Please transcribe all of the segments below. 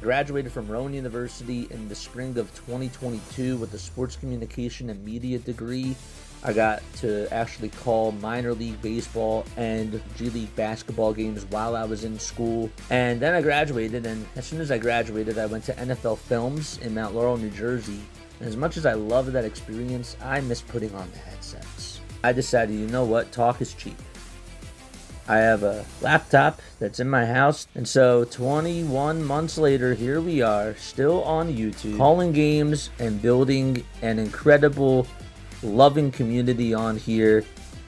graduated from Rowan University in the spring of 2022 with a sports communication and media degree. I got to actually call minor league baseball and G League basketball games while I was in school. And then I graduated, and as soon as I graduated, I went to NFL Films in Mount Laurel, New Jersey. And as much as I loved that experience, I miss putting on the headsets. I decided, you know what, talk is cheap. I have a laptop that's in my house, and so 21 months later, here we are, still on YouTube, calling games and building an incredible, loving community on here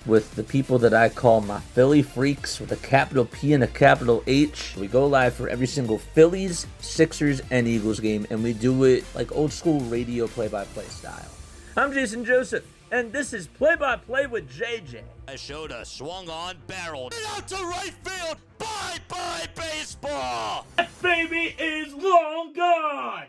with the people that I call my Philly freaks with a capital P and a capital H. We go live for every single Phillies, Sixers, and Eagles game, and we do it like old school radio play-by-play style. I'm Jason Joseph, and this is Play-by-Play with JJ. I showed a swung on barrel. Out to right field. Bye-bye baseball. That baby is long gone.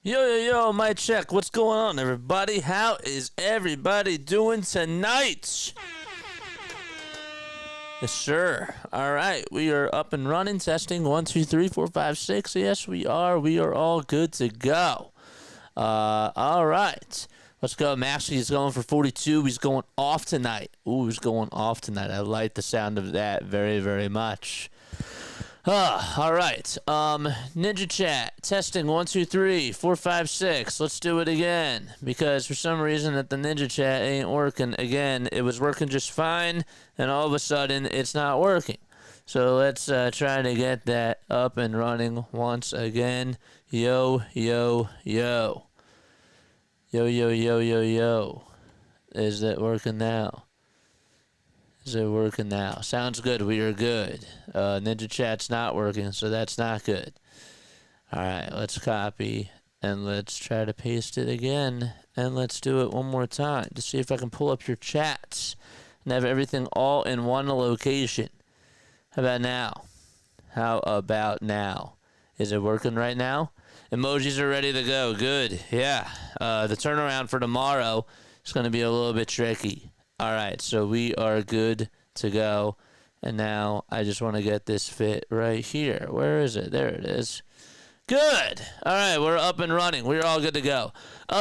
Yo, mic check. What's going on, everybody? How is everybody doing tonight? Yes, sir. All right, we are up and running. Testing 1, 2, 3, 4, 5, 6. Yes, we are. We are all good to go. All right. Let's go. Maxey is going for 42. He's going off tonight. Ooh, he's going off tonight. I like the sound of that very, very much. All right. Ninja Chat. Testing 1, 2, 3, 4, 5, 6. Let's do it again. Because for some reason that the Ninja Chat ain't working. Again, it was working just fine. And all of a sudden, it's not working. So let's try to get that up and running once again. Yo. Yo. Is it working now? Is it working now? Sounds good. We are good. Ninja Chat's not working, so that's not good. All right, let's copy, and let's try to paste it again, and let's do it one more time to see if I can pull up your chats and have everything all in one location. How about now? Is it working right now? Emojis are ready to go. Good. Yeah. The turnaround for tomorrow is going to be a little bit tricky. All right. So we are good to go. And now I just want to get this fit right here. Where is it? There it is. Good. All right. We're up and running. We're all good to go.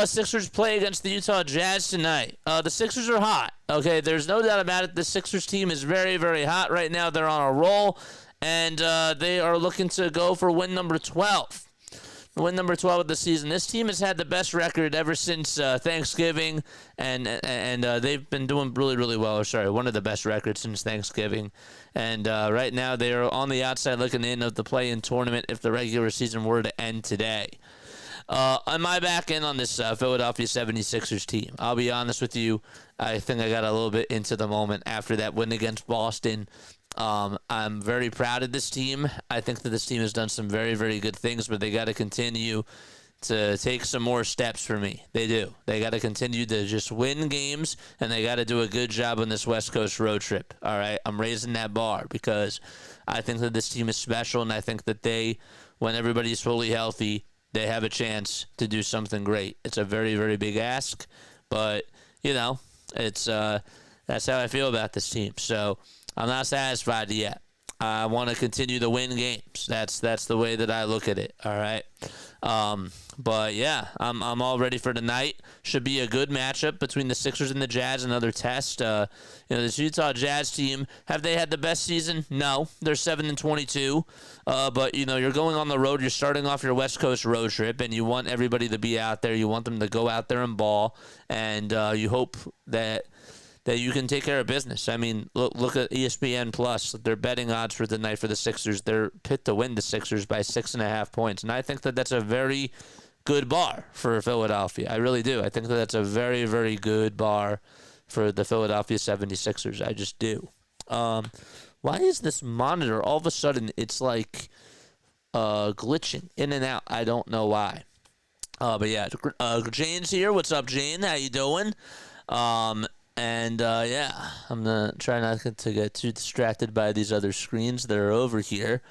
Sixers play against the Utah Jazz tonight. The Sixers are hot. Okay. There's no doubt about it. The Sixers team is very, very hot right now. They're on a roll. And they are looking to go for win number 12. Win number 12 of the season. This team has had the best record ever since Thanksgiving, and they've been doing really, really well. Sorry, one of the best records since Thanksgiving. And right now they are on the outside looking in of the play-in tournament if the regular season were to end today. Am I back in on this Philadelphia 76ers team? I'll be honest with you. I think I got a little bit into the moment after that win against Boston. I'm very proud of this team. I think that this team has done some very, very good things, but they got to continue to take some more steps for me. They do. They got to continue to just win games, and they got to do a good job on this West Coast road trip. All right, I'm raising that bar because I think that this team is special, and I think that they, when everybody's fully healthy, they have a chance to do something great. It's a very, very big ask, but, it's that's how I feel about this team. So I'm not satisfied yet. I want to continue to win games. That's the way that I look at it. All right. But yeah, I'm all ready for tonight. Should be a good matchup between the Sixers and the Jazz. Another test. This Utah Jazz team, have they had the best season? No, they're 7-22. But you're going on the road. You're starting off your West Coast road trip, and you want everybody to be out there. You want them to go out there and ball, and you hope that you can take care of business. I mean, look at ESPN Plus. Their betting odds for the night for the Sixers. They're picked to win the Sixers by 6.5 points. And I think that that's a very good bar for Philadelphia. I really do. I think that that's a very, very good bar for the Philadelphia 76ers. I just do. Why is this monitor, all of a sudden, it's like glitching in and out? I don't know why. But yeah, Jane's here. What's up, Jane? How you doing? And, I'm going to try not to get too distracted by these other screens that are over here.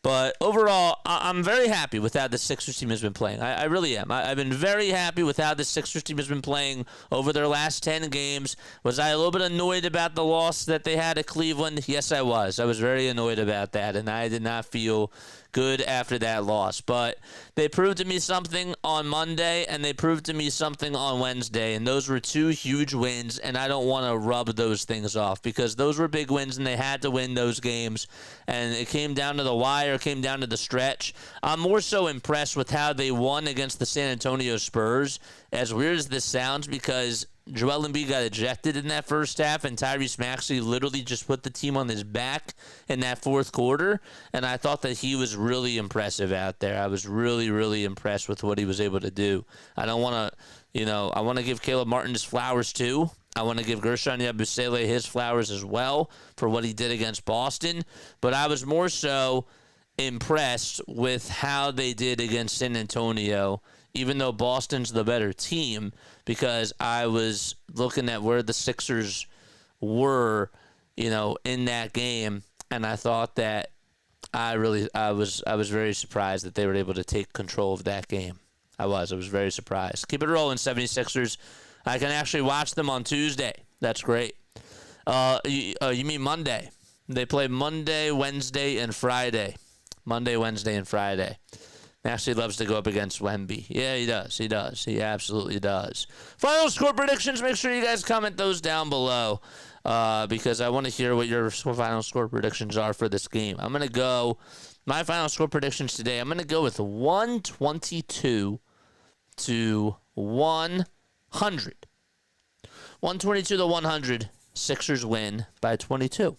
But overall, I'm very happy with how the Sixers team has been playing. I really am. I've been very happy with how the Sixers team has been playing over their last 10 games. Was I a little bit annoyed about the loss that they had at Cleveland? Yes, I was. I was very annoyed about that, and I did not feel good after that loss. But they proved to me something on Monday, and they proved to me something on Wednesday, and those were two huge wins, and I don't want to rub those things off because those were big wins, and they had to win those games, and it came down to the wire, it came down to the stretch. I'm more so impressed with how they won against the San Antonio Spurs, as weird as this sounds, because Joel Embiid got ejected in that first half, and Tyrese Maxey literally just put the team on his back in that fourth quarter, and I thought that he was really impressive out there. I was really, really impressed with what he was able to do. I don't want to, I want to give Caleb Martin his flowers too. I want to give Gershon Yabusele his flowers as well for what he did against Boston, but I was more so impressed with how they did against San Antonio, even though Boston's the better team, because I was looking at where the Sixers were, in that game, and I thought that I was very surprised that they were able to take control of that game. I was very surprised. Keep it rolling, 76ers. I can actually watch them on Tuesday. That's great. You mean Monday? They play Monday, Wednesday, and Friday. Monday, Wednesday, and Friday. Maxey loves to go up against Wemby. Yeah, he does. He absolutely does. Final score predictions. Make sure you guys comment those down below because I want to hear what your final score predictions are for this game. I'm going to go, my final score predictions today, I'm going to go with 122 to 100. 122 to 100. Sixers win by 22.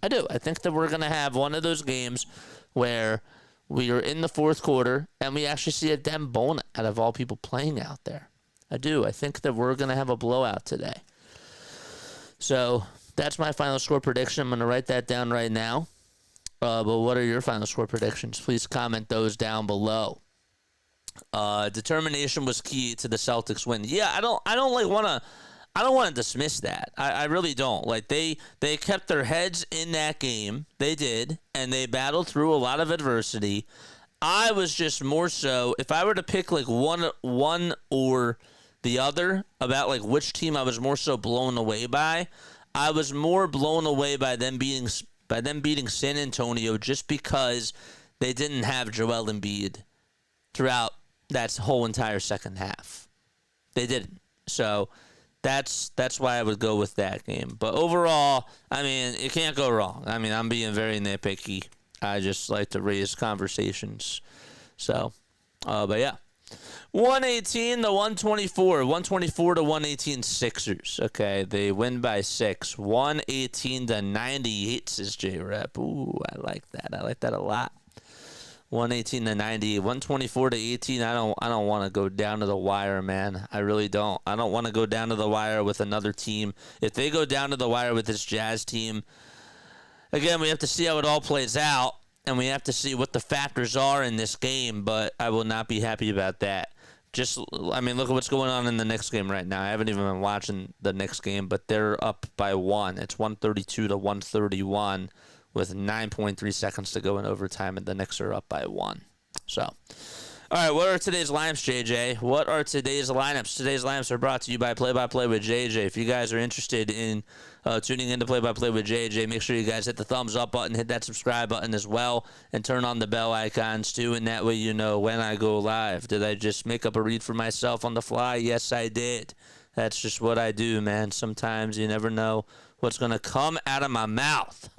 I do. I think that we're going to have one of those games where we are in the fourth quarter, and we actually see a Dembona out of all people playing out there. I do. I think that we're going to have a blowout today. So that's my final score prediction. I'm going to write that down right now. But what are your final score predictions? Please comment those down below. Determination was key to the Celtics win. Yeah, I don't want to dismiss that. I really don't. Like they kept their heads in that game. They did, and they battled through a lot of adversity. I was just more so, if I were to pick like one or the other about like which team I was more so blown away by, I was more blown away by them beating San Antonio just because they didn't have Joel Embiid throughout that whole entire second half. They didn't. So that's why I would go with that game. But overall, I mean, it can't go wrong. I mean, I'm being very nitpicky. I just like to raise conversations. So, but yeah. 118 to 124. 124 to 118 Sixers. Okay, they win by 6. 118 to 98 says J-Rep. Ooh, I like that. I like that a lot. 118 to 90, 124 to 18. I don't want to go down to the wire, man. I really don't. I don't want to go down to the wire with another team. If they go down to the wire with this Jazz team, again, we have to see how it all plays out, and we have to see what the factors are in this game, but I will not be happy about that. Look at what's going on in the Knicks game right now. I haven't even been watching the Knicks game, but they're up by 1. It's 132 to 131. With 9.3 seconds to go in overtime, and the Knicks are up by 1. So, all right, what are today's lineups, JJ? What are today's lineups? Today's lineups are brought to you by Play-by-Play with JJ. If you guys are interested in tuning in to Play-by-Play with JJ, make sure you guys hit the thumbs up button, hit that subscribe button as well, and turn on the bell icons too, and that way you know when I go live. Did I just make up a read for myself on the fly? Yes, I did. That's just what I do, man. Sometimes you never know what's going to come out of my mouth.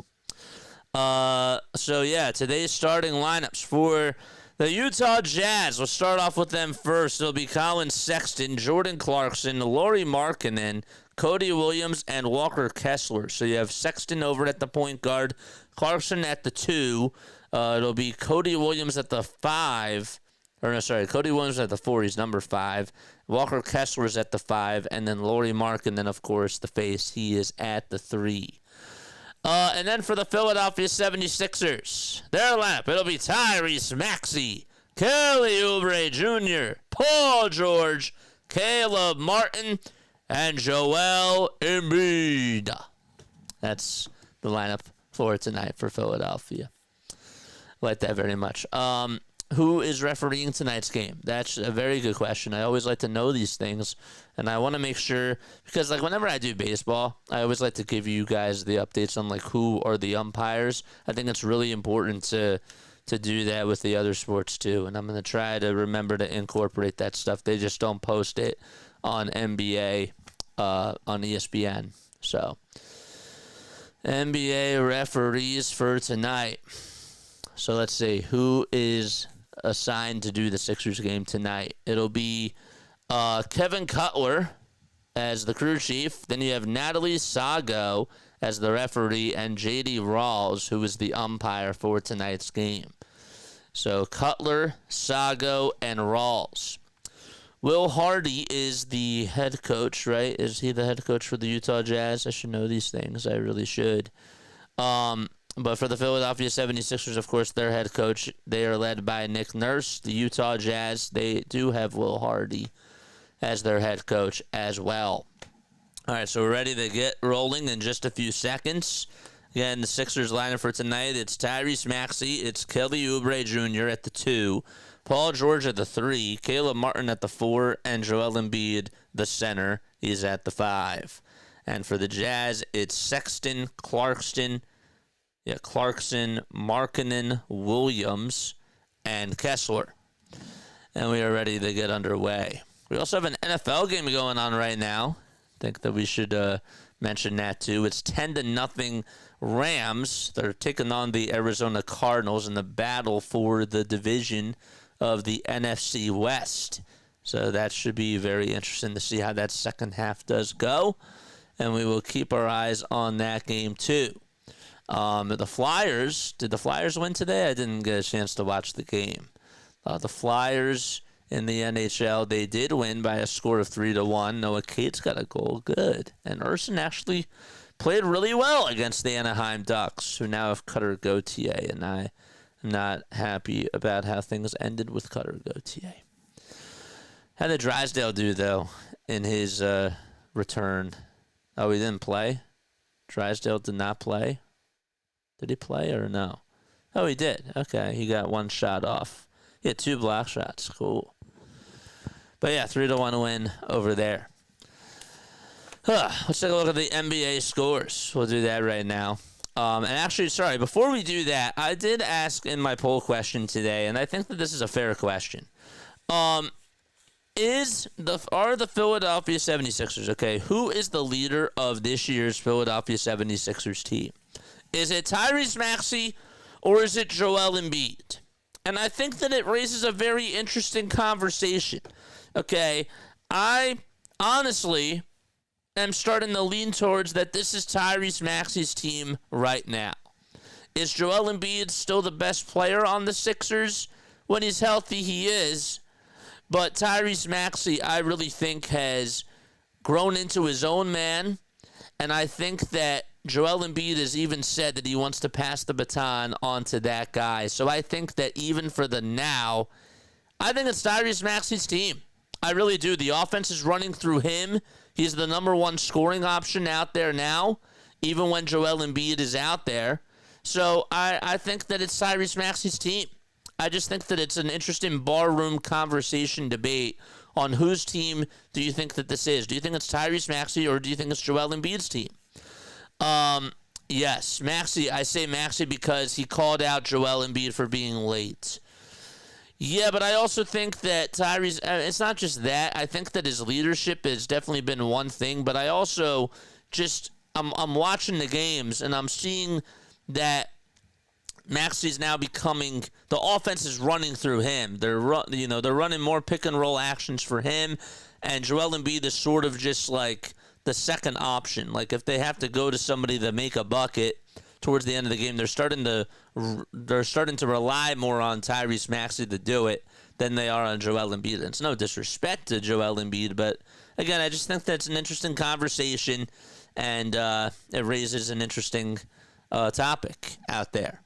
Today's starting lineups for the Utah Jazz. We'll start off with them first. It'll be Colin Sexton, Jordan Clarkson, Lauri Markanen, Cody Williams, and Walker Kessler. So you have Sexton over at the point guard, Clarkson at the 2. It'll be Cody Williams at the 5. Cody Williams at the 4. He's number 5. Walker Kessler's at the 5. And then Lauri Markanen, of course, the face. He is at the 3. And then for the Philadelphia 76ers, their lineup, it'll be Tyrese Maxey, Kelly Oubre Jr., Paul George, Caleb Martin, and Joel Embiid. That's the lineup for tonight for Philadelphia. like that very much. Who is refereeing tonight's game? That's a very good question. I always like to know these things, and I want to make sure, because like whenever I do baseball, I always like to give you guys the updates on like who are the umpires. I think it's really important to do that with the other sports too, and I'm going to try to remember to incorporate that stuff. They just don't post it on NBA, on ESPN. So, NBA referees for tonight. So let's see, who is assigned to do the Sixers game tonight? It'll be Kevin Cutler as the crew chief. Then you have Natalie Sago as the referee and J.D. Rawls, who is the umpire for tonight's game. So Cutler, Sago, and Rawls. Will Hardy is the head coach, right? Is he the head coach for the Utah Jazz? I should know these things. I really should. But for the Philadelphia 76ers, of course, their head coach, they are led by Nick Nurse. The Utah Jazz, they do have Will Hardy as their head coach as well. All right, so we're ready to get rolling in just a few seconds. Again, the Sixers lineup for tonight, it's Tyrese Maxey, it's Kelly Oubre Jr. at the 2, Paul George at the 3, Caleb Martin at the 4, and Joel Embiid, the center, is at the 5. And for the Jazz, it's Sexton, Clarkson, Markannen, Williams, and Kessler. And we are ready to get underway. We also have an NFL game going on right now. I think that we should mention that too. It's 10-0 Rams. They're taking on the Arizona Cardinals in the battle for the division of the NFC West. So that should be very interesting to see how that second half does go. And we will keep our eyes on that game too. The Flyers, did the Flyers win today? I didn't get a chance to watch the game. The Flyers in the NHL, they did win by a score of 3-1. Noah Cates got a goal. Good. And Urson actually played really well against the Anaheim Ducks, who now have Cutter Gauthier, and I am not happy about how things ended with Cutter Gauthier. How did Drysdale do, though, in his return? Oh, he didn't play? Drysdale did not play? Did he play or no? Oh, he did. Okay, he got one shot off. He had 2 block shots. Cool. But yeah, 3-1 win over there. Let's take a look at the NBA scores. We'll do that right now. And actually, sorry, before we do that, I did ask in my poll question today, and I think that this is a fair question. Are the Philadelphia 76ers, okay, who is the leader of this year's Philadelphia 76ers team? Is it Tyrese Maxey or is it Joel Embiid? And I think that it raises a very interesting conversation. Okay, I honestly am starting to lean towards that this is Tyrese Maxey's team right now. Is Joel Embiid still the best player on the Sixers? When he's healthy, he is. But Tyrese Maxey, I really think, has grown into his own man. And I think that Joel Embiid has even said that he wants to pass the baton on to that guy. So I think that even for the now, I think it's Tyrese Maxey's team. I really do. The offense is running through him. He's the number 1 scoring option out there now, even when Joel Embiid is out there. So I think that it's Tyrese Maxey's team. I just think that it's an interesting barroom conversation debate on whose team do you think that this is. Do you think it's Tyrese Maxey or do you think it's Joel Embiid's team? Yes, Maxey. I say Maxey because he called out Joel Embiid for being late. Yeah, but I also think that Tyrese, it's not just that. I think that his leadership has definitely been one thing, but I also just, I'm watching the games and I'm seeing that Maxey's now becoming, the offense is running through him. They're running more pick and roll actions for him, and Joel Embiid is sort of just like the second option. Like if they have to go to somebody to make a bucket towards the end of the game, they're starting to rely more on Tyrese Maxey to do it than they are on Joel Embiid. And it's no disrespect to Joel Embiid, but again, I just think that's an interesting conversation, and it raises an interesting topic out there.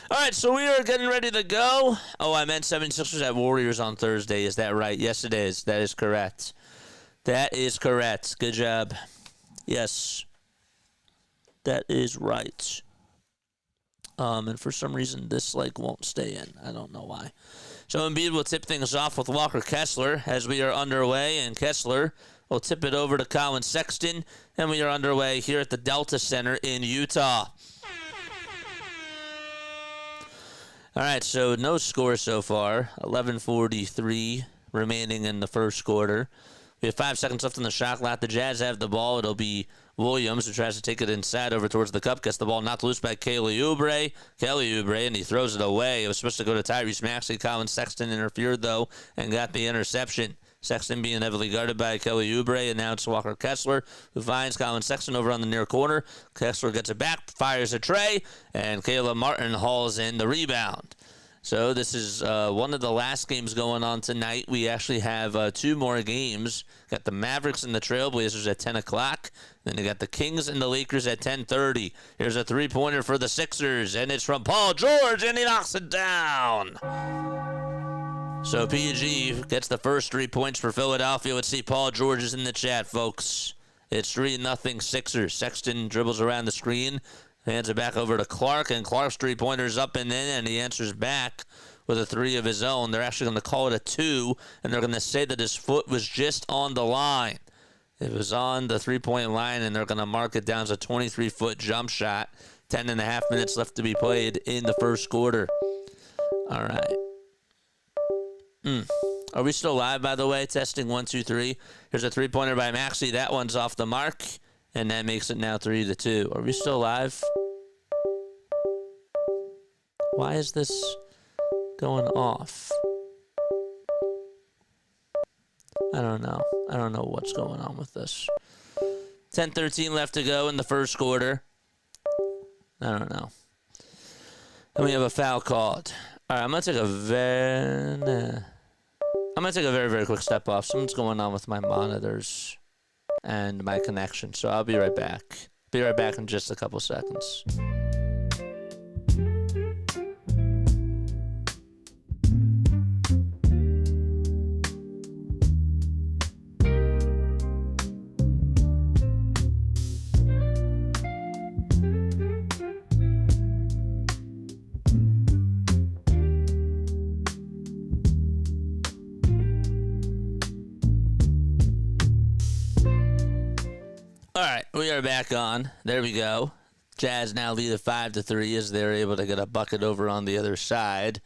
All right, so we are getting ready to go. Oh, I meant 76ers at Warriors on Thursday. Is that right? Yes, it is. That is correct. That is correct. Good job. Yes. That is right. And for some reason, this won't stay in. I don't know why. So Embiid will tip things off with Walker Kessler as we are underway, and Kessler will tip it over to Collin Sexton, and we are underway here at the Delta Center in Utah. All right, so no score so far. 11:43 remaining in the first quarter. We have 5 seconds left on the shot clock. The Jazz have the ball. It'll be Williams, who tries to take it inside over towards the cup, gets the ball knocked loose by Kelly Oubre, and he throws it away. It was supposed to go to Tyrese Maxey. Collin Sexton interfered, though, and got the interception. Sexton being heavily guarded by Kelly Oubre, and now it's Walker Kessler, who finds Collin Sexton over on the near corner. Kessler gets it back, fires a tray, and Caleb Martin hauls in the rebound. So this is one of the last games going on tonight. We actually have 2 more games. Got the Mavericks and the Trailblazers at 10 o'clock. Then you got the Kings and the Lakers at 10:30. Here's a three-pointer for the Sixers, and it's from Paul George, and he knocks it down. So PG gets the first 3 points for Philadelphia. Let's see, Paul George is in the chat, folks. It's 3-0 Sixers. Sexton dribbles around the screen, hands it back over to Clark, and Clark's three-pointer's up and in, and he answers back with a 3 of his own. They're actually going to call it a 2, and they're going to say that his foot was just on the line. It was on the three-point line, and they're going to mark it down as a 23-foot jump shot. 10.5 minutes left to be played in the first quarter. All right. Are we still live, by the way? Testing 1, 2, 3. Here's a three-pointer by Maxey. That one's off the mark, and that makes it now 3-2. Are we still live? Why is this going off? I don't know. I don't know what's going on with this. 10:13 left to go in the first quarter. I don't know. And we have a foul called. All right, I'm going to take a very, very quick step off. Something's going on with my monitors and my connection, so I'll be right back. Be right back in just a couple seconds. We are back on. There we go. Jazz now lead at 5-3 as they're able to get a bucket over on the other side.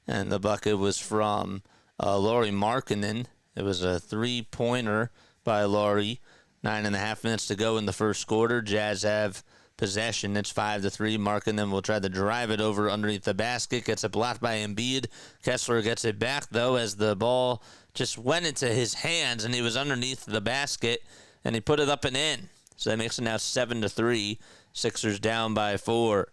And the bucket was from Lauri Markannen. It was a three-pointer by Lauri. 9.5 minutes to go in the first quarter. Jazz have possession. It's 5-3. Markannen will try to drive it over underneath the basket. Gets it blocked by Embiid. Kessler gets it back, though, as the ball just went into his hands, and he was underneath the basket, and he put it up and in. So that makes it now 7-3. Sixers down by 4.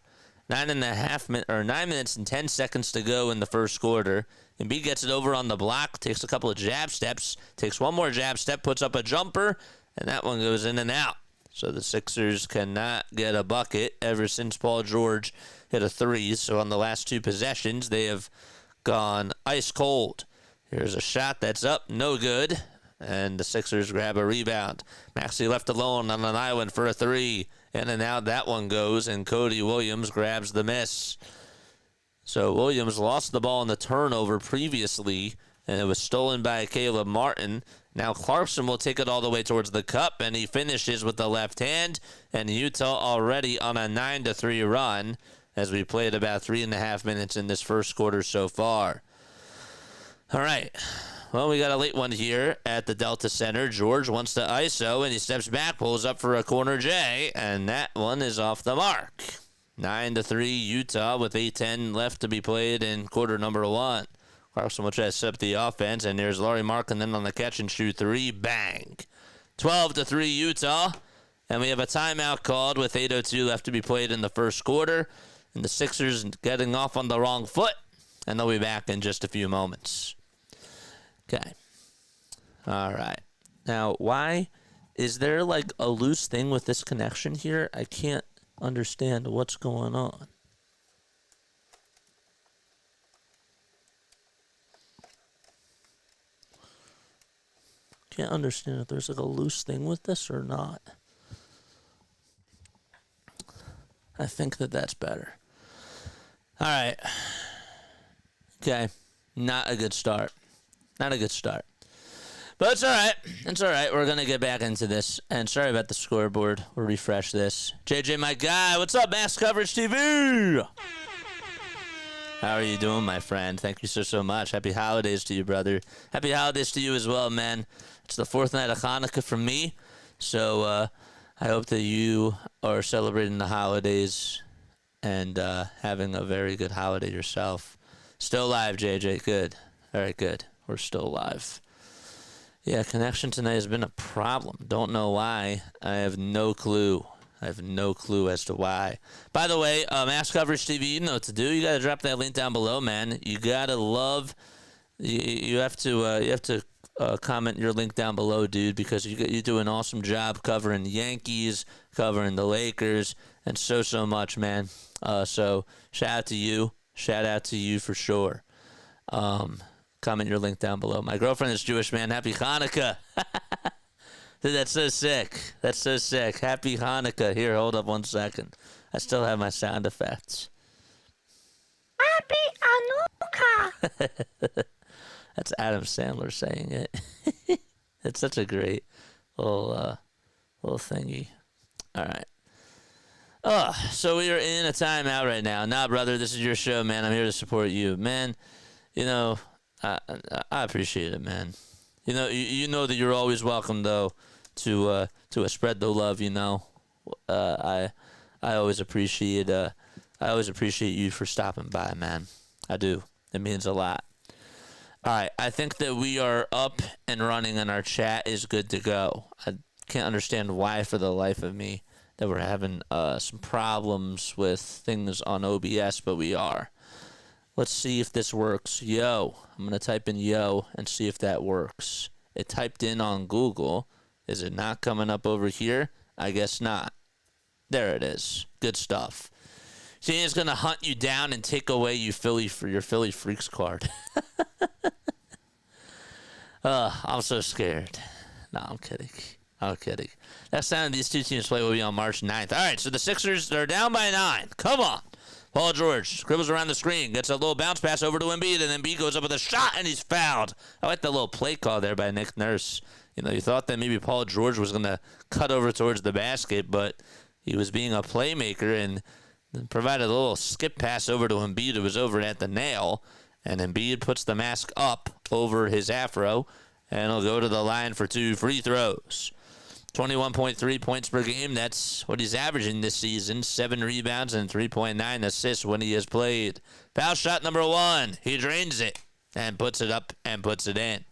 9 minutes and 10 seconds to go in the first quarter. Embiid gets it over on the block, takes a couple of jab steps, takes one more jab step, puts up a jumper, and that one goes in and out. So the Sixers cannot get a bucket ever since Paul George hit a 3. So on the last 2 possessions, they have gone ice cold. Here's a shot that's up, no good. And the Sixers grab a rebound. Maxey left alone on an island for a 3. In and out that one goes, and Cody Williams grabs the miss. So Williams lost the ball in the turnover previously, and it was stolen by Caleb Martin. Now Clarkson will take it all the way towards the cup, and he finishes with the left hand. And Utah already on a 9-3 run as we played about 3.5 minutes in this first quarter so far. All right. Well, we got a late one here at the Delta Center. George wants to ISO, and he steps back, pulls up for a corner J, and that one is off the mark. 9-3 Utah with 8:10 left to be played in quarter number 1. Clarkson will try to set up the offense, and there's Lauri Markannen on the catch and shoot 3. Bang. 12-3 Utah, and we have a timeout called with 8:02 left to be played in the first quarter, and the Sixers getting off on the wrong foot, and they'll be back in just a few moments. Okay. All right. Now, why is there a loose thing with this connection here? I can't understand what's going on. Can't understand if there's a loose thing with this or not. I think that's better. All right. Okay. Not a good start. Not a good start. But it's all right. It's all right. We're going to get back into this. And sorry about the scoreboard. We'll refresh this. JJ, my guy. What's up, Mass Coverage TV? How are you doing, my friend? Thank you so much. Happy holidays to you, brother. Happy holidays to you as well, man. It's the fourth night of Hanukkah for me. So I hope that you are celebrating the holidays and having a very good holiday yourself. Still alive, JJ. Good. Very good. We're still alive. Yeah, connection tonight has been a problem. Don't know why. I have no clue. I have no clue as to why. By the way, Mass Coverage TV, you know what to do. You got to drop that link down below, man. You got to love. You have to comment your link down below, dude, because you do an awesome job covering the Yankees, covering the Lakers, and so much, man. So shout out to you. Shout out to you for sure. Comment your link down below. My girlfriend is Jewish, man. Happy Hanukkah. Dude, that's so sick. That's so sick. Happy Hanukkah. Here, hold up 1 second. I still have my sound effects. Happy Hanukkah. That's Adam Sandler saying it. It's such a great little thingy. All right. So we are in a timeout right now. Nah, brother, this is your show, man. I'm here to support you. Man, you know, I appreciate it, man. You know that you're always welcome, though, to spread the love. I always appreciate you for stopping by, man. I do. It means a lot. All right, I think that we are up and running, and our chat is good to go. I can't understand why, for the life of me, that we're having some problems with things on OBS, but we are. Let's see if this works. Yo. I'm going to type in yo and see if that works. It typed in on Google. Is it not coming up over here? I guess not. There it is. Good stuff. See, it's going to hunt you down and take away your Philly Freaks card. I'm so scared. No, I'm kidding. I'm kidding. Next time these two teams play will be on March 9th. All right, so the Sixers, they're down by 9. Come on. Paul George scribbles around the screen, gets a little bounce pass over to Embiid, and Embiid goes up with a shot, and he's fouled. I like that little play call there by Nick Nurse. You thought that maybe Paul George was going to cut over towards the basket, but he was being a playmaker and provided a little skip pass over to Embiid, who was over at the nail, and Embiid puts the mask up over his afro, and he'll go to the line for 2 free throws. 21.3 points per game. That's what he's averaging this season. 7 rebounds and 3.9 assists when he has played. Foul shot number 1. He drains it and puts it up and puts it in.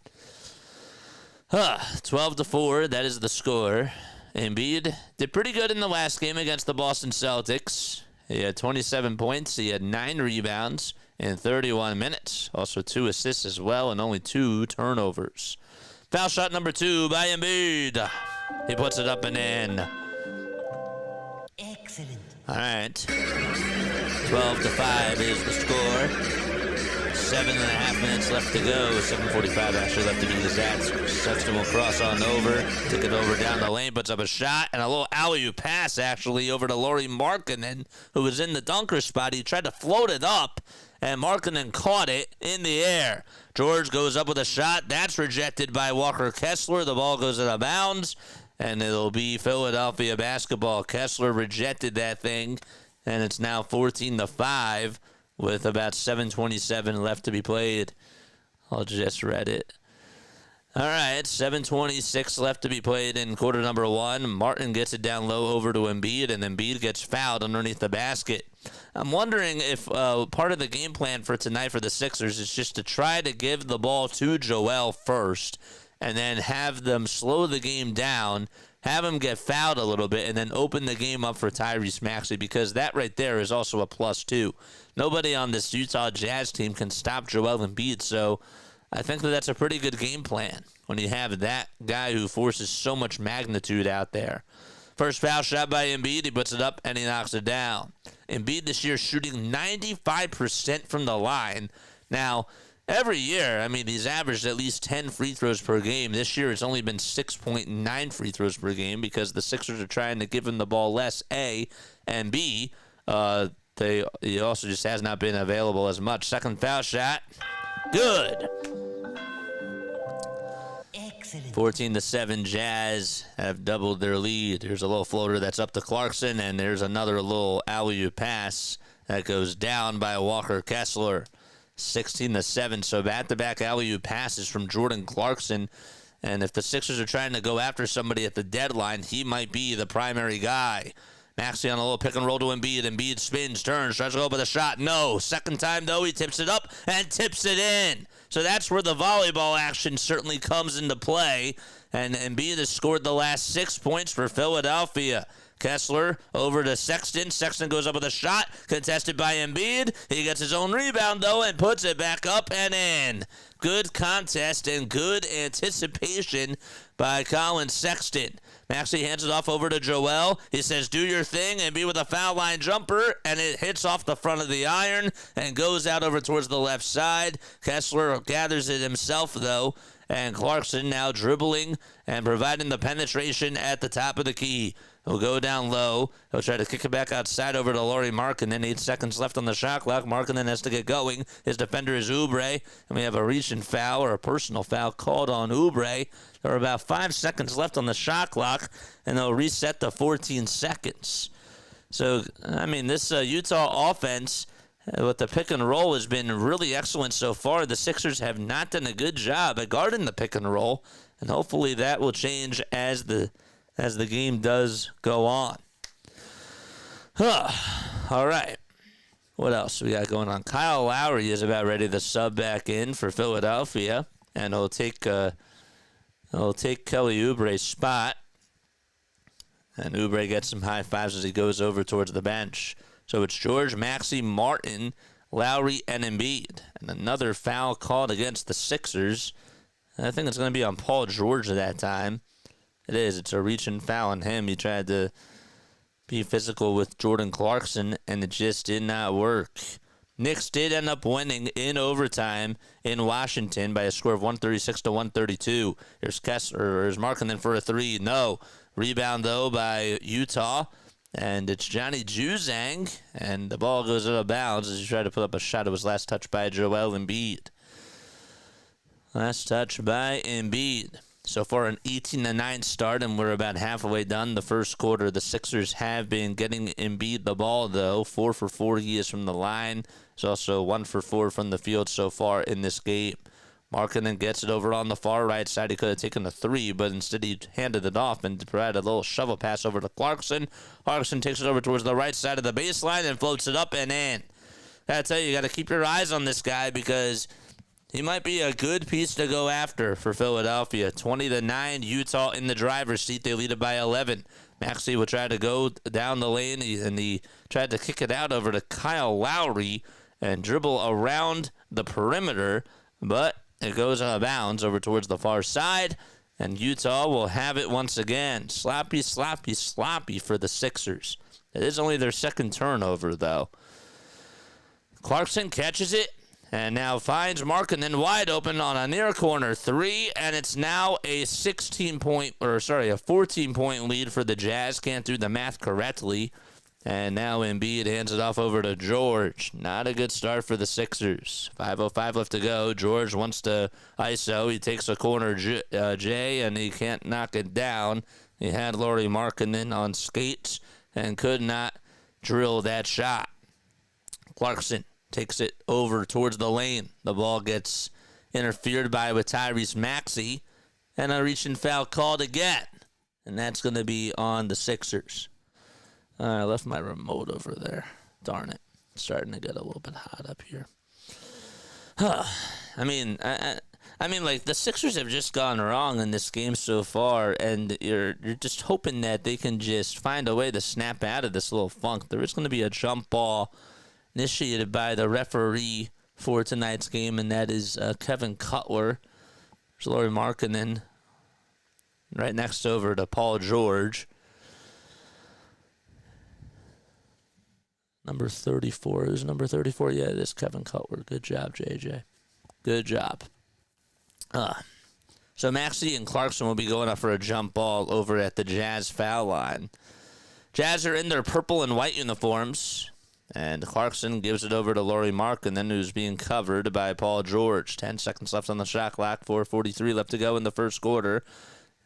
12-4. That is the score. Embiid did pretty good in the last game against the Boston Celtics. He had 27 points. He had 9 rebounds in 31 minutes. Also 2 assists as well and only 2 turnovers. Foul shot number 2 by Embiid. He puts it up and in. Excellent. All right. 12-5 is the score. 7.5 minutes left to go. 7:45 actually left to be exact. Sexton will cross on over. Take it over down the lane. Puts up a shot. And a little alley-oop pass actually over to Lauri Markannen, who was in the dunker spot. He tried to float it up. And Markanen caught it in the air. George goes up with a shot. That's rejected by Walker Kessler. The ball goes out of bounds, and it'll be Philadelphia basketball. Kessler rejected that thing, and it's now 14-5 with about 7:27 left to be played. I'll just read it. All right, 7:26 left to be played in quarter number 1. Martin gets it down low over to Embiid, and Embiid gets fouled underneath the basket. I'm wondering if part of the game plan for tonight for the Sixers is just to try to give the ball to Joel first and then have them slow the game down, have him get fouled a little bit, and then open the game up for Tyrese Maxey, because that right there is also a +2. Nobody on this Utah Jazz team can stop Joel Embiid, so I think that's a pretty good game plan when you have that guy who forces so much magnitude out there. First foul shot by Embiid. He puts it up and he knocks it down. Embiid this year shooting 95% from the line. Now, every year, he's averaged at least 10 free throws per game. This year, it's only been 6.9 free throws per game because the Sixers are trying to give him the ball less, A, and B, he also just has not been available as much. Second foul shot. Good. 14-7 Jazz have doubled their lead. Here's a little floater that's up to Clarkson, and there's another little alley-oop pass that goes down by Walker Kessler. 16-7. So back-to-back alley-oop passes from Jordan Clarkson. And if the Sixers are trying to go after somebody at the deadline, he might be the primary guy. Maxey on a little pick and roll to Embiid. Embiid spins, turns, tries to go up with a shot. No. Second time, though, he tips it up and tips it in. So that's where the volleyball action certainly comes into play. And Embiid has scored the last 6 points for Philadelphia. Kessler over to Sexton. Sexton goes up with a shot, contested by Embiid. He gets his own rebound, though, and puts it back up and in. Good contest and good anticipation by Colin Sexton. Maxey hands it off over to Joel. He says, do your thing, and be with a foul line jumper, and it hits off the front of the iron and goes out over towards the left side. Kessler gathers it himself, though, and Clarkson now dribbling and providing the penetration at the top of the key. He'll go down low. He'll try to kick it back outside over to Lauri Markannen. 8 seconds left on the shot clock. Markannen has to get going. His defender is Oubre. And we have a reach-in foul or a personal foul called on Oubre. There are about 5 seconds left on the shot clock, and they'll reset to 14 seconds. So, I mean, this Utah offense with the pick and roll has been really excellent so far. The Sixers have not done a good job at guarding the pick and roll, and hopefully that will change as the game does go on. All right. What else we got going on? Kyle Lowry is about ready to sub back in for Philadelphia, and he'll take Kelly Oubre's spot. And Oubre gets some high fives as he goes over towards the bench. So it's George, Maxey, Martin, Lowry, and Embiid. And another foul called against the Sixers. I think it's going to be on Paul George at that time. It is. It's a reach-in foul on him. He tried to be physical with Jordan Clarkson, and it just did not work. Knicks did end up winning in overtime in Washington by a score of 136-132. Here's Kessler. Here's Markannen for a three. No. Rebound, though, by Utah. And it's Johnny Juzang, and the ball goes out of bounds as he tried to put up a shot. It was last touched by Joel Embiid. Last touch by Embiid. So far an 18-9 start, and we're about halfway done the first quarter. The Sixers have been getting Embiid the ball, though. 4 for 4 he is from the line. He's also 1 for 4 from the field so far in this game. Markanen gets it over on the far right side. He could have taken a three, but instead he handed it off and provided a little shovel pass over to Clarkson. Clarkson takes it over towards the right side of the baseline and floats it up and in. I tell you got to keep your eyes on this guy because he might be a good piece to go after for Philadelphia. 20-9, Utah in the driver's seat. They lead it by 11. Maxey will try to go down the lane, and he tried to kick it out over to Kyle Lowry and dribble around the perimeter, but it goes out of bounds over towards the far side, and Utah will have it once again. Sloppy, sloppy, sloppy for the Sixers. It is only their second turnover, though. Clarkson catches it and now finds Markanen wide open on a near corner three, and it's now a 14-point lead for the Jazz. Can't do the math correctly. And now Embiid hands it off over to George. Not a good start for the Sixers. 5:05 left to go. George wants to ISO. He takes a corner J, and he can't knock it down. He had Lauri Markanen on skates and could not drill that shot. Clarkson takes it over towards the lane. The ball gets interfered by with Tyrese Maxey, and a reach-in foul called again. And that's going to be on the Sixers. I left my remote over there. Darn it. It's starting to get a little bit hot up here. I mean, like, the Sixers have just gone wrong in this game so far, and you're just hoping that they can just find a way to snap out of this little funk. There is going to be a jump ball initiated by the referee for tonight's game, and that is Kevin Cutler. There's Lauri Markanen right next over to Paul George. Number 34. Who's number 34? Yeah, it is Kevin Cutler. Good job, JJ. Good job. So Maxey and Clarkson will be going up for a jump ball over at the Jazz foul line. Jazz are in their purple and white uniforms. And Clarkson gives it over to Lauri Markannen, who's being covered by Paul George. 10 seconds left on the shot clock. 4:43 left to go in the first quarter.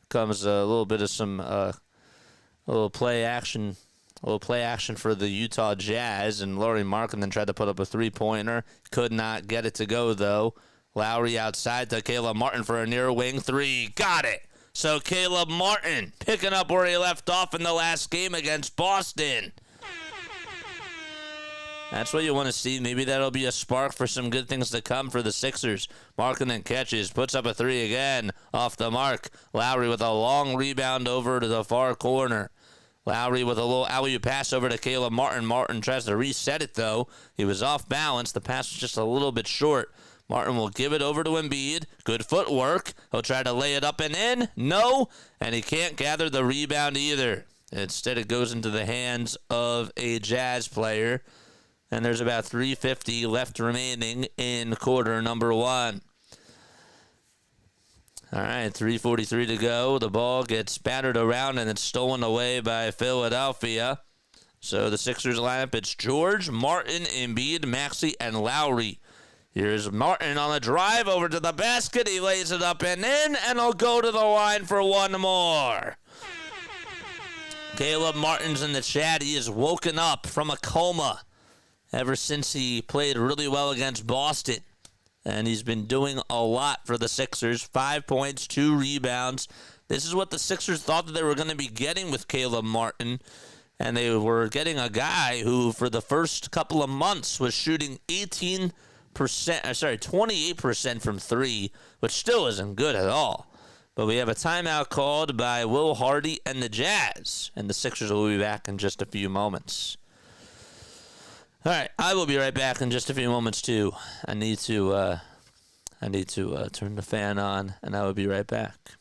Comes a little bit of some little play action for the Utah Jazz, and Lauri Markannen tried to put up a three-pointer. Could not get it to go, though. Lauri outside to Caleb Martin for a near wing three. Got it. So Caleb Martin picking up where he left off in the last game against Boston. That's what you want to see. Maybe that'll be a spark for some good things to come for the Sixers. Markanen catches, puts up a three again off the mark. Lauri with a long rebound over to the far corner. Lauri with a little alley-oop pass over to Caleb Martin. Martin tries to reset it, though. He was off balance. The pass was just a little bit short. Martin will give it over to Embiid. Good footwork. He'll try to lay it up and in. No, and he can't gather the rebound either. Instead, it goes into the hands of a Jazz player. And there's about 3:50 left remaining in quarter number one. All right, 3:43 to go. The ball gets battered around and it's stolen away by Philadelphia. So the Sixers lineup, it's George, Martin, Embiid, Maxey, and Lauri. Here's Martin on the drive over to the basket. He lays it up and in, and he'll go to the line for one more. Caleb Martin's in the chat. He is woken up from a coma ever since he played really well against Boston. And he's been doing a lot for the Sixers. 5 points, 2 rebounds. This is what the Sixers thought that they were going to be getting with Caleb Martin. And they were getting a guy who, for the first couple of months, was shooting 28% from three, which still isn't good at all. But we have a timeout called by Will Hardy and the Jazz. And the Sixers will be back in just a few moments. All right, I will be right back in just a few moments too. I need to turn the fan on, and I will be right back.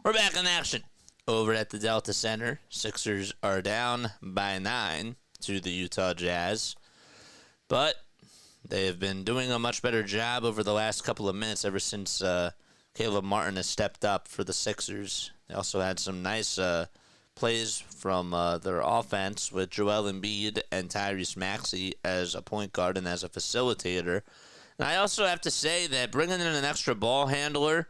We're back in action over at the Delta Center. Sixers are down by 9 to the Utah Jazz. But they have been doing a much better job over the last couple of minutes ever since Caleb Martin has stepped up for the Sixers. They also had some nice plays from their offense with Joel Embiid and Tyrese Maxey as a point guard and as a facilitator. And I also have to say that bringing in an extra ball handler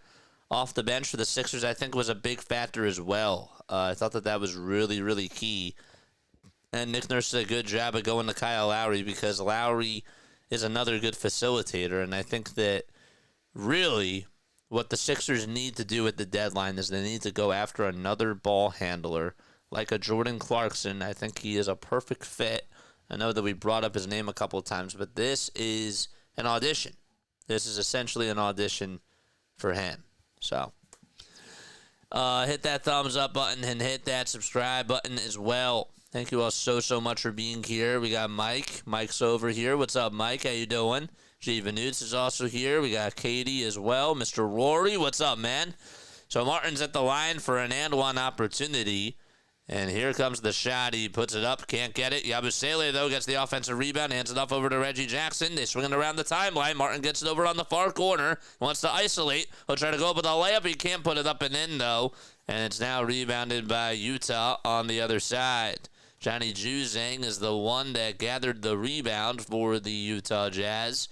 off the bench for the Sixers, I think, was a big factor as well. I thought that was really, really key. And Nick Nurse did a good job of going to Kyle Lowry because Lowry is another good facilitator. And I think that really what the Sixers need to do at the deadline is they need to go after another ball handler like a Jordan Clarkson. I think he is a perfect fit. I know that we brought up his name a couple of times, but this is an audition. This is essentially an audition for him. So, hit that thumbs up button and hit that subscribe button as well. Thank you all so much for being here. We got Mike. Mike's over here. What's up, Mike? How you doing? G. Vanutes is also here. We got Katie as well. Mr. Rory, what's up, man? So Martin's at the line for an and one opportunity. And here comes the shot. He puts it up, can't get it. Yabusele, though, gets the offensive rebound, hands it off over to Reggie Jackson. They swing it around the timeline. Martin gets it over on the far corner, wants to isolate. He'll try to go up with a layup. He can't put it up and in, though. And it's now rebounded by Utah on the other side. Johnny Juzang is the one that gathered the rebound for the Utah Jazz.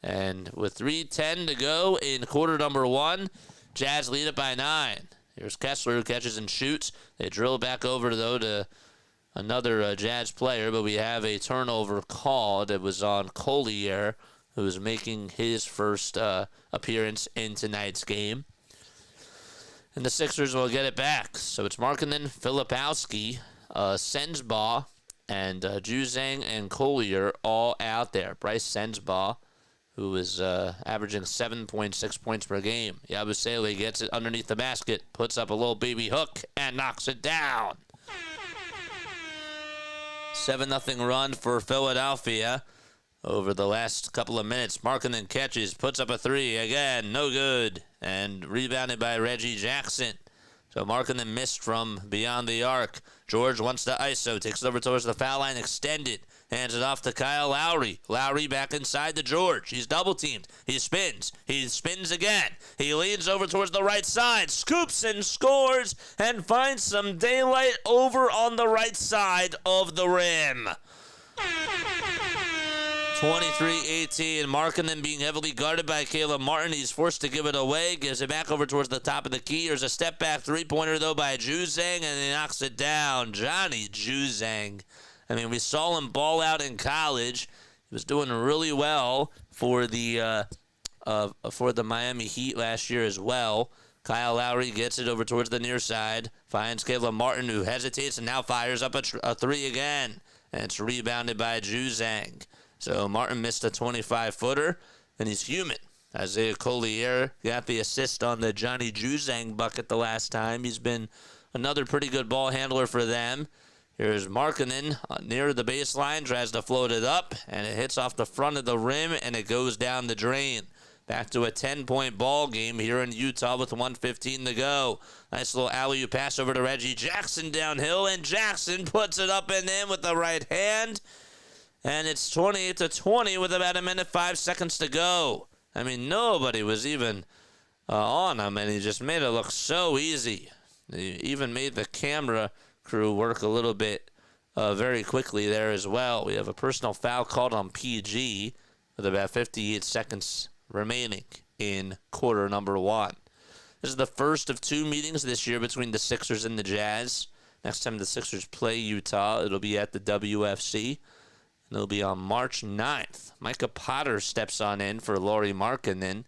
And with 3:10 to go in quarter number 1, Jazz lead it by 9. Here's Kessler, who catches and shoots. They drill back over, though, to another Jazz player, but we have a turnover called. It was on Collier, who is making his first appearance in tonight's game. And the Sixers will get it back. So it's Markkanen, Filipowski, Sensbaugh, and Juzang and Collier all out there. Bryce Sensbaugh, who is averaging 7.6 points per game. Yabusele gets it underneath the basket, puts up a little baby hook, and knocks it down. 7-0 run for Philadelphia over the last couple of minutes. Markkanen catches, puts up a three. Again, no good. And rebounded by Reggie Jackson. So Markkanen missed from beyond the arc. George wants to ISO, takes it over towards the foul line, extended. Hands it off to Kyle Lauri. Lauri back inside to George. He's double-teamed. He spins. He spins again. He leans over towards the right side, scoops and scores, and finds some daylight over on the right side of the rim. 23-18. Markkanen being heavily guarded by Caleb Martin. He's forced to give it away. Gives it back over towards the top of the key. There's a step-back three-pointer, though, by Juzang, and he knocks it down. Johnny Juzang. I mean, we saw him ball out in college. He was doing really well for the Miami Heat last year as well. Kyle Lauri gets it over towards the near side, finds Caleb Martin, who hesitates and now fires up a three again, and it's rebounded by Juzang. So Martin missed a 25-footer, and he's human. Isaiah Collier got the assist on the Johnny Juzang bucket the last time. He's been another pretty good ball handler for them. Here's Markkanen near the baseline, tries to float it up, and it hits off the front of the rim, and it goes down the drain. Back to a 10-point ball game here in Utah with 1:15 to go. Nice little alley-oop pass over to Reggie Jackson downhill, and Jackson puts it up and in with the right hand. And it's 28-20 with about 1:05 to go. I mean, nobody was even on him, and he just made it look so easy. He even made the camera crew work a little bit very quickly there as well. We have a personal foul called on PG with about 58 seconds remaining in quarter number 1. This is the first of 2 meetings this year between the Sixers and the Jazz. Next time the Sixers play Utah, it'll be at the WFC. And it'll be on March 9th. Micah Potter steps on in for Lauri Markanen.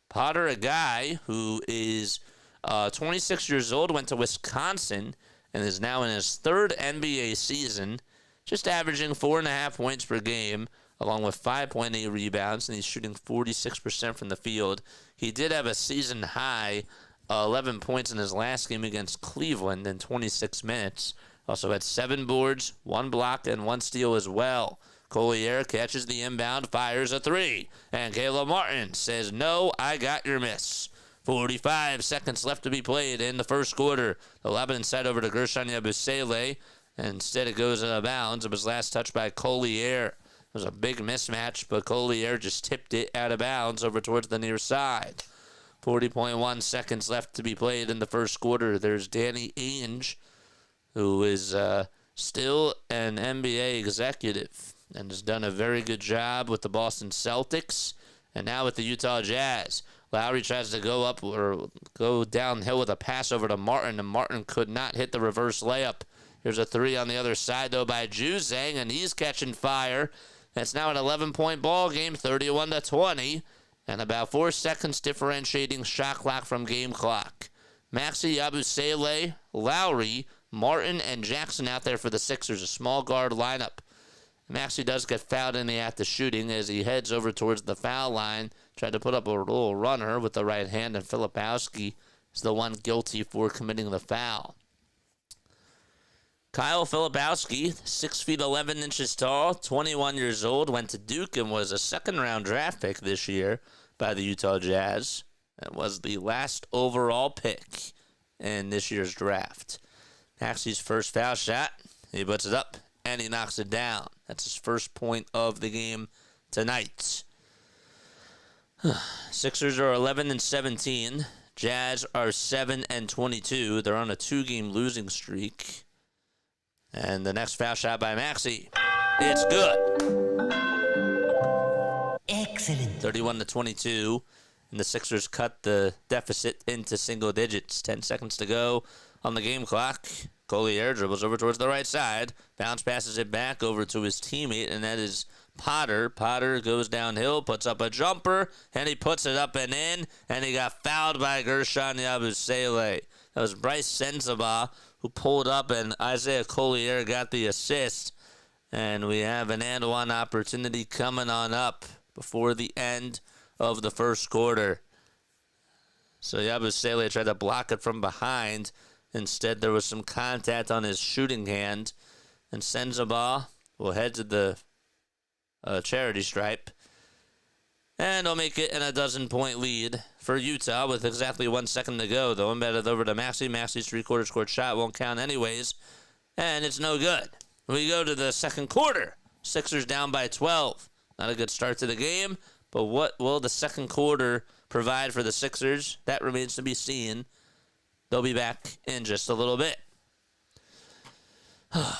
Potter, a guy who is 26 years old, went to Wisconsin, and is now in his 3rd NBA season, just averaging 4.5 points per game, along with 5.8 rebounds, and he's shooting 46% from the field. He did have a season-high 11 points in his last game against Cleveland in 26 minutes. Also had 7 boards, 1 block, and 1 steal as well. Collier catches the inbound, fires a three, and Caleb Martin says, "No, I got your miss." 45 seconds left to be played in the first quarter. The lob inside over to Gershon Yabusele. Instead, it goes out of bounds. It was last touched by Collier. It was a big mismatch, but Collier just tipped it out of bounds over towards the near side. 40.1 seconds left to be played in the first quarter. There's Danny Ainge, who is still an NBA executive and has done a very good job with the Boston Celtics and now with the Utah Jazz. Lauri tries to go up or go downhill with a pass over to Martin, and Martin could not hit the reverse layup. Here's a three on the other side, though, by Juzang, and he's catching fire. That's now an 11-point ball game, 31-20, and about 4 seconds differentiating shot clock from game clock. Maxey, Yabusele, Lauri, Martin, and Jackson out there for the Sixers, a small guard lineup. Maxey does get fouled in the act of shooting as he heads over towards the foul line, tried to put up a little runner with the right hand, and Filipowski is the one guilty for committing the foul. Kyle Filipowski, 6 feet 11 inches tall, 21 years old, went to Duke and was a second-round draft pick this year by the Utah Jazz. That was the last overall pick in this year's draft. Maxey's first foul shot. He puts it up, and he knocks it down. That's his first point of the game tonight. Sixers are 11-17. Jazz are 7-22. They're on a 2-game losing streak. And the next foul shot by Maxey. It's good. Excellent. 31-22. And the Sixers cut the deficit into single digits. 10 seconds to go on the game clock. Collier dribbles over towards the right side. Bounce passes it back over to his teammate, and that is Potter. Potter goes downhill, puts up a jumper, and he puts it up and in, and he got fouled by Gershon Yabusele. That was Bryce Sensabaugh who pulled up, and Isaiah Collier got the assist. And we have an and one opportunity coming on up before the end of the first quarter. So Yabusele tried to block it from behind. Instead, there was some contact on his shooting hand, and Sensabaugh will head to the charity stripe. And he'll make it in a 12-point lead for Utah with exactly 1 second to go. They'll embed it over to Maxey. Maxey's three-quarter court shot won't count anyways, and it's no good. We go to the second quarter. Sixers down by 12. Not a good start to the game, but what will the second quarter provide for the Sixers? That remains to be seen. They'll be back in just a little bit. Let's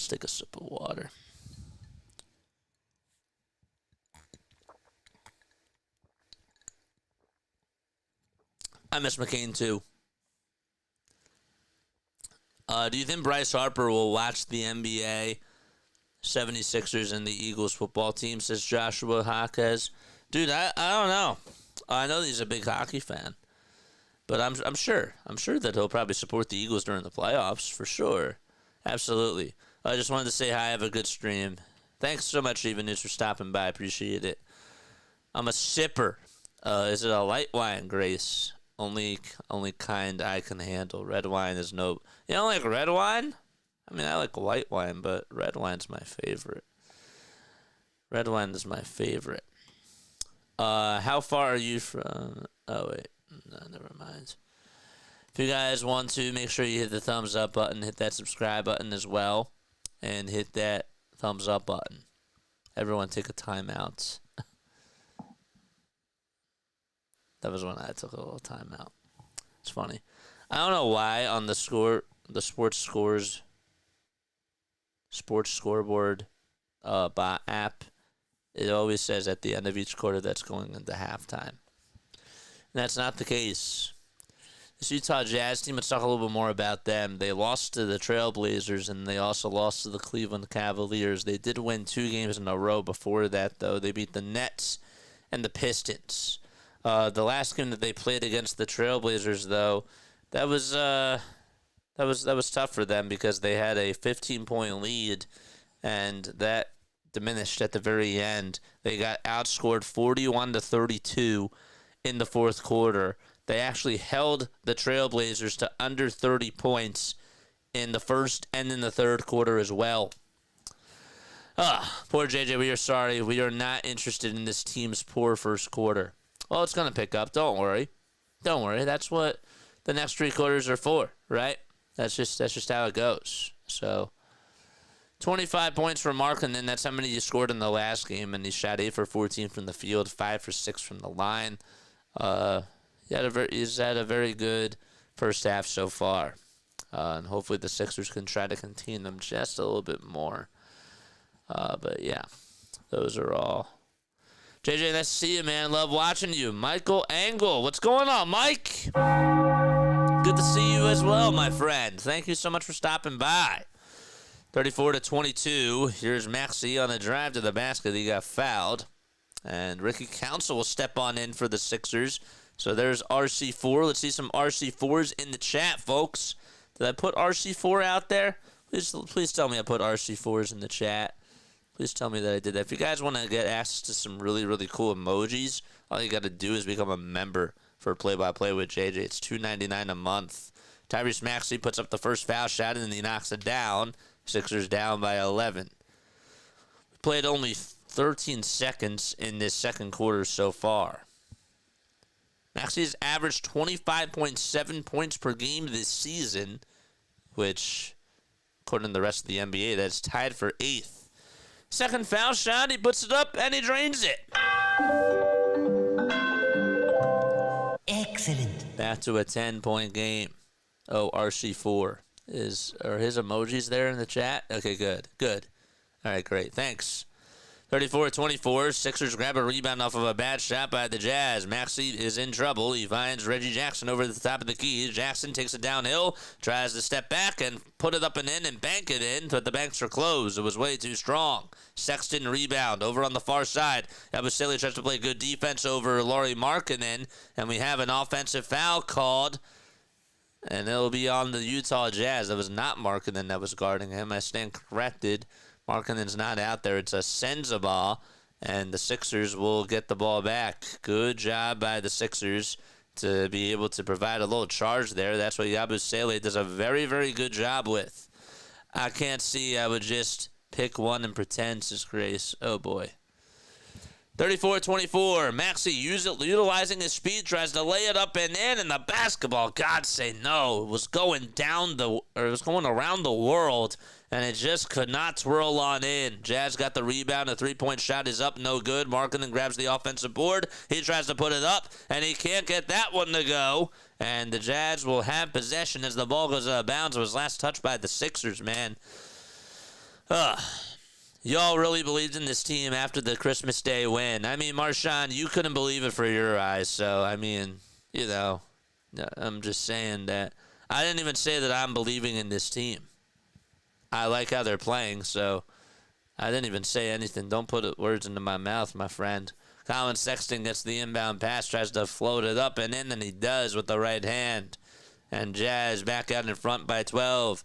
take a sip of water. I miss McCain too. Do you think Bryce Harper will watch the NBA 76ers and the Eagles football team, says Joshua Jaquez? Dude, I don't know. I know he's a big hockey fan, but I'm sure that he'll probably support the Eagles during the playoffs for sure. Absolutely. I just wanted to say hi. Have a good stream. Thanks so much, Even News, for stopping by. Appreciate it. I'm a sipper. Is it a light wine, Grace? Only kind I can handle. Red wine is no. You don't like red wine? I mean, I like white wine, but red wine's my favorite. Red wine is my favorite. How far are you from... Oh, wait. No, never mind. If you guys want to, make sure you hit the thumbs up button, hit that subscribe button as well, and hit that thumbs up button. Everyone take a timeout. That was when I took a little timeout. It's funny. I don't know why on the sports scoreboard app, it always says at the end of each quarter that's going into halftime. And that's not the case. This Utah Jazz team, let's talk a little bit more about them. They lost to the Trailblazers, and they also lost to the Cleveland Cavaliers. They did win 2 games in a row before that, though. They beat the Nets and the Pistons. The last game that they played against the Trailblazers, though, that was tough for them because they had a 15-point lead, and that diminished at the very end. They got outscored 41-32 in the fourth quarter. They actually held the Trailblazers to under 30 points in the first and in the third quarter as well. Poor JJ, we are sorry. We are not interested in this team's poor first quarter. Well, it's going to pick up. Don't worry. Don't worry. That's what the next 3 quarters are for, right? That's just how it goes. So, 25 points for Markannen. That's how many he scored in the last game, and he shot 8 for 14 from the field, 5 for 6 from the line. He's had a very good first half so far, and hopefully the Sixers can try to contain them just a little bit more. But yeah, those are all. JJ, nice to see you, man. Love watching you. Michael Angle, what's going on, Mike? Good to see you as well, my friend. Thank you so much for stopping by. 34-22. Here's Maxey on a drive to the basket. He got fouled. And Ricky Council will step on in for the Sixers. So there's RC4. Let's see some RC4s in the chat, folks. Did I put RC4 out there? Please tell me I put RC4s in the chat. Please tell me that I did that. If you guys want to get access to some really, really cool emojis, all you got to do is become a member for Play-by-Play with JJ. It's $2.99 a month. Tyrese Maxey puts up the first foul shot, and then he knocks it down. Sixers down by 11. We played only 13 seconds in this second quarter so far. Maxey's averaged 25.7 points per game this season, which, according to the rest of the NBA, that's tied for 8th. Second foul shot, he puts it up, and he drains it. Excellent. Back to a 10-point game. Oh, RC4. Are his emojis there in the chat? Okay, good. All right, great. Thanks. 34-24. Sixers grab a rebound off of a bad shot by the Jazz. Maxey is in trouble. He finds Reggie Jackson over the top of the key. Jackson takes it downhill, tries to step back and put it up and in and bank it in, but the banks are closed. It was way too strong. Sexton rebound over on the far side. Abusele tries to play good defense over Lauri Markannen, and we have an offensive foul called, and it'll be on the Utah Jazz. That was not Markanen that was guarding him. I stand corrected. Markkanen's not out there. It's a Senza ball, and the Sixers will get the ball back. Good job by the Sixers to be able to provide a little charge there. That's what Yabusele does a very, very good job with. I can't see. I would just pick one and pretend, says Grace. Oh, boy. 34-24. Maxey utilizing his speed, tries to lay it up and in, and the basketball, God say no. It was going around the world, and it just could not twirl on in. Jazz got the rebound. A three-point shot is up, no good. Markkanen grabs the offensive board. He tries to put it up, and he can't get that one to go. And the Jazz will have possession as the ball goes out of bounds. It was last touched by the Sixers, man. Y'all really believed in this team after the Christmas Day win. I mean, Marshawn, you couldn't believe it for your eyes. So, I mean, I'm just saying that. I didn't even say that I'm believing in this team. I like how they're playing, so I didn't even say anything. Don't put words into my mouth, my friend. Colin Sexton gets the inbound pass, tries to float it up and in, and he does with the right hand. And Jazz back out in front by 12.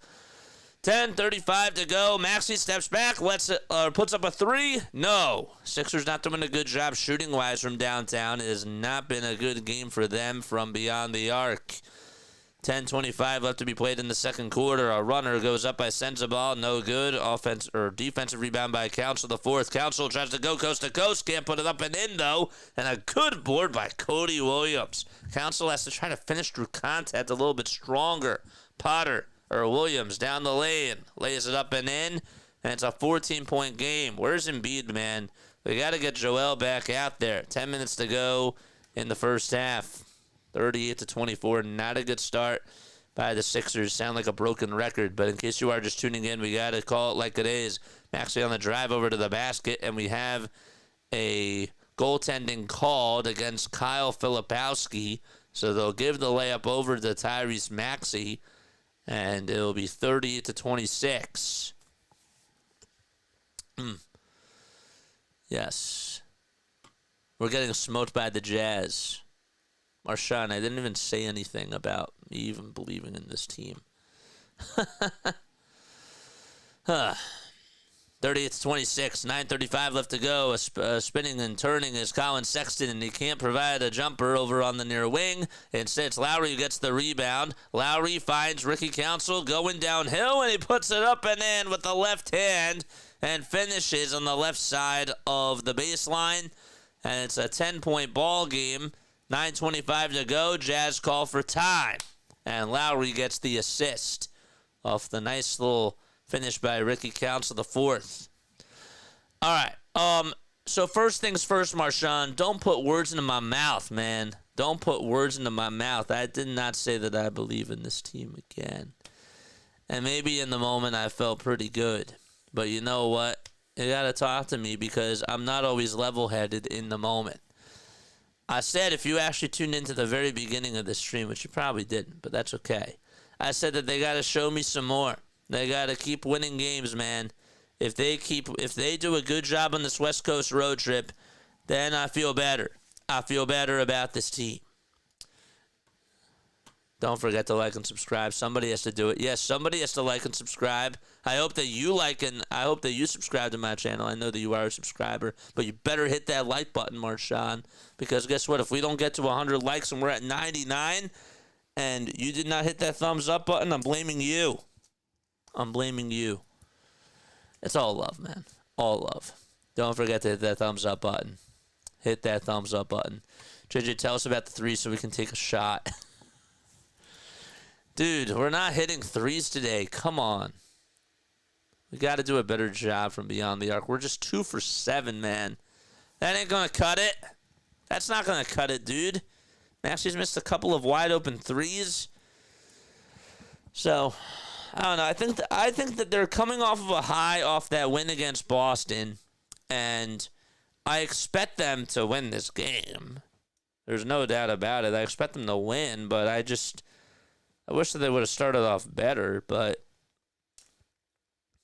10:35 to go. Maxey steps back, puts up a three. No. Sixers not doing a good job shooting-wise from downtown. It has not been a good game for them from beyond the arc. 10:25 left to be played in the second quarter. A runner goes up by Senzabal. No good. Defensive rebound by Council. The fourth. Council tries to go coast to coast. Can't put it up and in, though. And a good board by Cody Williams. Council has to try to finish through contact a little bit stronger. Williams down the lane. Lays it up and in. And it's a 14-point game. Where's Embiid, man? We got to get Joel back out there. 10 minutes to go in the first half. 38-24. Not a good start by the Sixers. Sound like a broken record. But in case you are just tuning in, we got to call it like it is. Maxey on the drive over to the basket. And we have a goaltending called against Kyle Filipowski. So they'll give the layup over to Tyrese Maxey. And it'll be 30-26. Yes. We're getting smoked by the Jazz. Marshawn, I didn't even say anything about me even believing in this team. 30-26, 9:35 left to go. Spinning and turning is Colin Sexton, and he can't provide a jumper over on the near wing. Instead, it's Lauri who gets the rebound. Lauri finds Ricky Council going downhill, and he puts it up and in with the left hand and finishes on the left side of the baseline. And it's a 10-point ball game. 9:25 to go. Jazz call for time. And Lauri gets the assist off the nice little finish by Ricky Council, the fourth. All right. So first things first, Marshawn, don't put words into my mouth, man. Don't put words into my mouth. I did not say that I believe in this team again. And maybe in the moment I felt pretty good. But you know what? You got to talk to me because I'm not always level-headed in the moment. I said if you actually tuned into the very beginning of the stream, which you probably didn't, but that's okay. I said that they got to show me some more. They got to keep winning games, man. If they do a good job on this West Coast road trip, then I feel better. I feel better about this team. Don't forget to like and subscribe. Somebody has to do it. Yes, somebody has to like and subscribe. I hope that you like and I hope that you subscribe to my channel. I know that you are a subscriber, but you better hit that like button, Marshawn, because guess what? If we don't get to 100 likes and we're at 99 and you did not hit that thumbs up button, I'm blaming you. I'm blaming you. It's all love, man. All love. Don't forget to hit that thumbs up button. Hit that thumbs up button. JJ, tell us about the three so we can take a shot. Dude, we're not hitting threes today. Come on. We got to do a better job from beyond the arc. We're just 2 for 7, man. That ain't going to cut it. That's not going to cut it, dude. Maxey's missed a couple of wide open threes. So, I don't know. I think that they're coming off of a high off that win against Boston, and I expect them to win this game. There's no doubt about it. I expect them to win, but I wish that they would have started off better, but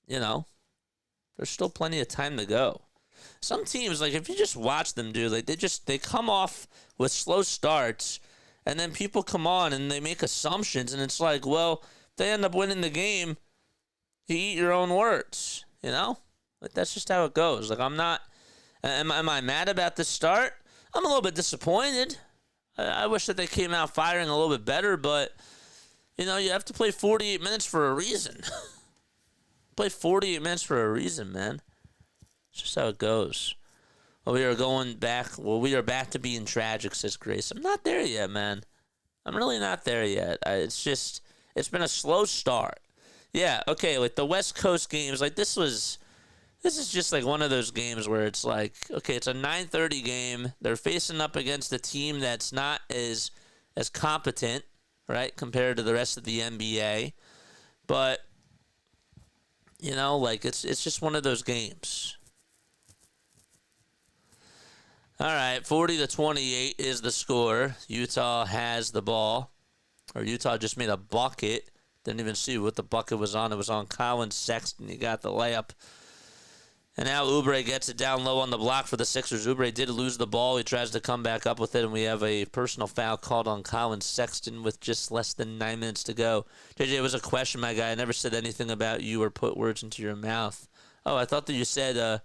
there's still plenty of time to go. Some teams, like, if you just watch them, dude, like, they come off with slow starts, and then people come on and they make assumptions, and it's like, well, if they end up winning the game, you eat your own words, Like, that's just how it goes. Like, am I mad about this start? I'm a little bit disappointed. I wish that they came out firing a little bit better, but, you have to play 48 minutes for a reason. Play 48 minutes for a reason, man. It's just how it goes. Well, we are back to being tragic, says Grace. I'm not there yet, man. I'm really not there yet. It's been a slow start. Yeah, okay, like the West Coast games, like this is just like one of those games where it's like, okay, it's a 9:30 game. They're facing up against a team that's not as competent, right, compared to the rest of the NBA. But like it's just one of those games. All right, 40-28 is the score. Utah has the ball. Or Utah just made a bucket. Didn't even see what the bucket was on. It was on Colin Sexton. He got the layup. And now Oubre gets it down low on the block for the Sixers. Oubre did lose the ball. He tries to come back up with it, and we have a personal foul called on Colin Sexton with just less than 9 minutes to go. JJ, it was a question, my guy. I never said anything about you or put words into your mouth. Oh, I thought that you said,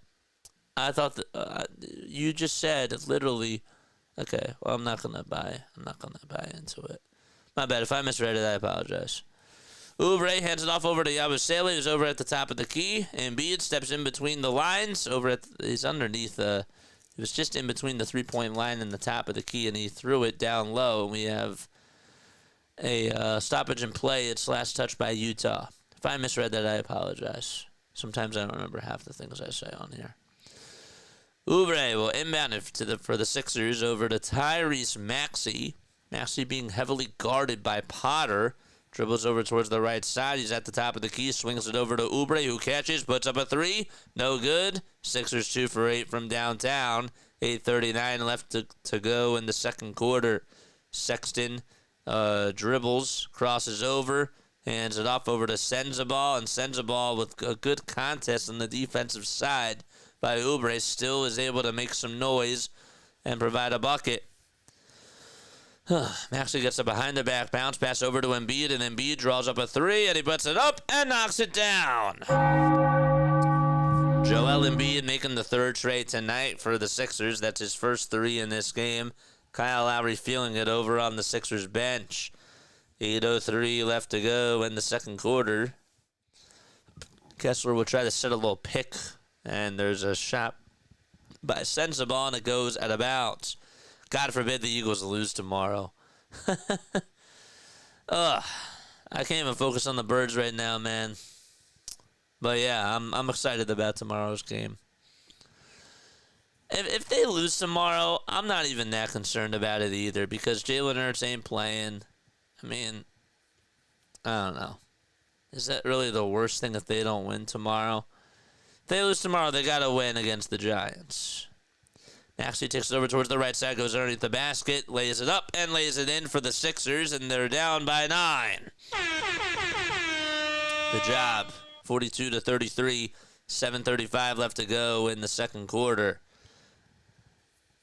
you just said literally, okay, well, I'm not going to buy into it. My bad. If I misread it, I apologize. Oubre hands it off over to Yabusele, who's over at the top of the key. Embiid steps in between the lines. He's underneath. He was just in between the three-point line and the top of the key, and he threw it down low. And we have a stoppage in play. It's last touch by Utah. If I misread that, I apologize. Sometimes I don't remember half the things I say on here. Oubre will inbound it for the Sixers over to Tyrese Maxey. Maxey being heavily guarded by Potter. Dribbles over towards the right side. He's at the top of the key. Swings it over to Oubre, who catches. Puts up a three. No good. Sixers 2 for 8 from downtown. 8:39 left to go in the second quarter. Sexton dribbles. Crosses over. Hands it off over to Senzabal. And Senzabal with a good contest on the defensive side by Oubre. Still is able to make some noise and provide a bucket. Maxey gets a behind-the-back bounce pass over to Embiid, and Embiid draws up a three, and he puts it up and knocks it down. Joel Embiid making the third straight tonight for the Sixers. That's his first three in this game. Kyle Lowry feeling it over on the Sixers bench. 8:03 left to go in the second quarter. Kessler will try to set a little pick, and there's a shot by Senzabal, and it goes out of bounds. God forbid the Eagles lose tomorrow. I can't even focus on the Birds right now, man. But yeah, I'm excited about tomorrow's game. If they lose tomorrow, I'm not even that concerned about it either because Jalen Hurts ain't playing. I mean, I don't know. Is that really the worst thing if they don't win tomorrow? If they lose tomorrow, they got to win against the Giants. Maxey takes it over towards the right side, goes underneath the basket, lays it up, and lays it in for the Sixers, and they're down by 9. Good job. 42-33, 7:35 left to go in the second quarter.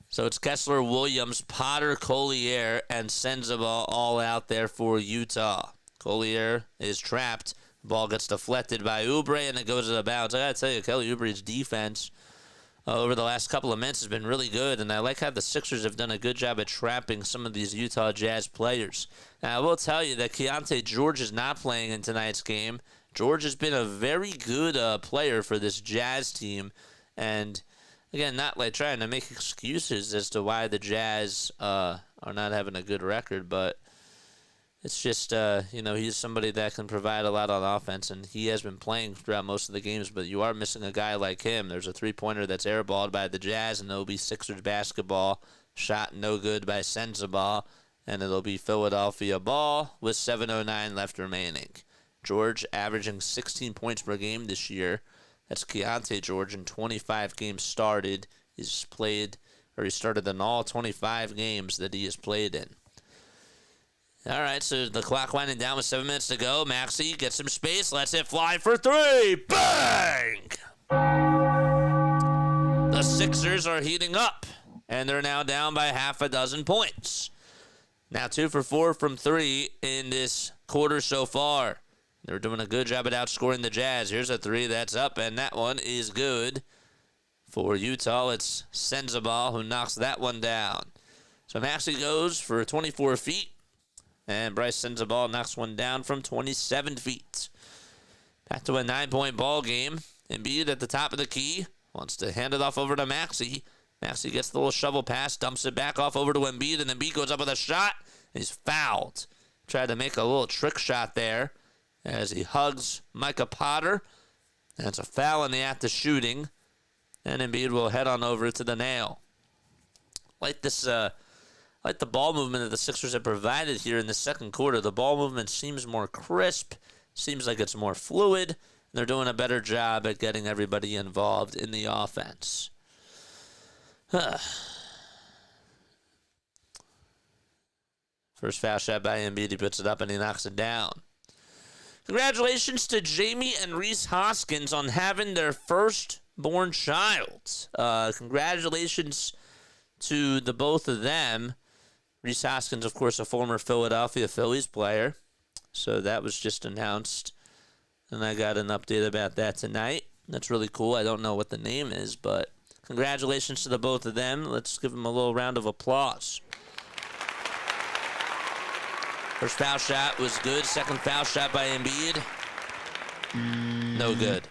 So it's Kessler, Williams, Potter, Collier, and Senzabal all out there for Utah. Collier is trapped. The ball gets deflected by Oubre, and it goes out of bounds. I got to tell you, Kelly Oubre's defense over the last couple of minutes has been really good, and I like how the Sixers have done a good job at trapping some of these Utah Jazz players. Now, I will tell you that Keontae George is not playing in tonight's game. George has been a very good player for this Jazz team, and again, not like trying to make excuses as to why the Jazz are not having a good record, but it's just, he's somebody that can provide a lot on offense, and he has been playing throughout most of the games, but you are missing a guy like him. There's a three-pointer that's airballed by the Jazz, and it'll be Sixers basketball, shot no good by Sensabaugh, and it'll be Philadelphia ball with 7:09 left remaining. George averaging 16 points per game this year. That's Keontae George in 25 games started. He started in all 25 games that he has played in. All right, so the clock winding down with 7 minutes to go. Maxey gets some space, lets it fly for three. Bang! The Sixers are heating up, and they're now down by half a dozen points. Now 2 for 4 from three in this quarter so far. They're doing a good job at outscoring the Jazz. Here's a three that's up, and that one is good. For Utah, it's Sensabaugh who knocks that one down. So Maxey goes for 24 feet. And Bryce Sensabaugh knocks one down from 27 feet. Back to a 9-point ball game. Embiid at the top of the key. Wants to hand it off over to Maxey. Maxey gets the little shovel pass, dumps it back off over to Embiid, and Embiid goes up with a shot, and he's fouled. Tried to make a little trick shot there as he hugs Micah Potter. And it's a foul in the act of shooting. And Embiid will head on over to the nail. Like the ball movement that the Sixers have provided here in the second quarter. The ball movement seems more crisp, seems like it's more fluid, and they're doing a better job at getting everybody involved in the offense. First foul shot by Embiid, he puts it up and he knocks it down. Congratulations to Jamie and Reese Hoskins on having their firstborn child. Congratulations to the both of them. Reese Hoskins, of course, a former Philadelphia Phillies player. So that was just announced. And I got an update about that tonight. That's really cool. I don't know what the name is, but congratulations to the both of them. Let's give them a little round of applause. First foul shot was good. Second foul shot by Embiid. No good.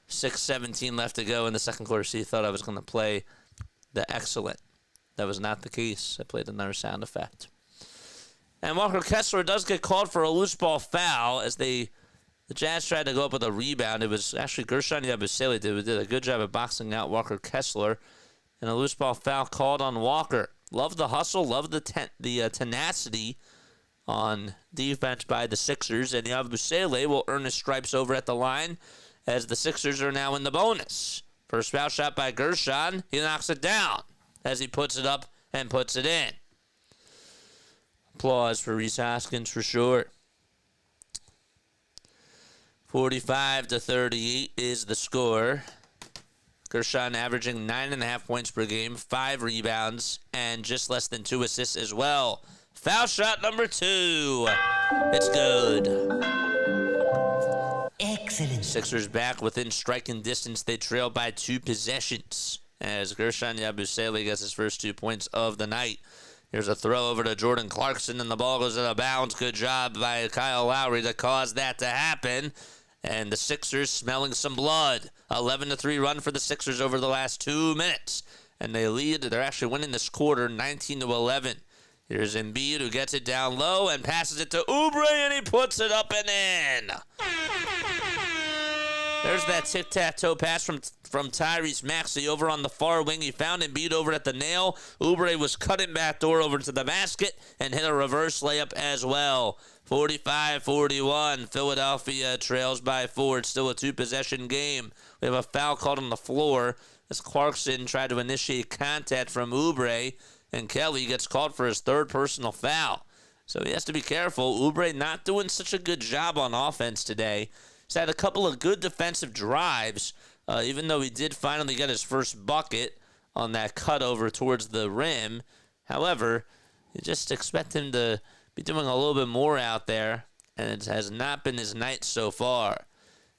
6:17 left to go in the second quarter. So you thought I was going to play the excellent. That was not the case. I played another sound effect. And Walker Kessler does get called for a loose ball foul as the Jazz tried to go up with a rebound. It was actually Gershon Yabusele did a good job of boxing out Walker Kessler. And a loose ball foul called on Walker. Love the hustle, love the tenacity on defense by the Sixers. And Yabusele will earn his stripes over at the line as the Sixers are now in the bonus. First foul shot by Gershon. He knocks it down as he puts it up and puts it in. Applause for Reese Hoskins for sure. 45-38 is the score. Gershon averaging 9.5 points per game, 5 rebounds, and just less than 2 assists as well. Foul shot number 2. It's good. Excellent. Sixers back within striking distance. They trail by 2 possessions as Gershon Yabusele gets his first 2 points of the night. Here's a throw over to Jordan Clarkson, and the ball goes out of bounds. Good job by Kyle Lowry to cause that to happen. And the Sixers smelling some blood. 11-3 run for the Sixers over the last 2 minutes. And they lead. They're actually winning this quarter 19-11. Here's Embiid who gets it down low and passes it to Oubre, and he puts it up and in. There's that tic-tac-toe pass from Tyrese Maxey over on the far wing. He found Embiid over at the nail. Oubre was cutting backdoor over to the basket and hit a reverse layup as well. 45-41. Philadelphia trails by 4. It's still a 2-possession game. We have a foul called on the floor as Clarkson tried to initiate contact from Oubre, and Kelly gets called for his 3rd personal foul. So he has to be careful. Oubre not doing such a good job on offense today. He's had a couple of good defensive drives, even though he did finally get his first bucket on that cut over towards the rim. However, you just expect him to be doing a little bit more out there, and it has not been his night so far.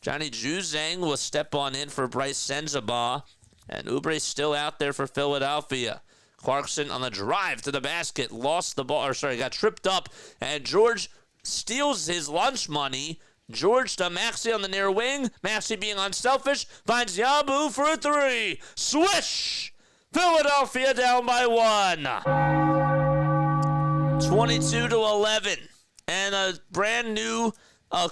Johnny Juzang will step on in for Bryce Sensabaugh, and Oubre's still out there for Philadelphia. Clarkson on the drive to the basket, got tripped up, and George steals his lunch money, George to Maxey on the near wing. Maxey being unselfish. Finds Yabu for a three. Swish! Philadelphia down by 1. 22-11. And a brand new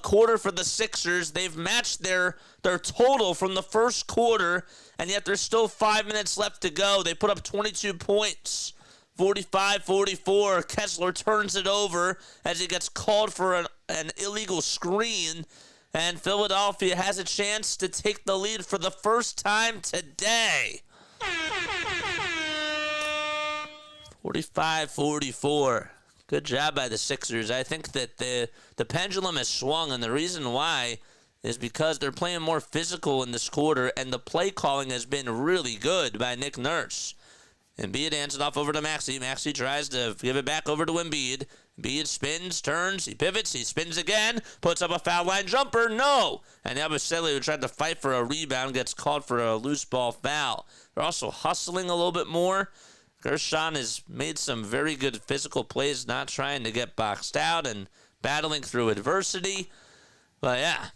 quarter for the Sixers. They've matched their total from the first quarter, and yet there's still 5 minutes left to go. They put up 22 points. 45-44. Kessler turns it over as he gets called for an illegal screen. And Philadelphia has a chance to take the lead for the first time today. 45-44. Good job by the Sixers. I think that the pendulum has swung, and the reason why is because they're playing more physical in this quarter, and the play calling has been really good by Nick Nurse. Embiid hands it off over to Maxey. Maxey tries to give it back over to Embiid. Embiid spins, turns, he pivots, he spins again, puts up a foul line jumper, no! And Yabusele, who tried to fight for a rebound, gets called for a loose ball foul. They're also hustling a little bit more. Gershon has made some very good physical plays, not trying to get boxed out and battling through adversity. But yeah,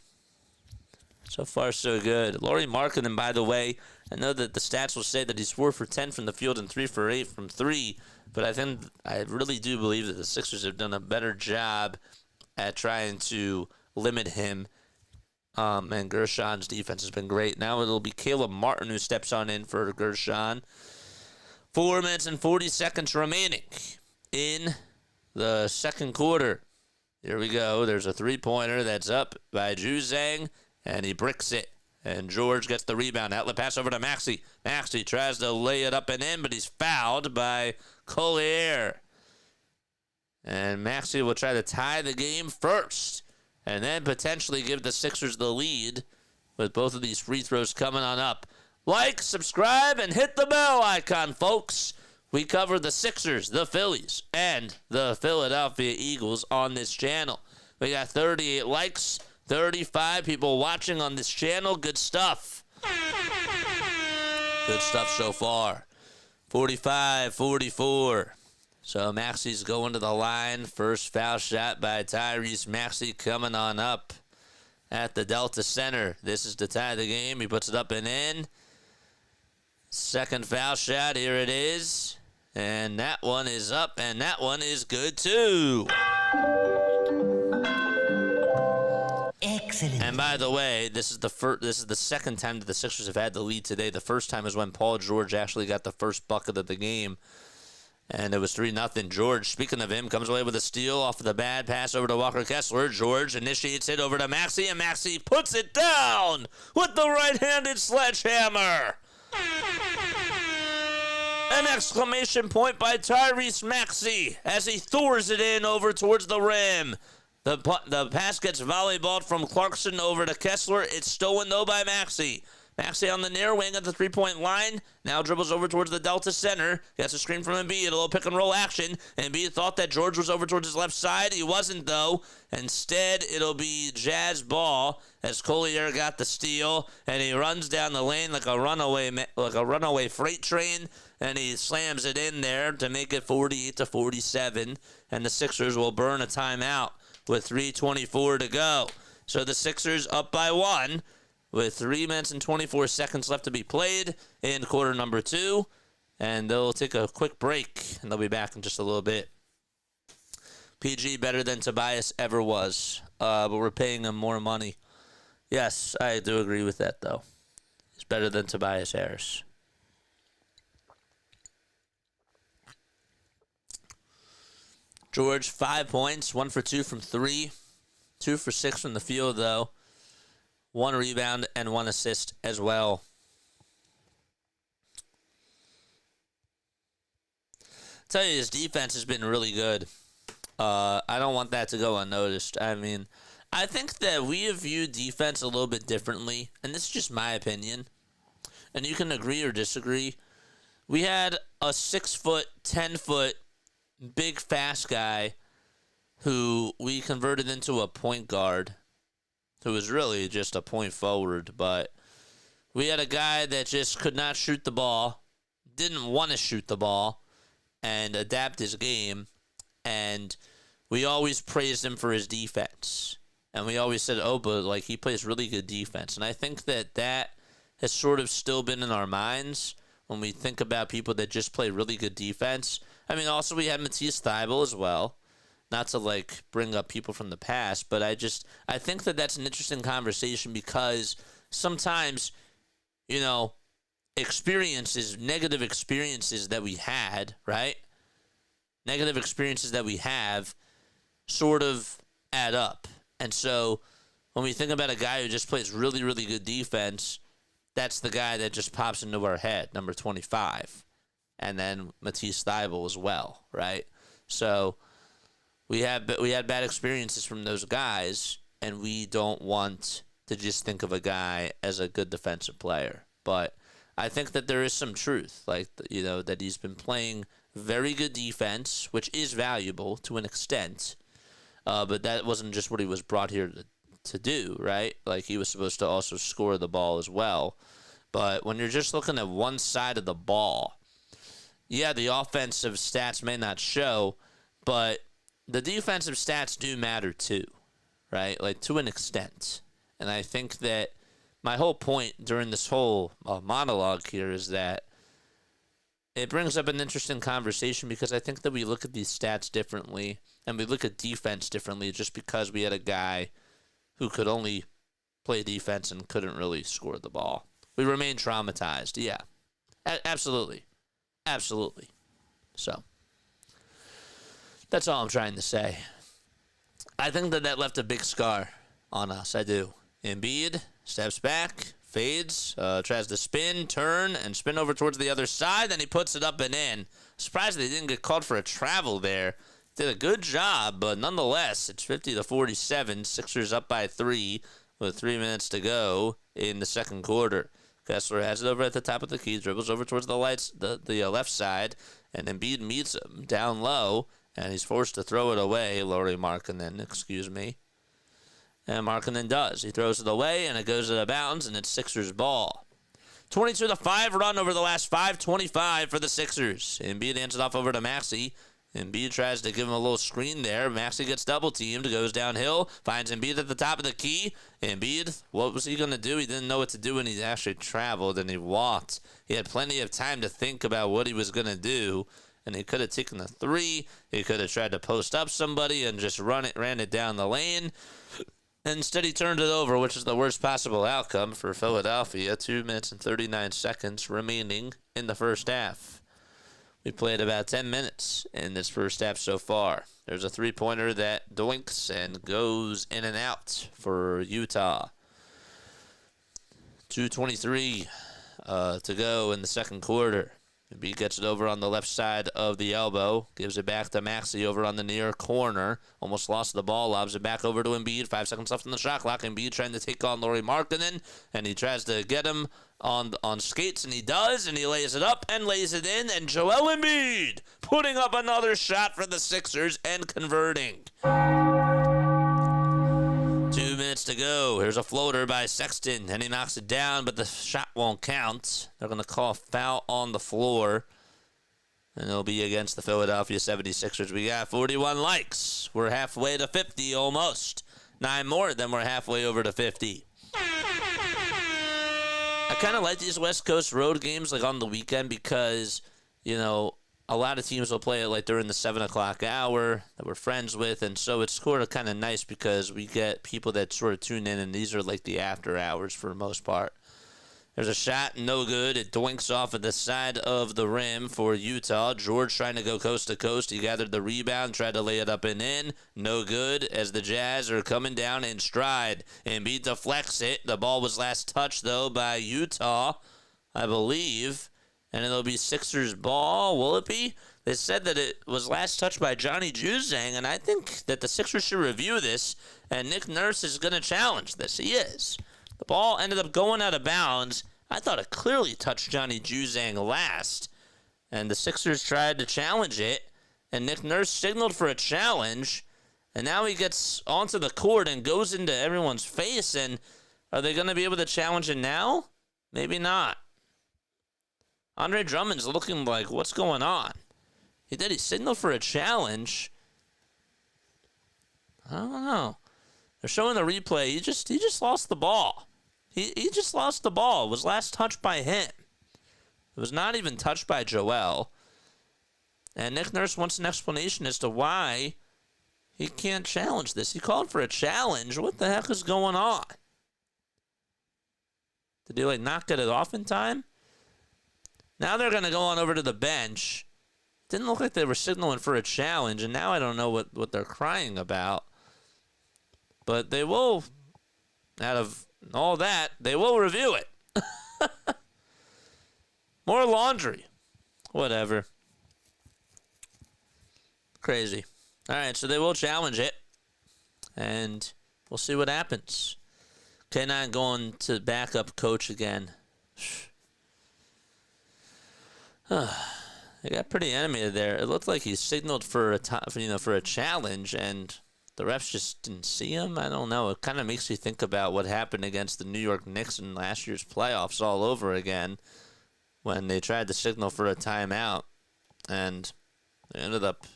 so far so good. Lauri Markannen, by the way, I know that the stats will say that he's 4 for 10 from the field and 3 for 8 from 3, but I really do believe that the Sixers have done a better job at trying to limit him. And Gershon's defense has been great. Now it'll be Caleb Martin who steps on in for Gershon. 4 minutes and 40 seconds remaining in the second quarter. Here we go. There's a three-pointer that's up by Juzang, and he bricks it. And George gets the rebound. Outlet pass over to Maxey. Maxey tries to lay it up and in, but he's fouled by Collier. And Maxey will try to tie the game first, and then potentially give the Sixers the lead with both of these free throws coming on up. Like, subscribe, and hit the bell icon, folks. We cover the Sixers, the Phillies, and the Philadelphia Eagles on this channel. We got 38 likes, 35 people watching on this channel. Good stuff. Good stuff so far. 45-44. So Maxey's going to the line. First foul shot by Tyrese Maxey coming on up at the Delta Center. This is to tie the game. He puts it up and in. Second foul shot. Here it is. And that one is up, and that one is good too. Excellent. And by the way, this is the second time that the Sixers have had the lead today. The first time is when Paul George actually got the first bucket of the game, and it was 3-0. George, speaking of him, comes away with a steal off of the bad pass over to Walker Kessler. George initiates it over to Maxey, and Maxey puts it down with the right-handed sledgehammer. An exclamation point by Tyrese Maxey as he throws it in over towards the rim. The pass gets volleyballed from Clarkson over to Kessler. It's stolen, though, by Maxey. Maxey on the near wing at the three-point line. Now dribbles over towards the Delta Center. Gets a screen from Embiid. A little pick-and-roll action. Embiid thought that George was over towards his left side. He wasn't, though. Instead, it'll be Jazz ball as Collier got the steal. And he runs down the lane like a runaway freight train. And he slams it in there to make it 48-47. And the Sixers will burn a timeout with 3:24 to go. So the Sixers up by 1 with 3 minutes and 24 seconds left to be played in quarter number 2. And they'll take a quick break, and they'll be back in just a little bit. PG better than Tobias ever was, but we're paying him more money. Yes, I do agree with that, though. He's better than Tobias Harris. George, 5 points, 1 for 2 from 3, 2 for 6 from the field, though. 1 rebound and 1 assist as well. I'll tell you, his defense has been really good. I don't want that to go unnoticed. I mean, I think that we have viewed defense a little bit differently, and this is just my opinion, and you can agree or disagree. We had a 6-foot, 10-foot, big, fast guy who we converted into a point guard who was really just a point forward. But we had a guy that just could not shoot the ball, didn't want to shoot the ball, and adapt his game. And we always praised him for his defense. And we always said, oh, but like he plays really good defense. And I think that has sort of still been in our minds when we think about people that just play really good defense. I mean, also we had Matisse Thybulle as well. Not to like bring up people from the past, but I think that that's an interesting conversation because sometimes, negative experiences that we had, right? Negative experiences that we have sort of add up. And so when we think about a guy who just plays really, really good defense, that's the guy that just pops into our head, number 25. And then Matisse Thybulle as well, right? So we had bad experiences from those guys, and we don't want to just think of a guy as a good defensive player. But I think that there is some truth, that he's been playing very good defense, which is valuable to an extent. But that wasn't just what he was brought here to do, right? Like, he was supposed to also score the ball as well. But when you're just looking at one side of the ball, yeah, the offensive stats may not show, but the defensive stats do matter too, right? Like, to an extent. And I think that my whole point during this whole monologue here is that it brings up an interesting conversation because I think that we look at these stats differently and we look at defense differently just because we had a guy who could only play defense and couldn't really score the ball. We remain traumatized. Yeah, absolutely. Absolutely. So that's all I'm trying to say. I think that left a big scar on us. I do. Embiid steps back, fades, tries to turn, and spin over towards the other side. Then he puts it up and in. Surprised they didn't get called for a travel there. Did a good job, but nonetheless, it's 50-47. Sixers up by 3 with 3 minutes to go in the second quarter. Kessler has it over at the top of the key, dribbles over towards the left side, and Embiid meets him down low, and he's forced to throw it away. Lauri Markannen, excuse me. And Markanen does. He throws it away, and it goes out of bounds, and it's Sixers ball. 22-5 run over the last 5:25 for the Sixers. Embiid hands it off over to Maxey. Embiid tries to give him a little screen there. Maxey gets double-teamed, goes downhill, finds Embiid at the top of the key. Embiid, what was he going to do? He didn't know what to do, and he actually traveled, and he walked. He had plenty of time to think about what he was going to do, and he could have taken the three. He could have tried to post up somebody and just ran it down the lane. Instead, he turned it over, which is the worst possible outcome for Philadelphia. 2 minutes and 39 seconds remaining in the first half. We played about 10 minutes in this first half so far. There's a three-pointer that doinks and goes in and out for Utah. 2:23 to go in the second quarter. Embiid gets it over on the left side of the elbow. Gives it back to Maxey over on the near corner. Almost lost the ball. Lobs it back over to Embiid. 5 seconds left on the shot clock. Embiid trying to take on Lauri Markanen. And he tries to get him on skates. And he does. And he lays it up and lays it in. And Joel Embiid putting up another shot for the Sixers and converting. 2 minutes to go. Here's a floater by Sexton, and he knocks it down, but the shot won't count. They're going to call a foul on the floor, and it'll be against the Philadelphia 76ers. We got 41 likes. We're halfway to 50 almost. 9 more, then we're halfway over to 50. I kind of like these West Coast road games like on the weekend because, a lot of teams will play it like during the 7 o'clock hour that we're friends with, and so it's sort of kind of nice because we get people that sort of tune in, and these are like the after hours for the most part. There's a shot, no good. It doinks off at the side of the rim for Utah. George trying to go coast to coast. He gathered the rebound, tried to lay it up and in. No good as the Jazz are coming down in stride. Embiid deflects it. The ball was last touched, though, by Utah, I believe. And it'll be Sixers ball, will it be? They said that it was last touched by Johnny Juzang, and I think that the Sixers should review this, and Nick Nurse is going to challenge this. He is. The ball ended up going out of bounds. I thought it clearly touched Johnny Juzang last, and the Sixers tried to challenge it, and Nick Nurse signaled for a challenge, and now he gets onto the court and goes into everyone's face, and are they going to be able to challenge it now? Maybe not. Andre Drummond's looking like, what's going on? He signaled for a challenge. I don't know. They're showing the replay. He just lost the ball. He just lost the ball. It was last touched by him. It was not even touched by Joel. And Nick Nurse wants an explanation as to why he can't challenge this. He called for a challenge. What the heck is going on? Did he not get it off in time? Now they're going to go on over to the bench. Didn't look like they were signaling for a challenge, and now I don't know what they're crying about. But they will, out of all that, they will review it. More laundry. Whatever. Crazy. All right, so they will challenge it, and we'll see what happens. K9 going to backup coach again. They got pretty animated there. It looked like he signaled for a challenge, and the refs just didn't see him. I don't know. It kind of makes you think about what happened against the New York Knicks in last year's playoffs all over again, when they tried to signal for a timeout, and they ended up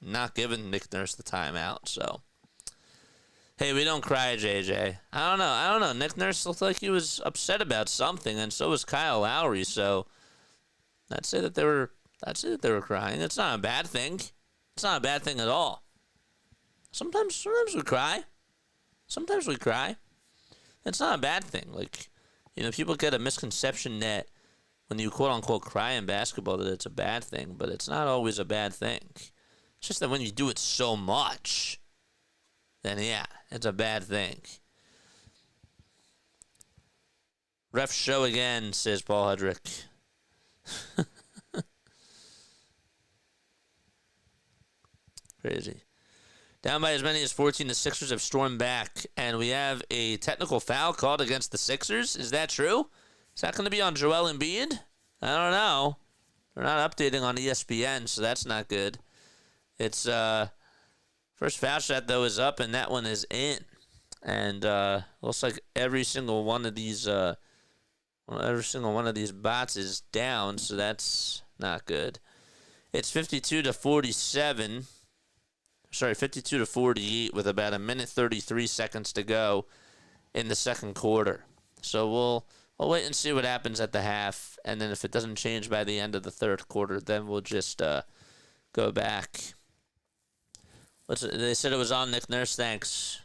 not giving Nick Nurse the timeout. So, hey, we don't cry, JJ. I don't know. Nick Nurse looked like he was upset about something, and so was Kyle Lowry. So, I'd say that they were crying. It's not a bad thing. It's not a bad thing at all. Sometimes we cry. Sometimes we cry. It's not a bad thing. People get a misconception that when you quote-unquote cry in basketball that it's a bad thing, but it's not always a bad thing. It's just that when you do it so much, then yeah, it's a bad thing. Ref show again, says Paul Hudrick. Crazy. Down by as many as 14, the Sixers have stormed back, and we have a technical foul called against the Sixers. Is that true? Is that going to be on Joel Embiid? I don't know. They're not updating on ESPN, so that's not good. It's first foul shot though is up, and that one is in. And looks like every single one of these bots is down, so that's not good. It's 52-47. Sorry, 52-48 with about a minute 33 seconds to go in the second quarter. So we'll wait and see what happens at the half, and then if it doesn't change by the end of the third quarter, then we'll just go back. They said it was on Nick Nurse. Thanks.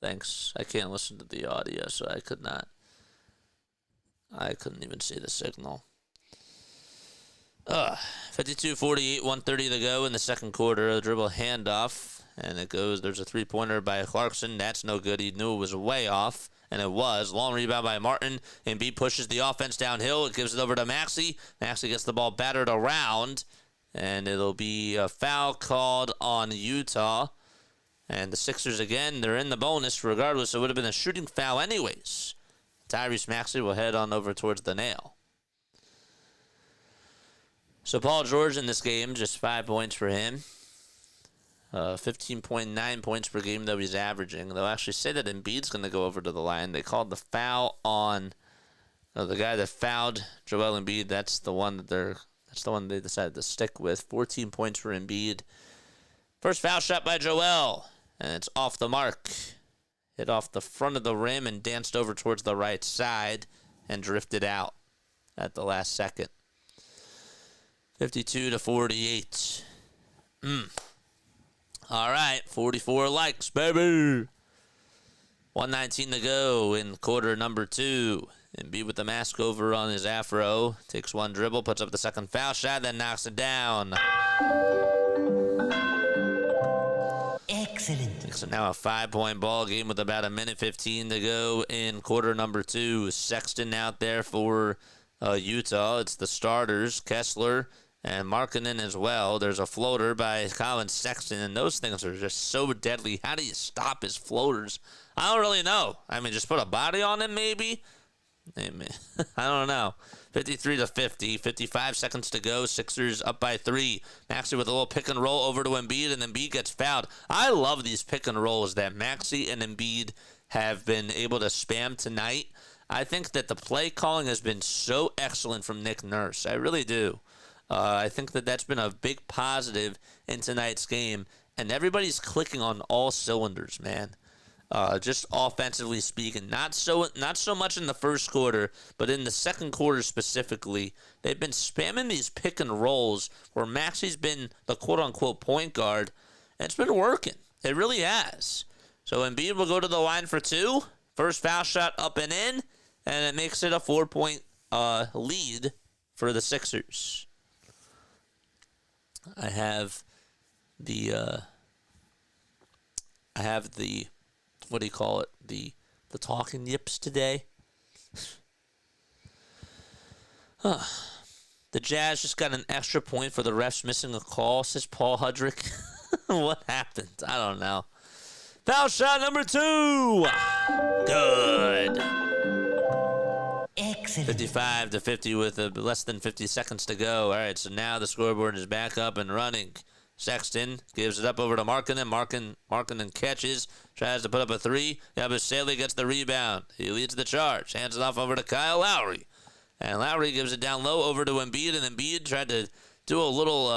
I can't listen to the audio, so I couldn't even see the signal. 52-48, 1:30 to go in the second quarter. A dribble handoff, and it goes. There's a three-pointer by Clarkson. That's no good. He knew it was way off, and it was. Long rebound by Martin. Embiid pushes the offense downhill. It gives it over to Maxey. Maxey gets the ball battered around, and it'll be a foul called on Utah. And the Sixers, again, they're in the bonus. Regardless, it would have been a shooting foul anyways. Tyrese Maxey will head on over towards the nail. So Paul George in this game, just 5 points for him. 15.9 points per game, though, he's averaging. They'll actually say that Embiid's going to go over to the line. They called the foul on the guy that fouled Joel Embiid. That's the one they decided to stick with. 14 points for Embiid. First foul shot by Joel, and it's off the mark. Hit off the front of the rim and danced over towards the right side and drifted out at the last second. 52-48. All right, 44 likes, baby. 1:19 to go in quarter number 2. Embiid with the mask over on his afro. Takes one dribble, puts up the second foul shot, then knocks it down. Excellent. So now a 5-point ball game with about a minute 15 to go in quarter number 2. Sexton out there for Utah. It's the starters, Kessler and Markanen as well. There's a floater by Colin Sexton, and those things are just so deadly. How do you stop his floaters? I don't really know. I mean, just put a body on him, maybe? I don't know. 53-50, 55 seconds to go. Sixers up by 3. Maxey with a little pick and roll over to Embiid, and Embiid gets fouled. I love these pick and rolls that Maxey and Embiid have been able to spam tonight. I think that the play calling has been so excellent from Nick Nurse. I really do. I think that that's been a big positive in tonight's game, and everybody's clicking on all cylinders, man. Just offensively speaking, not so much in the first quarter, but in the second quarter specifically, they've been spamming these pick and rolls where Maxey's been the quote unquote point guard, and it's been working. It really has. So Embiid will go to the line for two. First foul shot up and in, and it makes it a 4-point lead for the Sixers. I have the what do you call it? The talking yips today. The Jazz just got an extra point for the refs missing a call, says Paul Hudrick. What happened? I don't know. Foul shot number 2. Good. Excellent. 55-50 with less than 50 seconds to go. All right, so now the scoreboard is back up and running. Sexton gives it up over to Markannen. Markannen catches, tries to put up a 3. Yabusele gets the rebound. He leads the charge. Hands it off over to Kyle Lowry. And Lowry gives it down low over to Embiid, and Embiid tried to do a little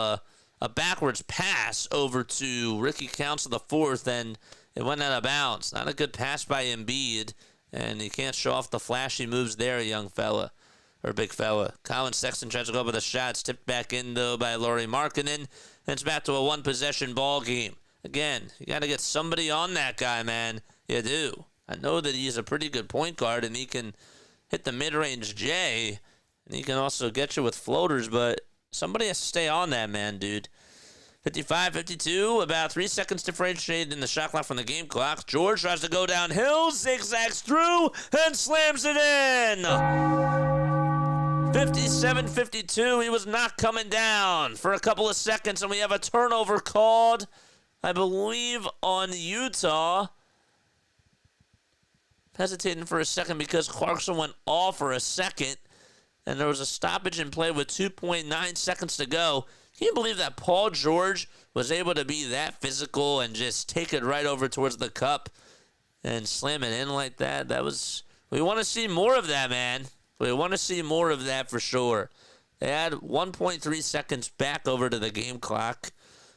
a backwards pass over to Ricky Council the fourth, and it went out of bounds. Not a good pass by Embiid, and he can't show off the flashy moves there, young fella. Or big fella. Colin Sexton tries to go up with a shot. It's tipped back in, though, by Lauri Markannen. And it's back to a one-possession ball game. Again, you got to get somebody on that guy, man. You do. I know that he's a pretty good point guard, and he can hit the mid-range J, and he can also get you with floaters, but somebody has to stay on that, man, dude. 55-52, about 3 seconds differentiated in the shot clock from the game clock. George tries to go downhill, zigzags through, and slams it in. 57-52, he was not coming down for a couple of seconds, and we have a turnover called, I believe, on Utah. Hesitating for a second because Clarkson went off for a second, and there was a stoppage in play with 2.9 seconds to go. Can you believe that Paul George was able to be that physical and just take it right over towards the cup and slam it in like that? We want to see more of that, man. We want to see more of that for sure. They had 1.3 seconds back over to the game clock.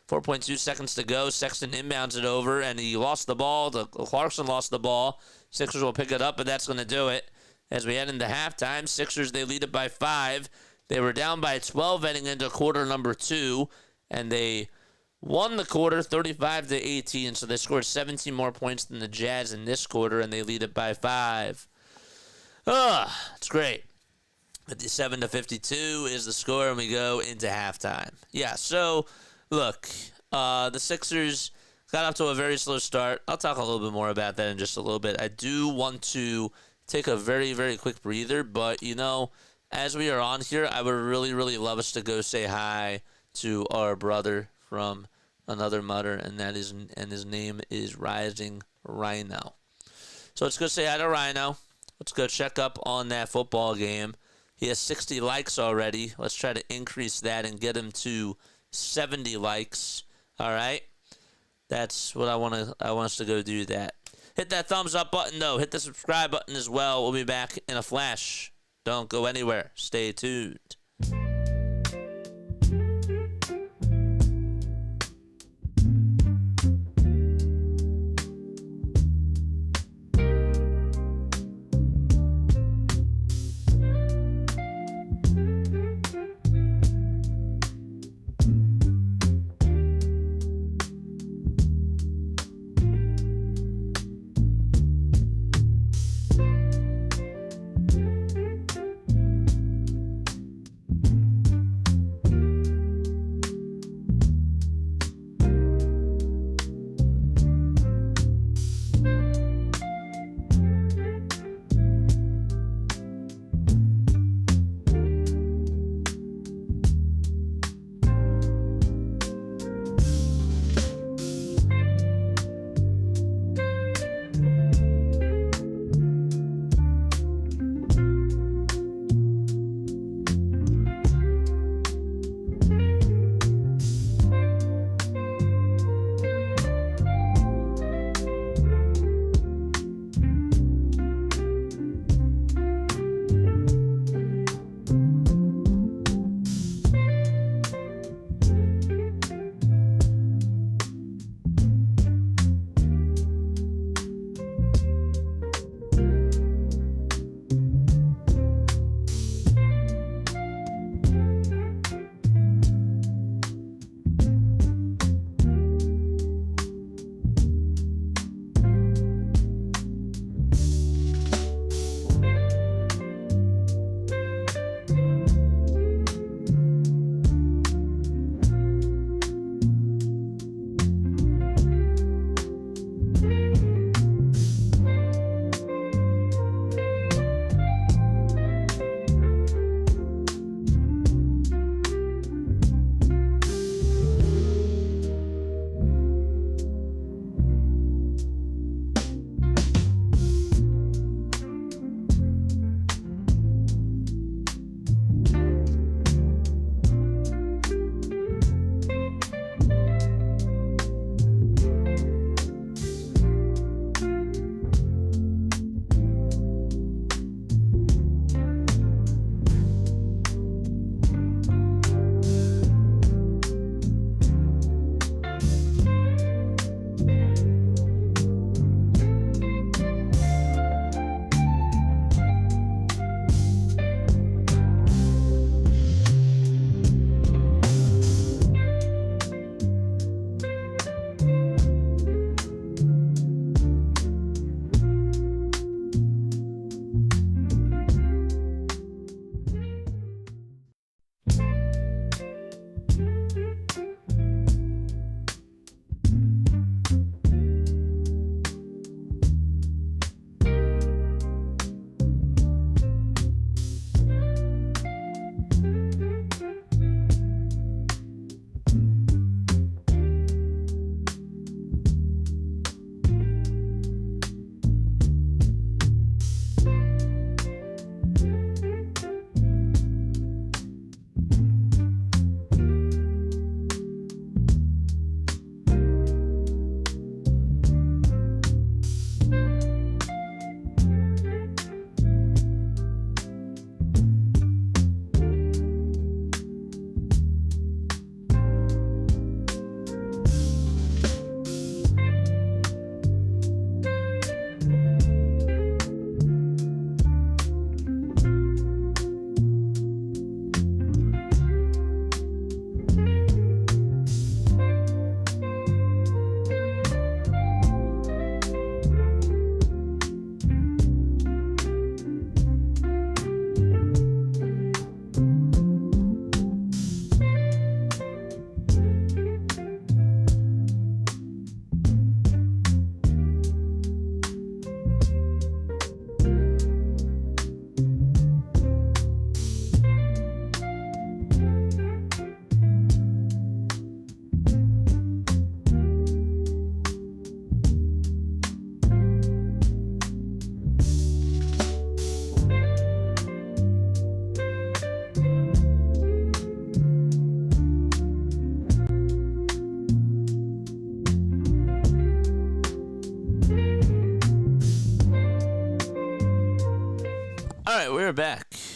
4.2 seconds to go. Sexton inbounds it over, and he lost the ball. Clarkson lost the ball. Sixers will pick it up, but that's going to do it. As we head into halftime, Sixers, they lead it by 5. They were down by 12 heading into quarter number 2, and they won the quarter 35-18, so they scored 17 more points than the Jazz in this quarter, and they lead it by 5. It's great. 57-52 is the score, and we go into halftime. Yeah, so, look, the Sixers got off to a very slow start. I'll talk a little bit more about that in just a little bit. I do want to take a very, very quick breather, but, as we are on here, I would really, really love us to go say hi to our brother from another mother, and his name is Rising Rhino. So let's go say hi to Rhino. Let's go check up on that football game. He has 60 likes already. Let's try to increase that and get him to 70 likes. All right? That's what I want us to go do that. Hit that thumbs up button, though. Hit the subscribe button as well. We'll be back in a flash. Don't go anywhere. Stay tuned.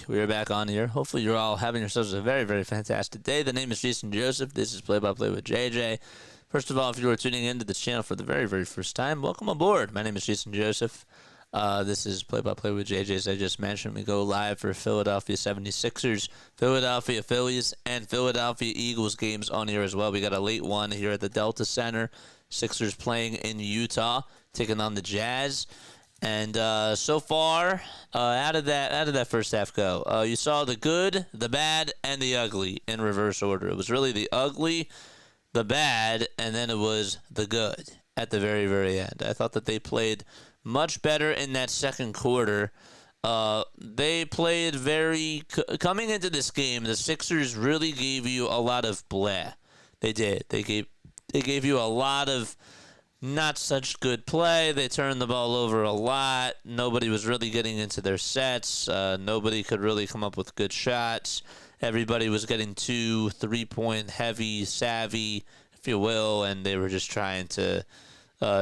We are back on here. Hopefully you're all having yourselves a very, very fantastic day. The name is Jason Joseph. This is Play-by-Play with JJ. First of all, if you are tuning into this channel for the very, very first time, welcome aboard. My name is Jason Joseph. This is Play-by-Play with JJ. As I just mentioned, we go live for Philadelphia 76ers, Philadelphia Phillies, and Philadelphia Eagles games on here as well. We got a late one here at the Delta Center. Sixers playing in Utah, taking on the Jazz. And so far, how did that first half go? You saw the good, the bad, and the ugly in reverse order. It was really the ugly, the bad, and then it was the good at the very, very end. I thought that they played much better in that second quarter. They played coming into this game, the Sixers really gave you a lot of blah. They did. They gave you a lot of not such good play. They turned the ball over a lot. Nobody was really getting into their sets. Nobody could really come up with good shots. Everybody was getting 2 3-point heavy, savvy, if you will, and they were just trying to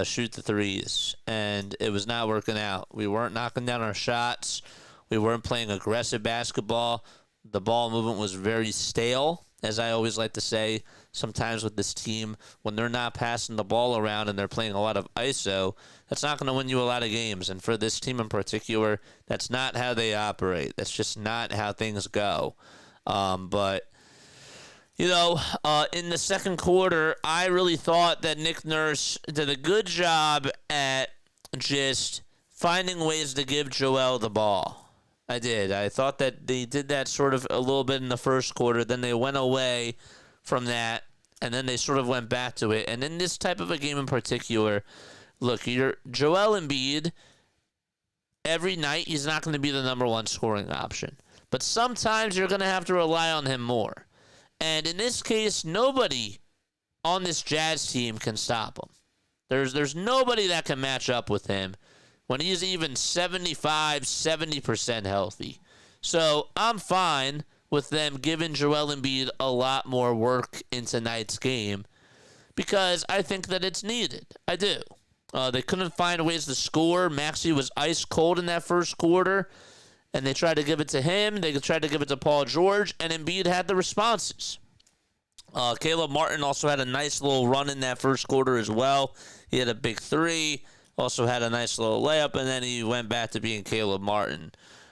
shoot the threes. And it was not working out. We weren't knocking down our shots. We weren't playing aggressive basketball. The ball movement was very stale, as I always like to say. Sometimes with this team, when they're not passing the ball around and they're playing a lot of ISO, that's not going to win you a lot of games. And for this team in particular, that's not how they operate. That's just not how things go. But, you know, in the second quarter, I really thought that Nick Nurse did a good job at just finding ways to give Joel the ball. I did. I thought that they did that sort of a little bit in the first quarter. Then they went away from that, and then they sort of went back to it. And in this type of a game in particular, look, you're Joel Embiid, every night he's not going to be the number one scoring option. But sometimes you're going to have to rely on him more. And in this case, nobody on this Jazz team can stop him. There's nobody that can match up with him when he's even 75, 70% healthy. So I'm fine with them giving Joel Embiid a lot more work in tonight's game because I think that it's needed. I do. They couldn't find ways to score. Maxey was ice cold in that first quarter, and they tried to give it to him. They tried to give it to Paul George, and Embiid had the responses. Caleb Martin also had a nice little run in that first quarter as well. He had a big three, also had a nice little layup, and then he went back to being Caleb Martin.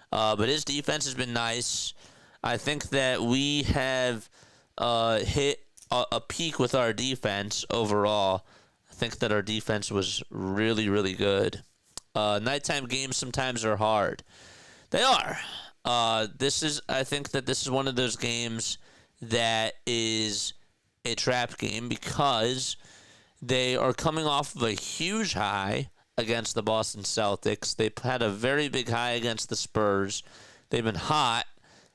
But his defense has been nice. I think that we have hit a peak with our defense overall. I think that our defense was really, really good. Nighttime games sometimes are hard. They are. I think that this is one of those games that is a trap game because they are coming off of a huge high against the Boston Celtics. They had a very big high against the Spurs. They've been hot.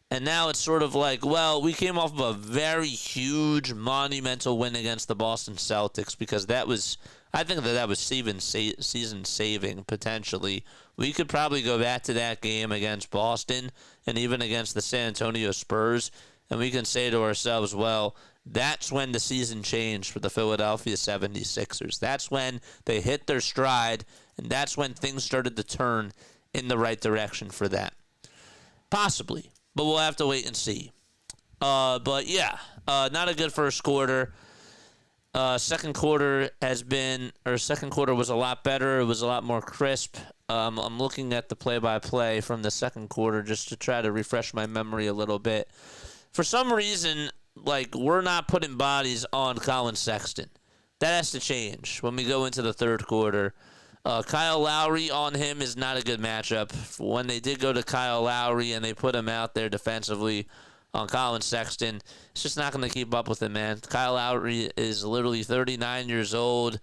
And now it's sort of like, well, we came off of a very huge, monumental win against the Boston Celtics because I think that was season-saving, potentially. We could probably go back to that game against Boston and even against the San Antonio Spurs, and we can say to ourselves, well, that's when the season changed for the Philadelphia 76ers. That's when they hit their stride, and that's when things started to turn in the right direction for them. Possibly. But we'll have to wait and see. But yeah, not a good first quarter. Second quarter was a lot better. It was a lot more crisp. I'm looking at the play-by-play from the second quarter just to try to refresh my memory a little bit. For some reason, we're not putting bodies on Colin Sexton. That has to change when we go into the third quarter. Kyle Lowry on him is not a good matchup. When they did go to Kyle Lowry and they put him out there defensively on Colin Sexton, it's just not going to keep up with him, man. Kyle Lowry is literally 39 years old,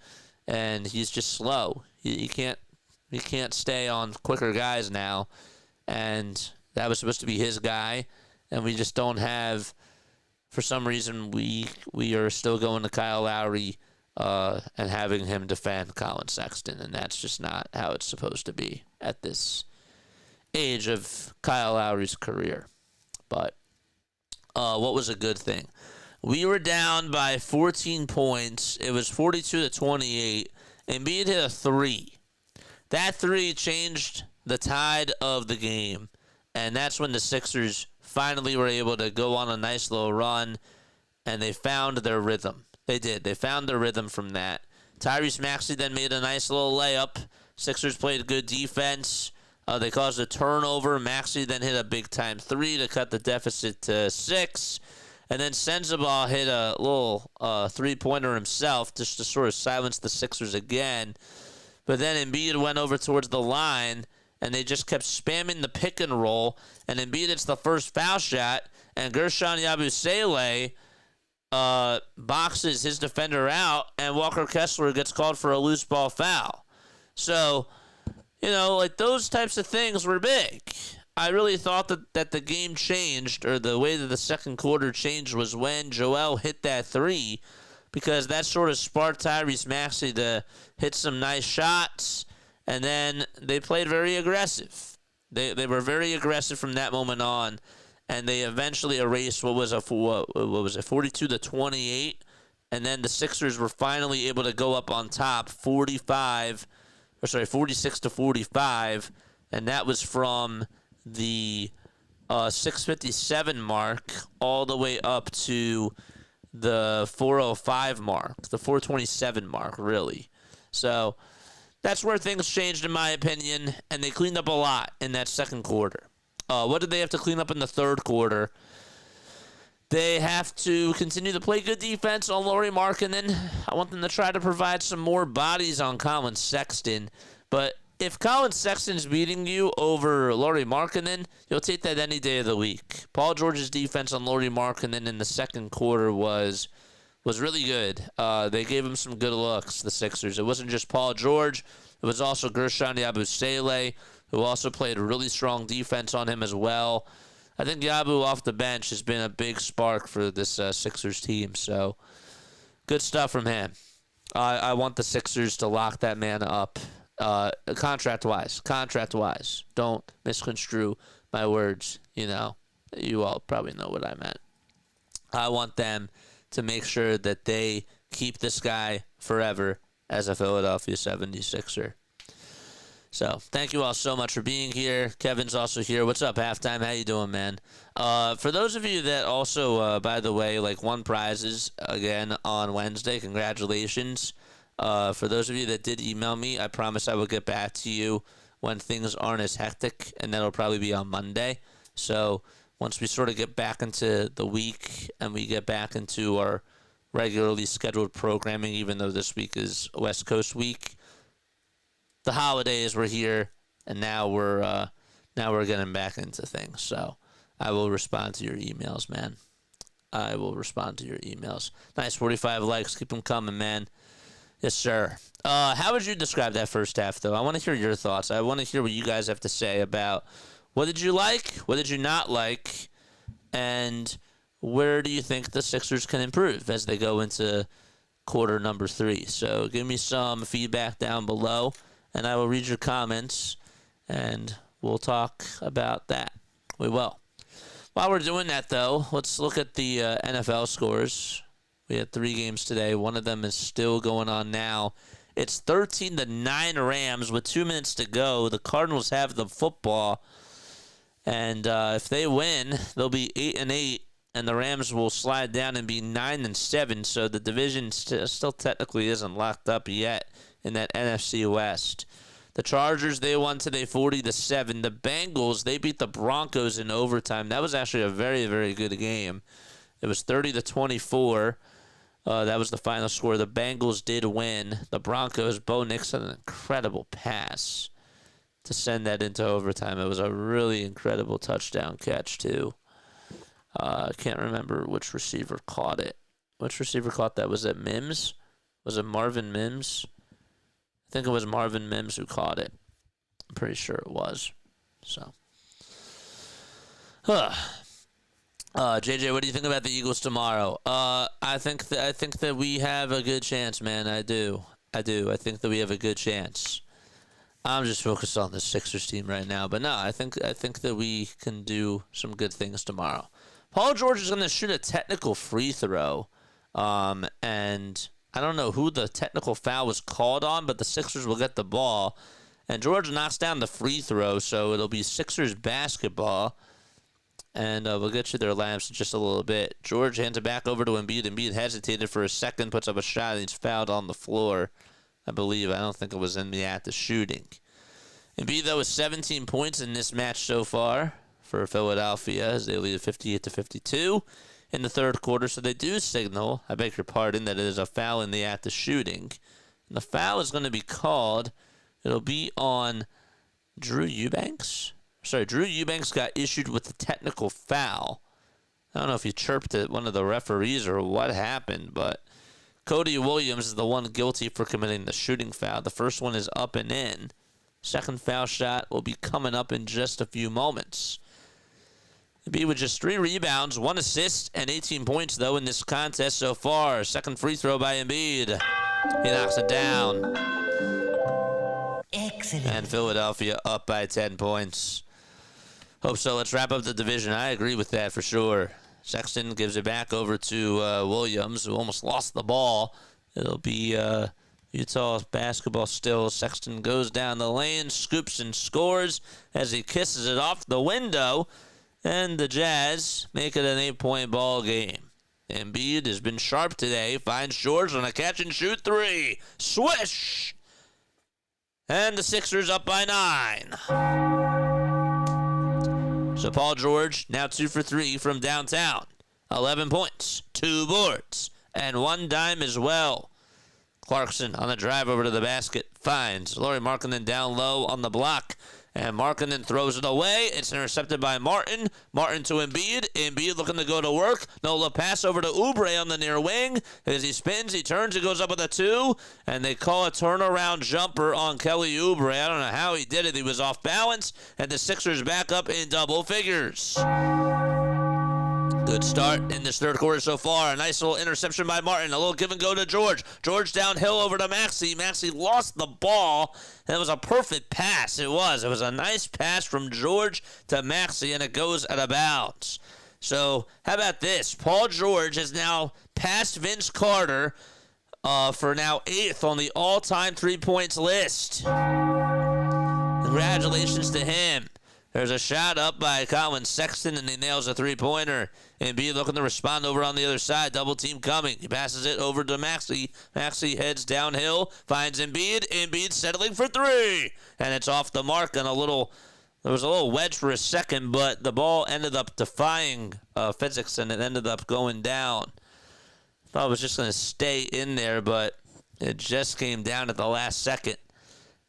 and he's just slow. He can't stay on quicker guys now, and that was supposed to be his guy, and we just don't have. For some reason, we are still going to Kyle Lowry. And having him defend Colin Sexton, and that's just not how it's supposed to be at this age of Kyle Lowry's career. But what was a good thing? We were down by 14 points. It was 42-28. Embiid hit a three. That three changed the tide of the game, And that's when the Sixers finally were able to go on a nice little run, and they found their rhythm. They did. They found their rhythm from that. Tyrese Maxey then made a nice little layup. Sixers played good defense. They caused a turnover. Maxey then hit a big-time three to cut the deficit to 6. And then Sensabaugh hit a little three-pointer himself just to sort of silence the Sixers again. But then Embiid went over towards the line, and they just kept spamming the pick and roll. And Embiid hits the first foul shot, and Gershon Yabusele boxes his defender out, and Walker Kessler gets called for a loose ball foul. So, like those types of things were big. I really thought that the game changed, or the way that the second quarter changed, was when Joel hit that three, because that sort of sparked Tyrese Maxey to hit some nice shots, and then they played very aggressive. They were very aggressive from that moment on, and they eventually erased what was it, 42-28, and then the Sixers were finally able to go up on top 46-45, and that was from the 6:57 mark all the way up to the 4:05 mark, the 4:27 mark, really. So that's where things changed, in my opinion, and they cleaned up a lot in that second quarter. What did they have to clean up in the third quarter? They have to continue to play good defense on Lauri Markannen. I want them to try to provide some more bodies on Colin Sexton. But if Colin Sexton's beating you over Lauri Markannen, you'll take that any day of the week. Paul George's defense on Lauri Markannen in the second quarter was really good. They gave him some good looks, the Sixers. It wasn't just Paul George. It was also Gershon Yabusele, who also played really strong defense on him as well. I think Yabu off the bench has been a big spark for this Sixers team. So good stuff from him. I want the Sixers to lock that man up. Contract-wise. Don't misconstrue my words. You all probably know what I meant. I want them to make sure that they keep this guy forever as a Philadelphia 76er. So thank you all so much for being here. Kevin's also here. What's up, Halftime? How you doing, man? For those of you that also, by the way, won prizes again on Wednesday, congratulations. For those of you that did email me, I promise I will get back to you when things aren't as hectic, and that'll probably be on Monday. So once we sort of get back into the week and we get back into our regularly scheduled programming, even though this week is West Coast week, the holidays were here, and now we're getting back into things. So I will respond to your emails, man. I will respond to your emails. Nice 45 likes. Keep them coming, man. Yes, sir. How would you describe that first half, though? I want to hear your thoughts. I want to hear what you guys have to say about what did you like, what did you not like, and where do you think the Sixers can improve as they go into quarter number 3. So give me some feedback down below, and I will read your comments, and we'll talk about that. We will. While we're doing that, though, let's look at the NFL scores. We had 3 games today. One of them is still going on now. It's 13-9 Rams with 2 minutes to go. The Cardinals have the football, and if they win, they'll be 8-8, and the Rams will slide down and be 9-7. So the division still technically isn't locked up yet in that NFC West. The Chargers, they won today 40-7. The Bengals, they beat the Broncos in overtime. That was actually a very, very good game. It was 30-24. That was the final score. The Bengals did win. The Broncos, Bo Nix had an incredible pass to send that into overtime. It was a really incredible touchdown catch, too. I can't remember which receiver caught it. Which receiver caught that? Was it Mims? Was it Marvin Mims? I think it was Marvin Mims who caught it. I'm pretty sure it was. So, JJ, what do you think about the Eagles tomorrow? I think that we have a good chance, man. I do. I think that we have a good chance. I'm just focused on the Sixers team right now, but no, I think that we can do some good things tomorrow. Paul George is going to shoot a technical free throw, and I don't know who the technical foul was called on, but the Sixers will get the ball, And George knocks down the free throw, so it'll be Sixers basketball. And we'll get you their lineups in just a little bit. George hands it back over to Embiid. Embiid hesitated for a second, puts up a shot, and he's fouled on the floor, I believe. I don't think it was in the act of shooting. Embiid, though, with 17 points in this match so far for Philadelphia as they lead 58-52 in the third quarter. So they do signal, I beg your pardon, that it is a foul in the act of shooting. And the foul is going to be called. It'll be on Drew Eubanks. Sorry, Drew Eubanks got issued with a technical foul. I don't know if he chirped at one of the referees or what happened, but Cody Williams is the one guilty for committing the shooting foul. The first one is up and in. Second foul shot will be coming up in just a few moments. Embiid with just 3 rebounds, 1 assist, and 18 points, though, in this contest so far. Second free throw by Embiid. He knocks it down. Excellent. And Philadelphia up by 10 points. Hope so. Let's wrap up the division. I agree with that for sure. Sexton gives it back over to Williams, who almost lost the ball. It'll be Utah basketball still. Sexton goes down the lane, scoops and scores as he kisses it off the window. And the Jazz make it an 8-point ball game. Embiid has been sharp today. Finds George on a catch-and-shoot 3. Swish! And the Sixers up by 9. So Paul George now 2 for 3 from downtown. 11 points, 2 boards, and 1 dime as well. Clarkson on the drive over to the basket finds Lauri Markannen down low on the block. And Markanen throws it away. It's intercepted by Martin. Martin to Embiid. Embiid looking to go to work. Nola pass over to Oubre on the near wing. As he spins, he turns, he goes up with a 2. And they call a turnaround jumper on Kelly Oubre. I don't know how he did it. He was off balance. And the Sixers back up in double figures. Good start in this third quarter so far. A nice little interception by Martin. A little give and go to George. George downhill over to Maxey. Maxey lost the ball. And it was a perfect pass. It was. It was a nice pass from George to Maxey, and it goes out of bounds. So how about this? Paul George has now passed Vince Carter for now 8th on the all-time 3-points list. Congratulations to him. There's a shot up by Colin Sexton, and he nails a 3-pointer. Embiid looking to respond over on the other side. Double team coming. He passes it over to Maxey. Maxey heads downhill, finds Embiid. Embiid settling for 3. And it's off the mark on there was a little wedge for a second, but the ball ended up defying physics, and it ended up going down. Thought it was just going to stay in there, but it just came down at the last second.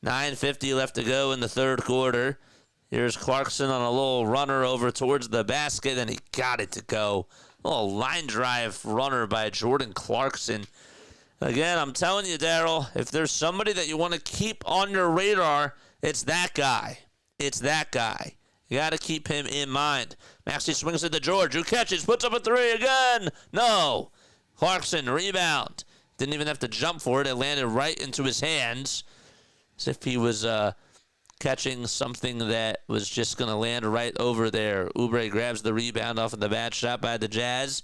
9:50 left to go in the third quarter. Here's Clarkson on a little runner over towards the basket, and he got it to go. A little line drive runner by Jordan Clarkson. Again, I'm telling you, Daryl, if there's somebody that you want to keep on your radar, it's that guy. It's that guy. You got to keep him in mind. Maxey swings it to George, who catches, puts up a 3 again. No. Clarkson, rebound. Didn't even have to jump for it. It landed right into his hands as if he was catching something that was just going to land right over there. Oubre grabs the rebound off of the bad shot by the Jazz,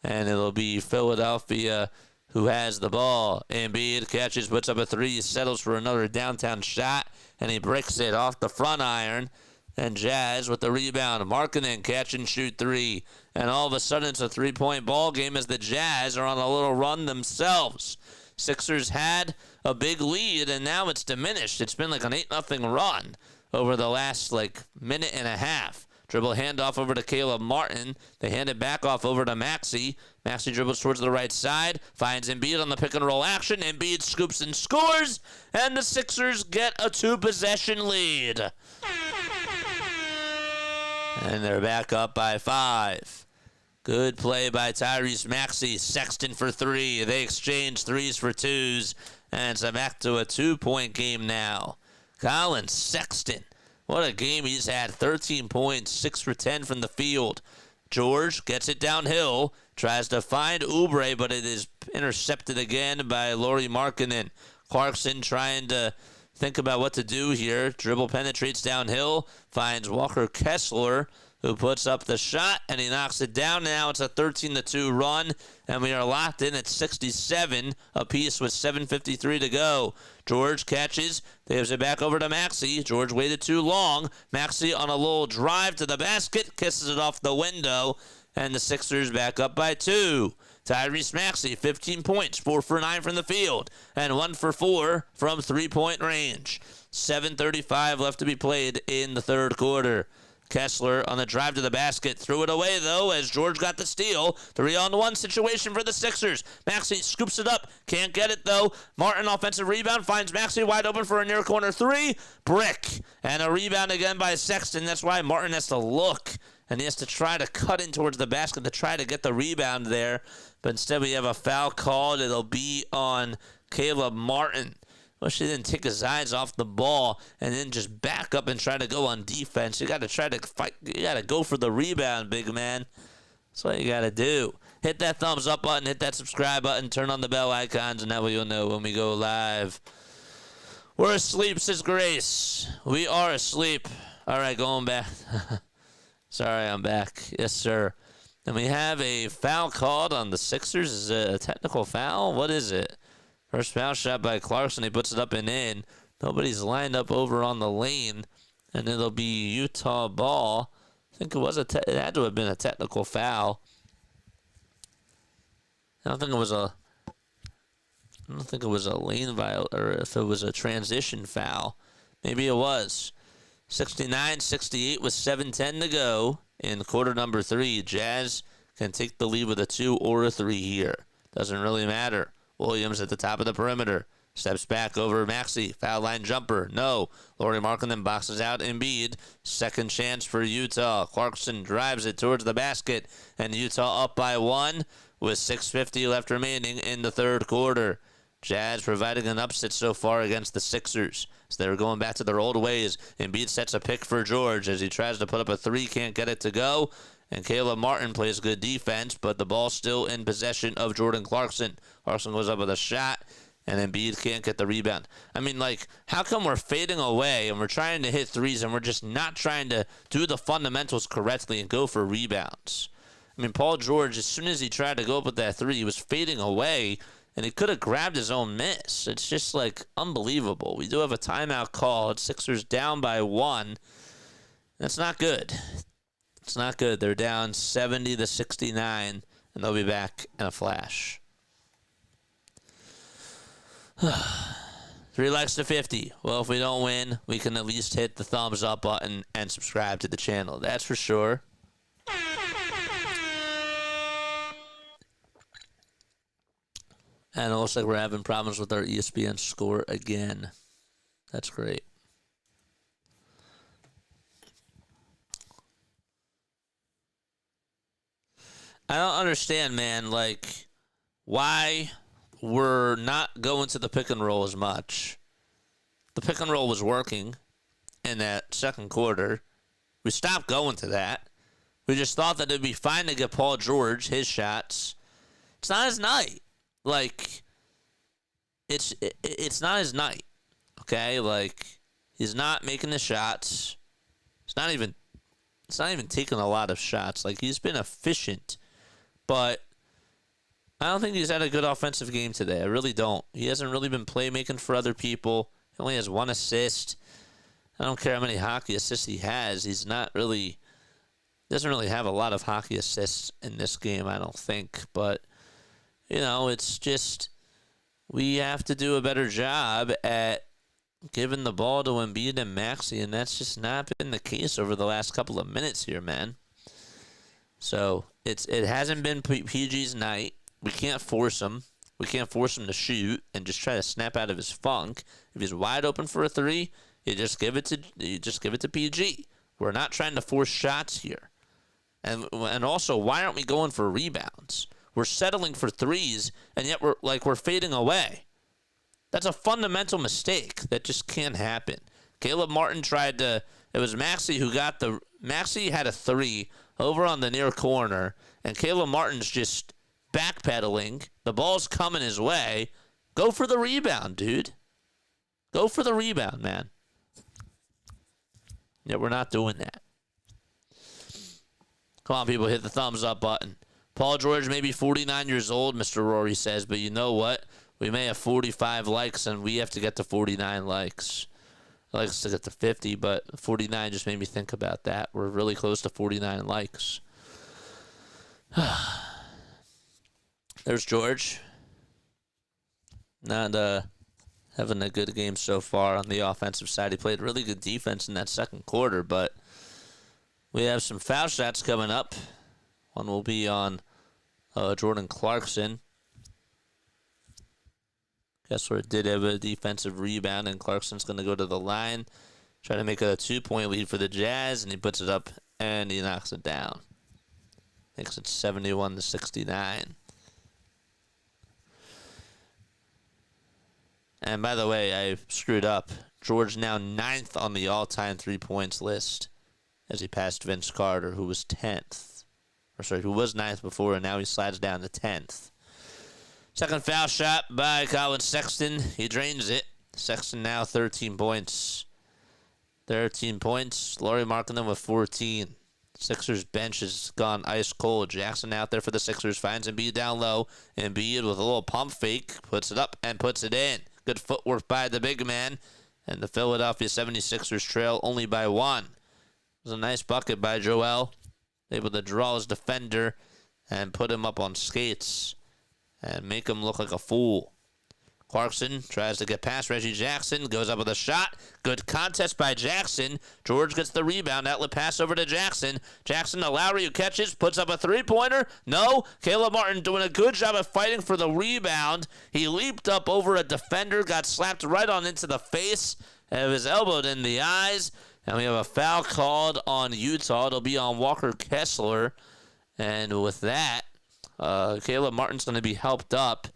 and it'll be Philadelphia who has the ball. Embiid catches, puts up a 3, settles for another downtown shot, and he bricks it off the front iron. And Jazz with the rebound. Markanen catch and shoot 3. And all of a sudden it's a 3-point ball game as the Jazz are on a little run themselves. Sixers had a big lead, and now it's diminished. It's been like an 8-0 run over the last minute and a half. Dribble handoff over to Caleb Martin. They hand it back off over to Maxey. Maxey dribbles towards the right side. Finds Embiid on the pick-and-roll action. Embiid scoops and scores. And the Sixers get a 2-possession lead. And they're back up by 5. Good play by Tyrese Maxey. Sexton for 3. They exchange 3s for 2s. And it's back to a 2-point game now. Colin Sexton. What a game he's had. 13 points, 6 for 10 from the field. George gets it downhill. Tries to find Oubre, but it is intercepted again by Lauri Markanen. Clarkson trying to think about what to do here. Dribble penetrates downhill. Finds Walker Kessler, who puts up the shot, and he knocks it down. Now it's a 13-2 run, and we are locked in at 67 apiece with 7:53 to go. George catches, gives it back over to Maxey. George waited too long. Maxey on a little drive to the basket, kisses it off the window, and the Sixers back up by 2. Tyrese Maxey, 15 points, 4 for 9 from the field, and 1 for 4 from three-point range. 7:35 left to be played in the third quarter. Kessler on the drive to the basket. Threw it away, though, as George got the steal. 3-on-1 situation for the Sixers. Maxey scoops it up. Can't get it, though. Martin, offensive rebound, finds Maxey wide open for a near corner three. Brick. And a rebound again by Sexton. That's why Martin has to look. And he has to try to cut in towards the basket to try to get the rebound there. But instead we have a foul called. It'll be on Caleb Martin. Wish he didn't take his eyes off the ball and then just back up and try to go on defense. You got to try to fight. You got to go for the rebound, big man. That's what you got to do. Hit that thumbs up button. Hit that subscribe button. Turn on the bell icons, and that way you'll know when we go live. We're asleep, says Grace. We are asleep. All right, going back. Sorry, I'm back. Yes, sir. And we have a foul called on the Sixers. Is it a technical foul? What is it? First foul shot by Clarkson. He puts it up and in. Nobody's lined up over on the lane. And it'll be Utah ball. I think it had to have been a technical foul. I don't think it was a lane violation, or if it was a transition foul. Maybe it was. 69-68 with 7:10 to go in quarter number 3. Jazz can take the lead with a 2 or a 3 here. Doesn't really matter. Williams at the top of the perimeter. Steps back over Maxey. Foul line jumper. No. Lauri Markannen boxes out Embiid. Second chance for Utah. Clarkson drives it towards the basket. And Utah up by 1 with 6:50 left remaining in the third quarter. Jazz providing an upset so far against the Sixers. So they're going back to their old ways. Embiid sets a pick for George as he tries to put up a 3. Can't get it to go. And Caleb Martin plays good defense, but the ball's still in possession of Jordan Clarkson. Clarkson goes up with a shot, and Embiid can't get the rebound. I mean, like, how come we're fading away and we're trying to hit threes and we're just not trying to do the fundamentals correctly and go for rebounds? I mean, Paul George, as soon as he tried to go up with that 3, he was fading away, and he could have grabbed his own miss. It's just, like, unbelievable. We do have a timeout called. Sixers down by 1. That's not good. It's not good. They're down 70-69, and they'll be back in a flash. 3 likes to 50. Well, if we don't win, we can at least hit the thumbs up button and subscribe to the channel. That's for sure. And it looks like we're having problems with our ESPN score again. That's great. I don't understand, man, like, why we're not going to the pick and roll as much. The pick and roll was working in that second quarter. We stopped going to that. We just thought that it'd be fine to get Paul George his shots. It's not his night. Like, it's not his night, okay? Like, he's not making the shots. It's not even taking a lot of shots. Like, he's been efficient. But I don't think he's had a good offensive game today. I really don't. He hasn't really been playmaking for other people. He only has 1 assist. I don't care how many hockey assists he has. He's not really... doesn't really have a lot of hockey assists in this game, I don't think. But, you know, it's just... we have to do a better job at giving the ball to Embiid and Maxey, and that's just not been the case over the last couple of minutes here, man. So it hasn't been PG's night. We can't force him. We can't force him to shoot and just try to snap out of his funk. If he's wide open for a 3, you just give it to PG. We're not trying to force shots here. And also, why aren't we going for rebounds? We're settling for 3s, and yet we're fading away. That's a fundamental mistake that just can't happen. Caleb Martin tried to. It was Maxey who got the. Maxey had a 3 over on the near corner, and Caleb Martin's just backpedaling. The ball's coming his way. Go for the rebound, dude. Go for the rebound, man. Yet we're not doing that. Come on, people, hit the thumbs up button. Paul George may be 49 years old, Mr. Rory says, but you know what? We may have 45 likes, and we have to get to 49 likes. I'd like us to get to 50, but 49 just made me think about that. We're really close to 49 likes. There's George. Not having a good game so far on the offensive side. He played really good defense in that second quarter, but we have some foul shots coming up. One will be on Jordan Clarkson. Kessler did have a defensive rebound, and Clarkson's going to go to the line, try to make it a 2-point lead for the Jazz, and he puts it up, and he knocks it down. Makes it 71-69. And by the way, I screwed up. George now 9th on the all-time 3-points list as he passed Vince Carter, who was 10th. Who was 9th before, and now he slides down to 10th. Second foul shot by Colin Sexton. He drains it. Sexton now 13 points. 13 points. Lauri Markannen with 14. Sixers bench has gone ice cold. Jackson out there for the Sixers. Finds Embiid down low. Embiid with a little pump fake. Puts it up and puts it in. Good footwork by the big man. And the Philadelphia 76ers trail only by 1. It was a nice bucket by Joel. Able to draw his defender and put him up on skates and make him look like a fool. Clarkson tries to get past Reggie Jackson, goes up with a shot. Good contest by Jackson. George gets the rebound. Outlet pass over to Jackson. Jackson to Lauri, who catches, puts up a three-pointer. No. Caleb Martin doing a good job of fighting for the rebound. He leaped up over a defender, got slapped right on into the face, and was elbowed in the eyes. And we have a foul called on Utah. It'll be on Walker Kessler. And with that, Caleb Martin's going to be helped up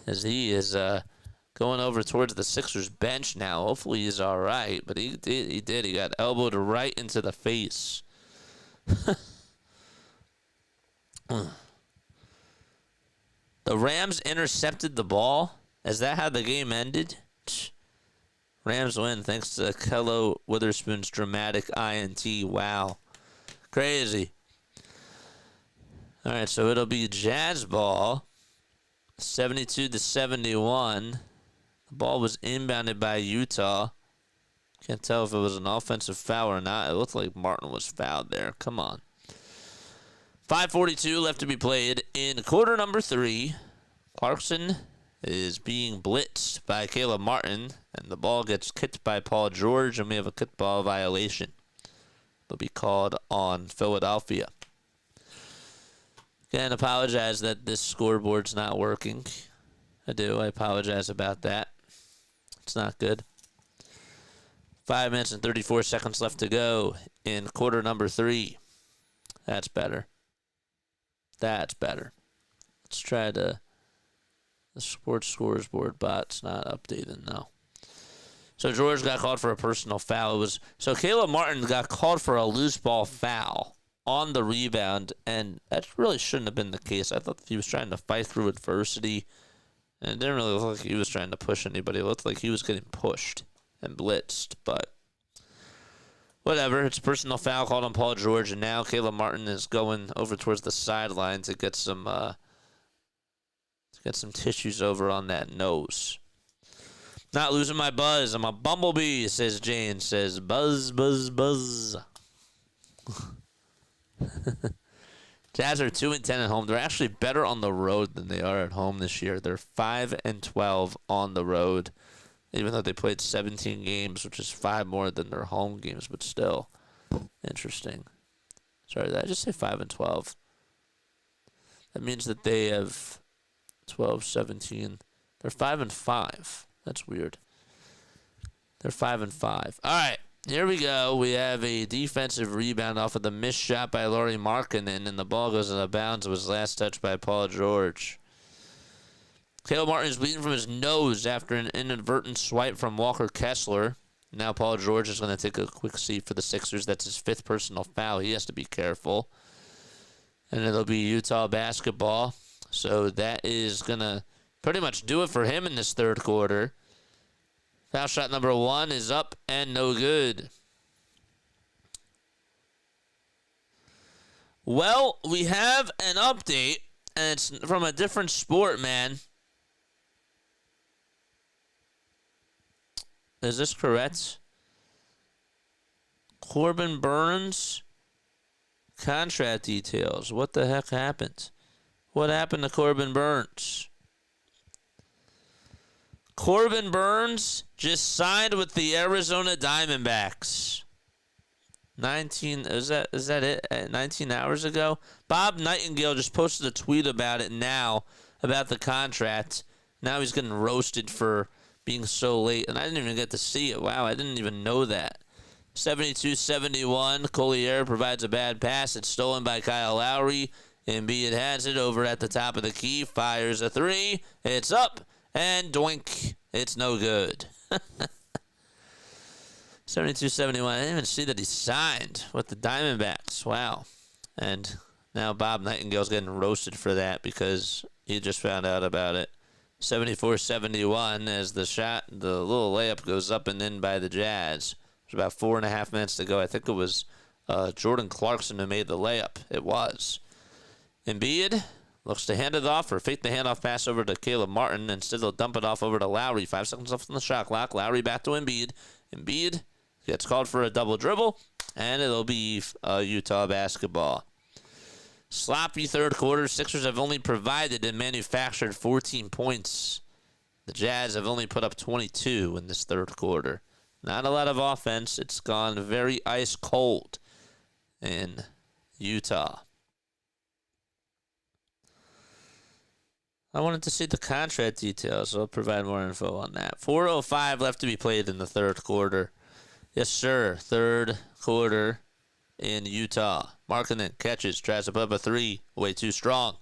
as he is going over towards the Sixers bench now. Hopefully he's all right, but he did. He got elbowed right into the face. The Rams intercepted the ball. Is that how the game ended? Rams win thanks to Kello Witherspoon's dramatic INT. Wow. Crazy. All right, so it'll be Jazz ball. 72-71. The ball was inbounded by Utah. Can't tell if it was an offensive foul or not. It looked like Martin was fouled there. Come on. 5:42 left to be played in quarter number 3. Clarkson is being blitzed by Caleb Martin, and the ball gets kicked by Paul George, and we have a kickball violation. It'll be called on Philadelphia. Again, apologize that this scoreboard's not working. I do. I apologize about that. It's not good. 5 minutes and 34 seconds left to go in quarter number 3. That's better. That's better. Let's try to... The sports scores board bot's not updated now. So George got called for a personal foul. So Caleb Martin got called for a loose ball foul on the rebound, and that really shouldn't have been the case. I thought he was trying to fight through adversity, and it didn't really look like he was trying to push anybody. It looked like he was getting pushed and blitzed, but whatever. It's a personal foul called on Paul George, and now Caleb Martin is going over towards the sideline to get some tissues over on that nose. Not losing my buzz. I'm a bumblebee, says Jane. Says buzz, buzz, buzz. Jazz are 2-10 at home. They're actually better on the road than they are at home this year. They're 5-12 on the road, even though they played 17 games, which is 5 more than their home games, but still interesting. Sorry, did I just say 5-12? That means that they have 12, 17. They're 5-5. That's weird. They're 5-5. All right. Here we go. We have a defensive rebound off of the missed shot by Lauri Markanen, and the ball goes out of bounds. It was last touched by Paul George. Caleb Martin is bleeding from his nose after an inadvertent swipe from Walker Kessler. Now Paul George is going to take a quick seat for the Sixers. That's his 5th personal foul. He has to be careful. And it'll be Utah basketball. So that is going to pretty much do it for him in this third quarter. Foul shot number 1 is up and no good. Well, we have an update, and it's from a different sport, man. Is this correct? Corbin Burns contract details. What the heck happened? What happened to Corbin Burns? Corbin Burns just signed with the Arizona Diamondbacks. Is that it? 19 hours ago? Bob Nightingale just posted a tweet about it now, about the contract. Now he's getting roasted for being so late, and I didn't even get to see it. Wow, I didn't even know that. 72-71, Collier provides a bad pass. It's stolen by Kyle Lowry. Embiid has it over at the top of the key, fires a three. It's up, and doink. It's no good. 72-71. I didn't even see that he signed with the Diamondbacks. Wow. And now Bob Nightingale's getting roasted for that because he just found out about it. 74-71 as the little layup goes up and in by the Jazz. There's about 4.5 minutes to go. I think it was Jordan Clarkson who made the layup. It was. Embiid looks to hand it off or fake the handoff pass over to Caleb Martin. Instead, they'll dump it off over to Lowry. 5 seconds left on the shot clock. Lowry back to Embiid. Embiid gets called for a double dribble, and it'll be Utah basketball. Sloppy third quarter. Sixers have only provided and manufactured 14 points. The Jazz have only put up 22 in this third quarter. Not a lot of offense. It's gone very ice cold in Utah. I wanted to see the contract details, so I'll provide more info on that. 4:05 left to be played in the third quarter. Yes, sir. Third quarter in Utah. Markannen catches, tries to put up a three, way too strong.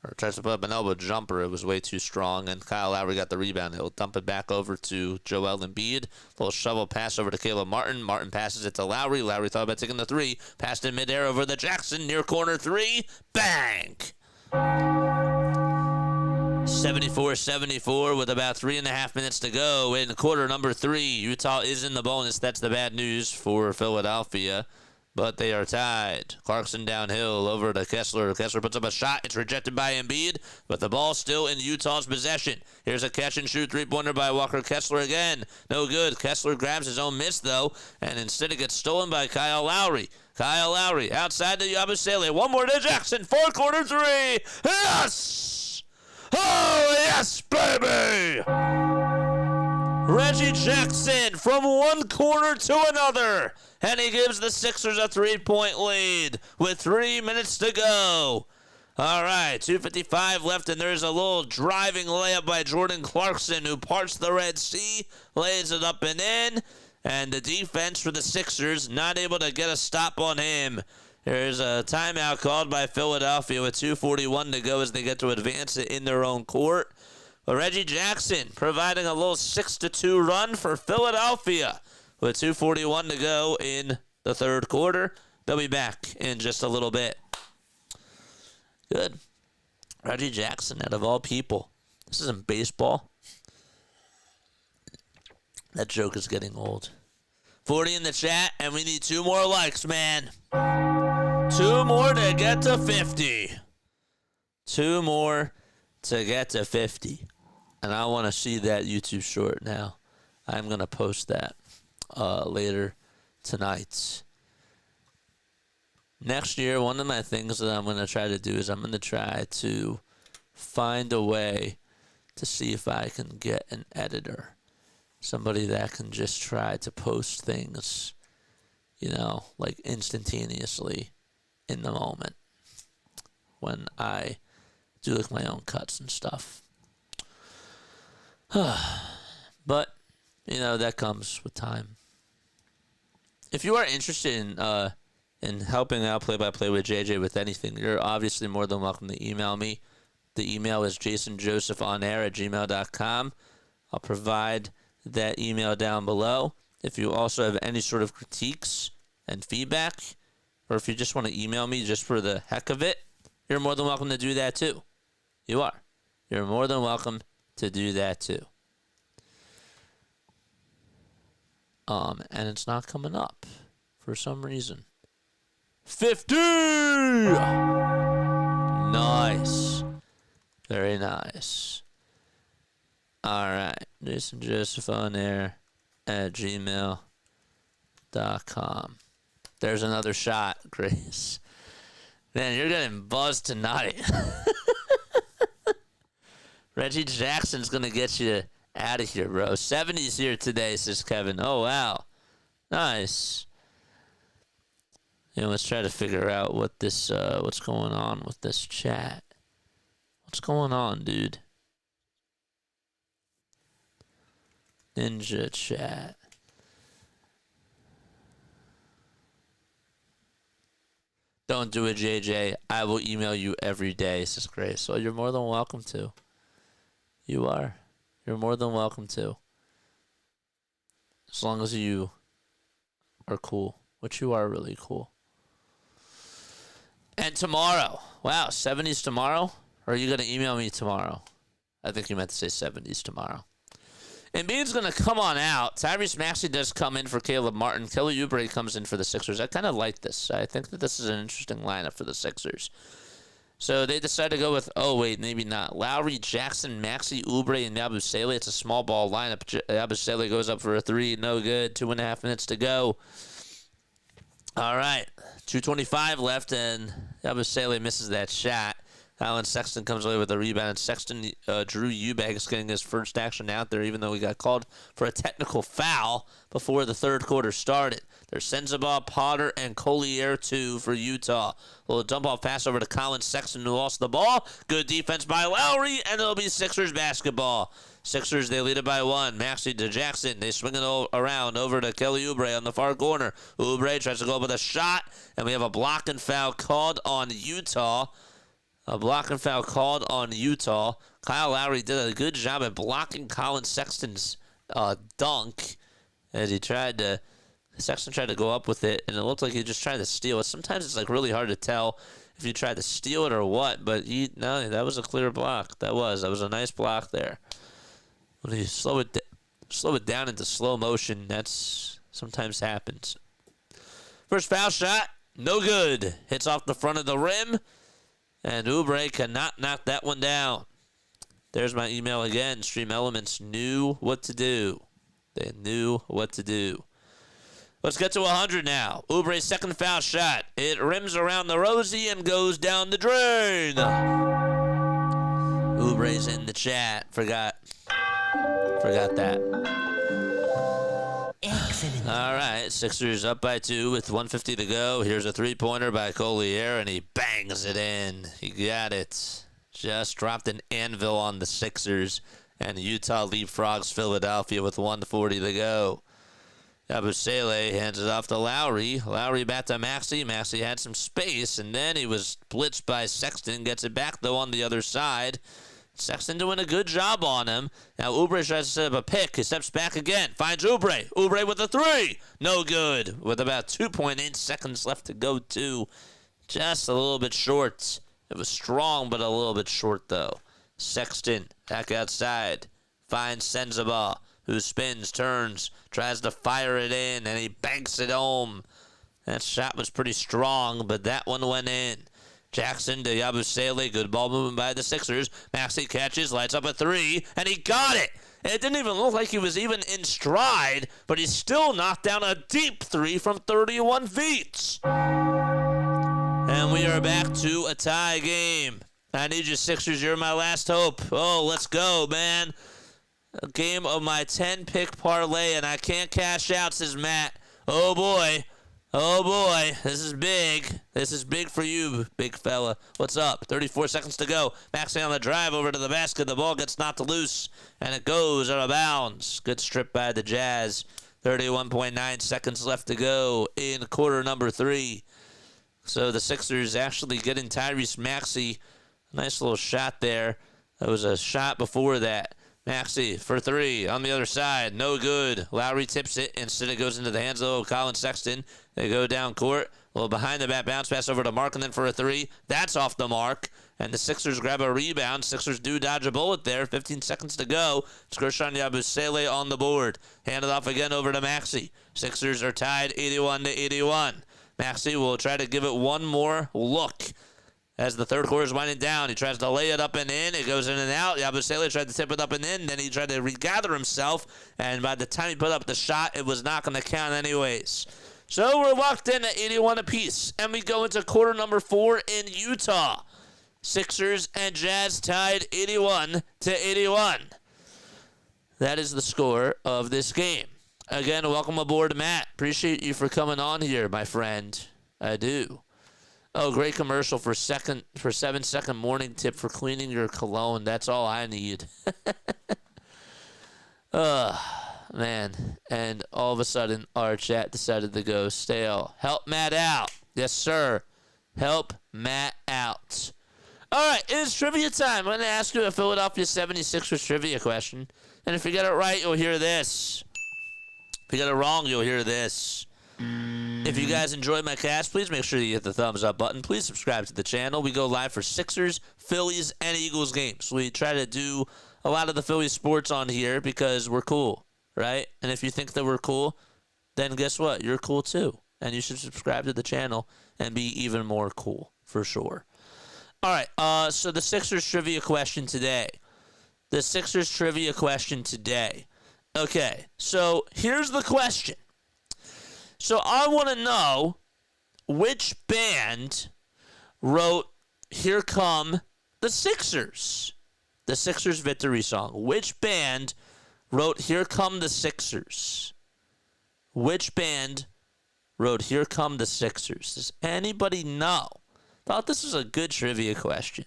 Or tries to put up an elbow jumper, it was way too strong, and Kyle Lowry got the rebound. He'll dump it back over to Joel Embiid. Little shovel pass over to Caleb Martin. Martin passes it to Lowry. Lowry thought about taking the three. Passed in midair over the Jackson, near corner three. Bang! 74-74 with about 3.5 minutes to go in quarter number 3. Utah is in the bonus. That's the bad news for Philadelphia. But they are tied. Clarkson downhill over to Kessler. Kessler puts up a shot. It's rejected by Embiid, but the ball's still in Utah's possession. Here's a catch-and-shoot three-pointer by Walker Kessler again. No good. Kessler grabs his own miss, though, and instead it gets stolen by Kyle Lowry. Kyle Lowry outside to Yabusele. One more to Jackson. Four-quarter three. Yes! Oh, yes, baby! Reggie Jackson from one corner to another. And he gives the Sixers a 3-point lead with 3 minutes to go. All right, 2:55 left, and there's a little driving layup by Jordan Clarkson, who parts the Red Sea, lays it up and in, and the defense for the Sixers not able to get a stop on him. There's a timeout called by Philadelphia with 2:41 to go as they get to advance it in their own court. But Reggie Jackson providing a little 6-2 run for Philadelphia with 2:41 to go in the third quarter. They'll be back in just a little bit. Good. Reggie Jackson, out of all people. This isn't baseball. That joke is getting old. 40 in the chat, and we need 2 more likes, man. 2 more to get to 50. 2 more to get to 50. And I want to see that YouTube short now. I'm going to post that later tonight. Next year, one of my things that I'm going to try to do is I'm going to try to find a way to see if I can get an editor. Somebody that can just try to post things, you know, like instantaneously in the moment when I do like my own cuts and stuff. But, you know, that comes with time. If you are interested in helping out play-by-play with JJ with anything, you're obviously more than welcome to email me. The email is jasonjosephonair@gmail.com. I'll provide that email down below. If you also have any sort of critiques and feedback, or if you just want to email me just for the heck of it, you're more than welcome to do that too. You are. You're more than welcome to do that too. And it's not coming up for some reason. 50! Nice. Very nice. All right. Jason Joseph on air at gmail.com. There's another shot, Grace. Man, you're getting buzzed tonight. Reggie Jackson's going to get you out of here, bro. 70s here today, says Kevin. Oh, wow. Nice. Let's try to figure out what this, what's going on with this chat. What's going on, dude? Ninja chat. Don't do it, JJ. I will email you every day, says Grace. So you're more than welcome to. You are. You're more than welcome to. As long as you are cool, which you are really cool. And tomorrow. Wow, 70s tomorrow? Or are you going to email me tomorrow? I think you meant to say 70s tomorrow. Embiid's going to come on out. Tyrese Maxey does come in for Caleb Martin. Kelly Oubre comes in for the Sixers. I kind of like this. I think that this is an interesting lineup for the Sixers. So they decided to go with, maybe not. Lauri, Jackson, Maxey, Oubre, and Yabusele. It's a small ball lineup. Yabusele goes up for a three. No good. 2.5 minutes to go. All right. 2:25 left, and Yabusele misses that shot. Colin Sexton comes away with a rebound, and Sexton Drew Eubanks getting his first action out there, even though he got called for a technical foul before the third quarter started. There's Sensabaugh, Potter, and Collier, 2 for Utah. A little dump-off pass over to Colin Sexton, who lost the ball. Good defense by Lauri, and it'll be Sixers basketball. Sixers, they lead it by 1. Maxey to Jackson. They swing it around over to Kelly Oubre on the far corner. Oubre tries to go up with a shot, and we have a block and foul called on Utah. A block and foul called on Utah. Kyle Lowry did a good job at blocking Colin Sexton's dunk as Sexton tried to go up with it, and it looked like he just tried to steal it. Sometimes it's like really hard to tell if you tried to steal it or what, but that was a clear block. That was a nice block there. When you slow it down into slow motion, that's sometimes happens. First foul shot, no good. Hits off the front of the rim. And Oubre cannot knock that one down. There's my email again. Stream Elements knew what to do. They knew what to do. Let's get to 100 now. Oubre's second foul shot. It rims around the rosy and goes down the drain. Oubre's in the chat. Forgot that. Excellent. All right, Sixers up by 2 with 1:50 to go. Here's a three-pointer by Collier, and he bangs it in. He got it. Just dropped an anvil on the Sixers, and Utah leapfrogs Philadelphia with 1:40 to go. Yabusele hands it off to Lauri. Lauri back to Maxey. Maxey had some space, and then he was blitzed by Sexton. Gets it back, though, on the other side. Sexton doing a good job on him. Now Oubre tries to set up a pick. He steps back again. Finds Oubre. Oubre with a three. No good. With about 2.8 seconds left to go, too. Just a little bit short. It was strong, but a little bit short, though. Sexton back outside. Finds Sensabaugh, who spins, turns, tries to fire it in, and he banks it home. That shot was pretty strong, but that one went in. Jackson to Yabusele. Good ball movement by the Sixers. Maxey catches, lights up a three, and he got it. And it didn't even look like he was even in stride, but he still knocked down a deep three from 31 feet. And we are back to a tie game. I need you, Sixers. You're my last hope. Oh, let's go, man. A game of my 10-pick parlay, and I can't cash out, says Matt. Oh, boy. Oh, boy. This is big. This is big for you, big fella. What's up? 34 seconds to go. Maxey on the drive over to the basket. The ball gets knocked loose, and it goes out of bounds. Good strip by the Jazz. 31.9 seconds left to go in quarter number 3. So the Sixers actually getting Tyrese Maxey. Nice little shot there. There was a shot before that. Maxey for three on the other side. No good. Lauri tips it. Instead, it goes into the hands of Colin Sexton. They go down court. A little behind the back bounce pass over to Markannen for a three. That's off the mark. And the Sixers grab a rebound. Sixers do dodge a bullet there. 15 seconds to go. It's Guerschon Yabusele on the board. Handed off again over to Maxey. Sixers are tied 81-81. Maxey will try to give it one more look. As the third quarter is winding down, he tries to lay it up and in. It goes in and out. Yabusele tried to tip it up and in. Then he tried to regather himself. And by the time he put up the shot, it was not going to count anyways. So we're locked in at 81 apiece. And we go into quarter number 4 in Utah. Sixers and Jazz tied 81-81. That is the score of this game. Again, welcome aboard, Matt. Appreciate you for coming on here, my friend. I do. Oh, great commercial for 7-second morning tip for cleaning your cologne. That's all I need. Man. And all of a sudden, our chat decided to go stale. Help Matt out. Yes, sir. Help Matt out. All right, it is trivia time. I'm going to ask you a Philadelphia 76ers trivia question. And if you get it right, you'll hear this. If you get it wrong, you'll hear this. If you guys enjoyed my cast, please make sure you hit the thumbs up button. Please subscribe to the channel. We go live for Sixers, Phillies, and Eagles games. We try to do a lot of the Phillies sports on here because we're cool, right? And if you think that we're cool, then guess what? You're cool too. And you should subscribe to the channel and be even more cool, for sure. All right, so the Sixers trivia question today. Okay, so here's the question. So I want to know which band wrote Here Come the Sixers, the Sixers victory song. Which band wrote Here Come the Sixers? Which band wrote Here Come the Sixers? Does anybody know? Thought this was a good trivia question.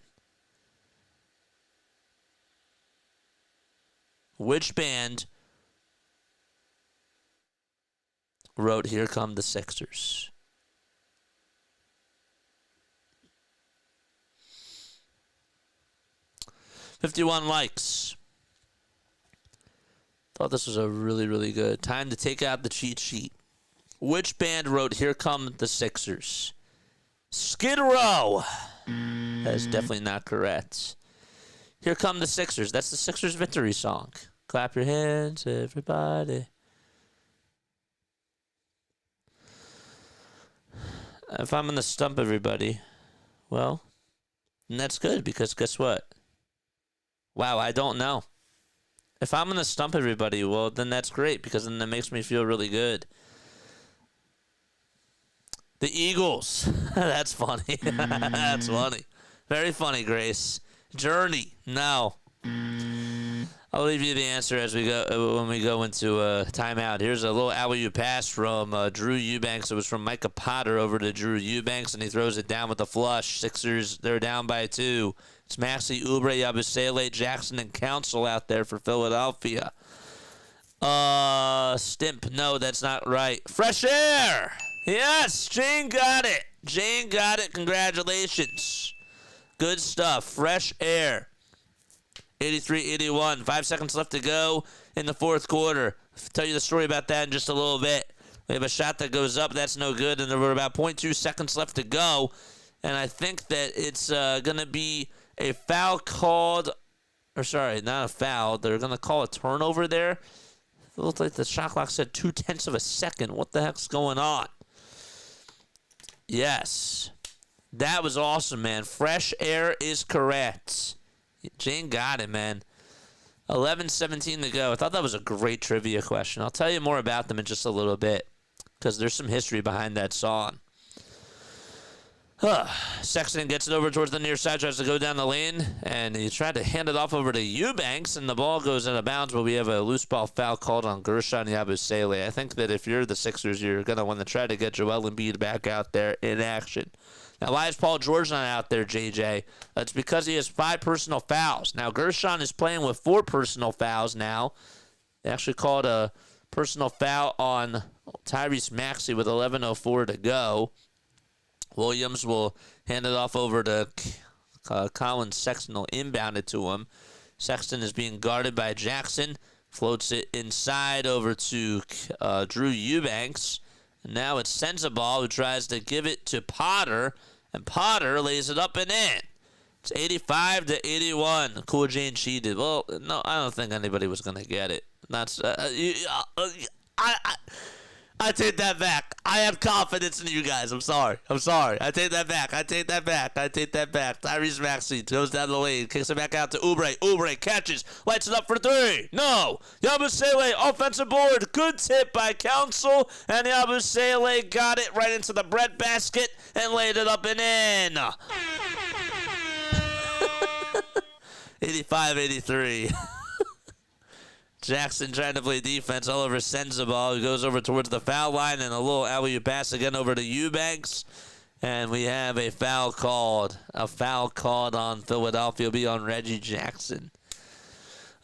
Which band wrote Here Come the Sixers? $51 likes. Thought this was a really, really good time to take out the cheat sheet. Which band wrote Here Come the Sixers? Skid Row. That is definitely not correct. Here Come the Sixers. That's the Sixers victory song. Clap your hands, everybody. If I'm going to stump everybody, well, and that's good because guess what? Wow, I don't know. If I'm going to stump everybody, well, then that's great because then that makes me feel really good. The Eagles. That's funny. That's funny. Very funny, Grace. Journey. No. I'll leave you the answer as we go when we go into timeout. Here's a little alley-oop pass from Drew Eubanks. It was from Micah Potter over to Drew Eubanks, and he throws it down with a flush. Sixers, they're down by 2. It's Maxey, Oubre, Yabusele, Jackson, and Council out there for Philadelphia. Stimp. No, that's not right. Fresh Air. Yes, Jane got it. Jane got it. Congratulations. Good stuff. Fresh Air. 83-81. 5 seconds left to go in the fourth quarter. I'll tell you the story about that in just a little bit. We have a shot that goes up. That's no good. And there were about 0.2 seconds left to go. And I think that it's going to be a foul called. Or sorry, not a foul. They're going to call a turnover there. It looked like the shot clock said 0.2 of a second. What the heck's going on? Yes. That was awesome, man. Fresh Air is correct. Jane got it, man. 11:17 to go. I thought that was a great trivia question. I'll tell you more about them in just a little bit because there's some history behind that song. Sexton gets it over towards the near side, tries to go down the lane, and he tried to hand it off over to Eubanks, and the ball goes out of bounds, but we have a loose ball foul called on Gershon Yabusele. I think that if you're the Sixers, you're going to want to try to get Joel Embiid back out there in action. Now, why is Paul George not out there, JJ? It's because he has 5 personal fouls. Now, Gershon is playing with 4 personal fouls now. They actually called a personal foul on Tyrese Maxey with 11:04 to go. Williams will hand it off over to Colin Sexton. Will inbound it to him. Sexton is being guarded by Jackson. Floats it inside over to Drew Eubanks. And now it's Sensabaugh who tries to give it to Potter. And Potter lays it up and in. It's 85-81. Cool Jane cheated. Well, no, I don't think anybody was going to get it. That's I take that back. I have confidence in you guys. I'm sorry. I take that back. Tyrese Maxey goes down the lane, kicks it back out to Oubre. Oubre catches, lights it up for three. No. Yabusele, offensive board. Good tip by Council, and Yabusele got it right into the bread basket and laid it up and in. 85-83. Jackson trying to play defense all over Sensabaugh, who goes over towards the foul line, and a little alley-oop pass again over to Eubanks. And we have a foul called. A foul called on Philadelphia. Will be on Reggie Jackson.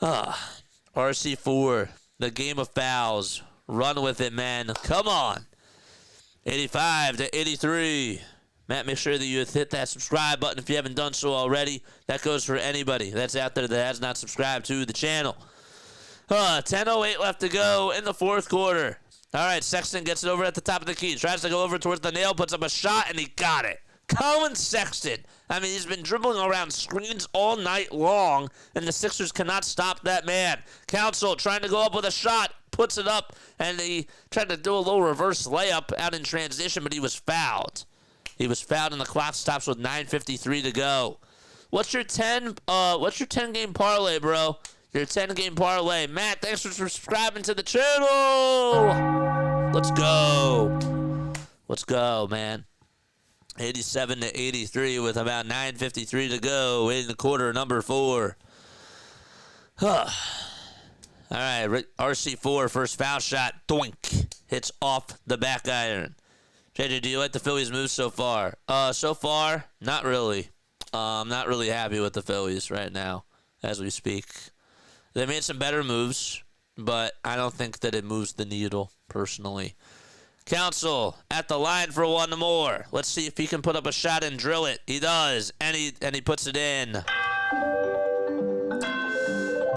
RC4, the game of fouls. Run with it, man. Come on. 85-83. Matt, make sure that you hit that subscribe button if you haven't done so already. That goes for anybody that's out there that has not subscribed to the channel. 10:08 left to go in the fourth quarter. All right, Sexton gets it over at the top of the key. Tries to go over towards the nail, puts up a shot, and he got it. Colin Sexton. I mean, he's been dribbling around screens all night long, and the Sixers cannot stop that man. Council trying to go up with a shot, puts it up, and he tried to do a little reverse layup out in transition, but he was fouled. He was fouled, and the clock stops with 9:53 to go. What's your 10-game parlay, bro? Your 10-game parlay. Matt, thanks for subscribing to the channel. Let's go, man. 87-83 with about 9:53 to go in the quarter number 4. All right, RC4, first foul shot. Doink. Hits off the back iron. JJ, do you like the Phillies' moves so far? So far, not really. I'm not really happy with the Phillies right now as we speak. They made some better moves, but I don't think that it moves the needle, personally. Council at the line for one more. Let's see if he can put up a shot and drill it. He does, and he puts it in. All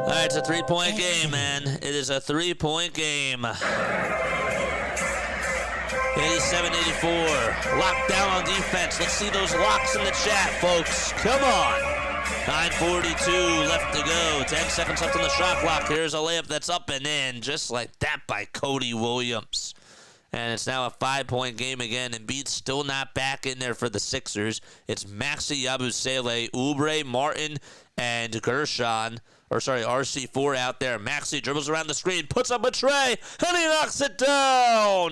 right, it's a 3-point game, man. It is a 3-point game. 87-84. Locked down on defense. Let's see those locks in the chat, folks. Come on. 9:42 left to go. 10 seconds left on the shot clock. Here's a layup that's up and in, just like that by Cody Williams. And it's now a 5-point game again. Embiid's still not back in there for the Sixers. It's Maxey, Yabusele, Oubre, Martin, and RC4 out there. Maxey dribbles around the screen, puts up a tray, and he knocks it down.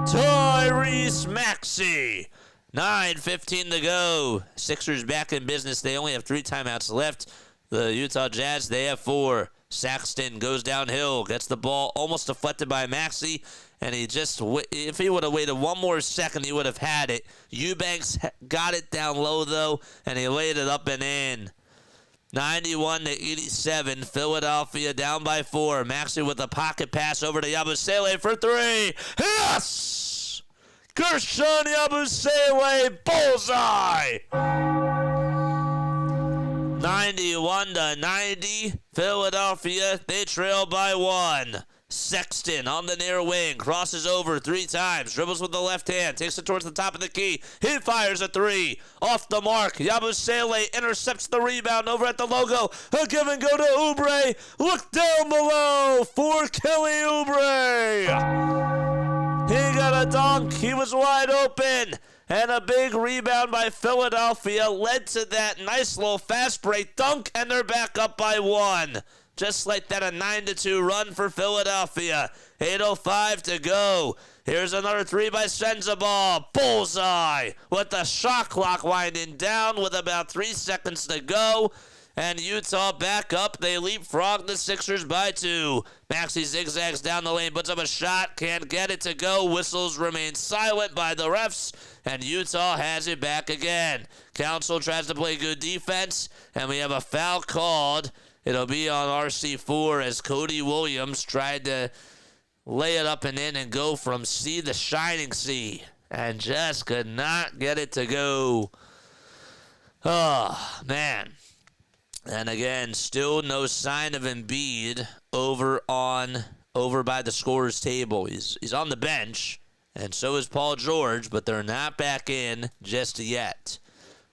Tyrese Maxey. 9:15 to go. Sixers back in business. They only have 3 timeouts left. The Utah Jazz, they have 4. Saxton goes downhill, gets the ball almost deflected by Maxey, and if he would have waited one more second, he would have had it. Eubanks got it down low, though, and he laid it up and in. 91-87, Philadelphia down by 4. Maxey with a pocket pass over to Yabusele for 3. Yes! Gershon Yabusele, bullseye! 91-90, Philadelphia, they trail by 1. Sexton on the near wing, crosses over 3 times, dribbles with the left hand, takes it towards the top of the key. He fires a 3. Off the mark, Yabusele intercepts the rebound over at the logo. A give and go to Oubre. Look down below for Kelly Oubre. He got a dunk. He was wide open. And a big rebound by Philadelphia led to that nice little fast break dunk, and they're back up by 1. Just like that, a 9-2 run for Philadelphia. 8:05 to go. Here's another 3 by Sensabaugh. Bullseye with the shot clock winding down with about 3 seconds to go. And Utah back up. They leapfrog the Sixers by 2. Maxey zigzags down the lane, puts up a shot, can't get it to go. Whistles remain silent by the refs, and Utah has it back again. Council tries to play good defense, and we have a foul called. It'll be on RC4 as Cody Williams tried to lay it up and in and go from sea to shining sea, and just could not get it to go. Oh, man. And again, still no sign of Embiid over by the scorer's table. He's on the bench, and so is Paul George, but they're not back in just yet.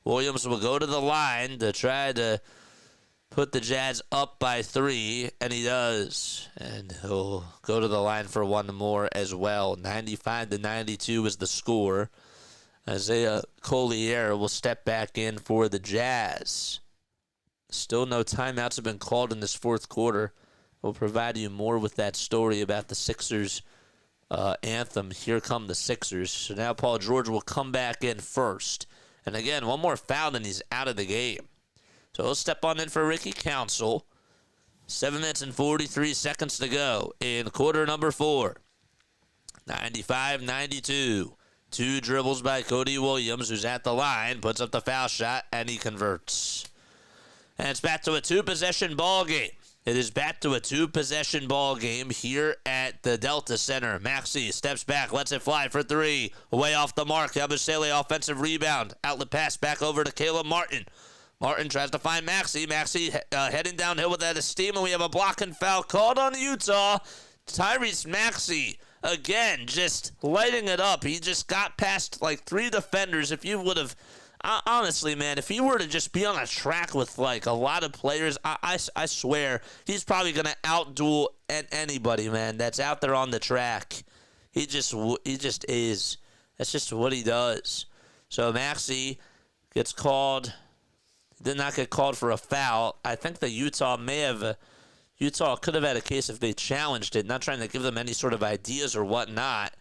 Williams will go to the line to try to put the Jazz up by 3, and he does. And he'll go to the line for one more as well. 95-92 is the score. Isaiah Collier will step back in for the Jazz. Still no timeouts have been called in this fourth quarter. We'll provide you more with that story about the Sixers anthem, Here Come the Sixers. So now Paul George will come back in first. And again, one more foul and he's out of the game. So he'll step on in for Ricky Council. 7 minutes and 43 seconds to go in quarter number 4. 95-92. 2 dribbles by Cody Williams, who's at the line, puts up the foul shot, and he converts. And it's back to a 2-possession ball game. It is back to a 2-possession ball game here at the Delta Center. Maxey steps back, lets it fly for 3. Way off the mark. Yabusele offensive rebound. Outlet pass back over to Caleb Martin. Martin tries to find Maxey. Maxey heading downhill with that steam, and we have a blocking foul called on Utah. Tyrese Maxey, again, just lighting it up. He just got past like 3 defenders. If you would have, honestly, man, if he were to just be on a track with like a lot of players, I swear he's probably going to outduel anybody, man, that's out there on the track. He just is. That's just what he does. So Maxey gets called. Did not get called for a foul. I think the Utah could have had a case if they challenged it, not trying to give them any sort of ideas or whatnot.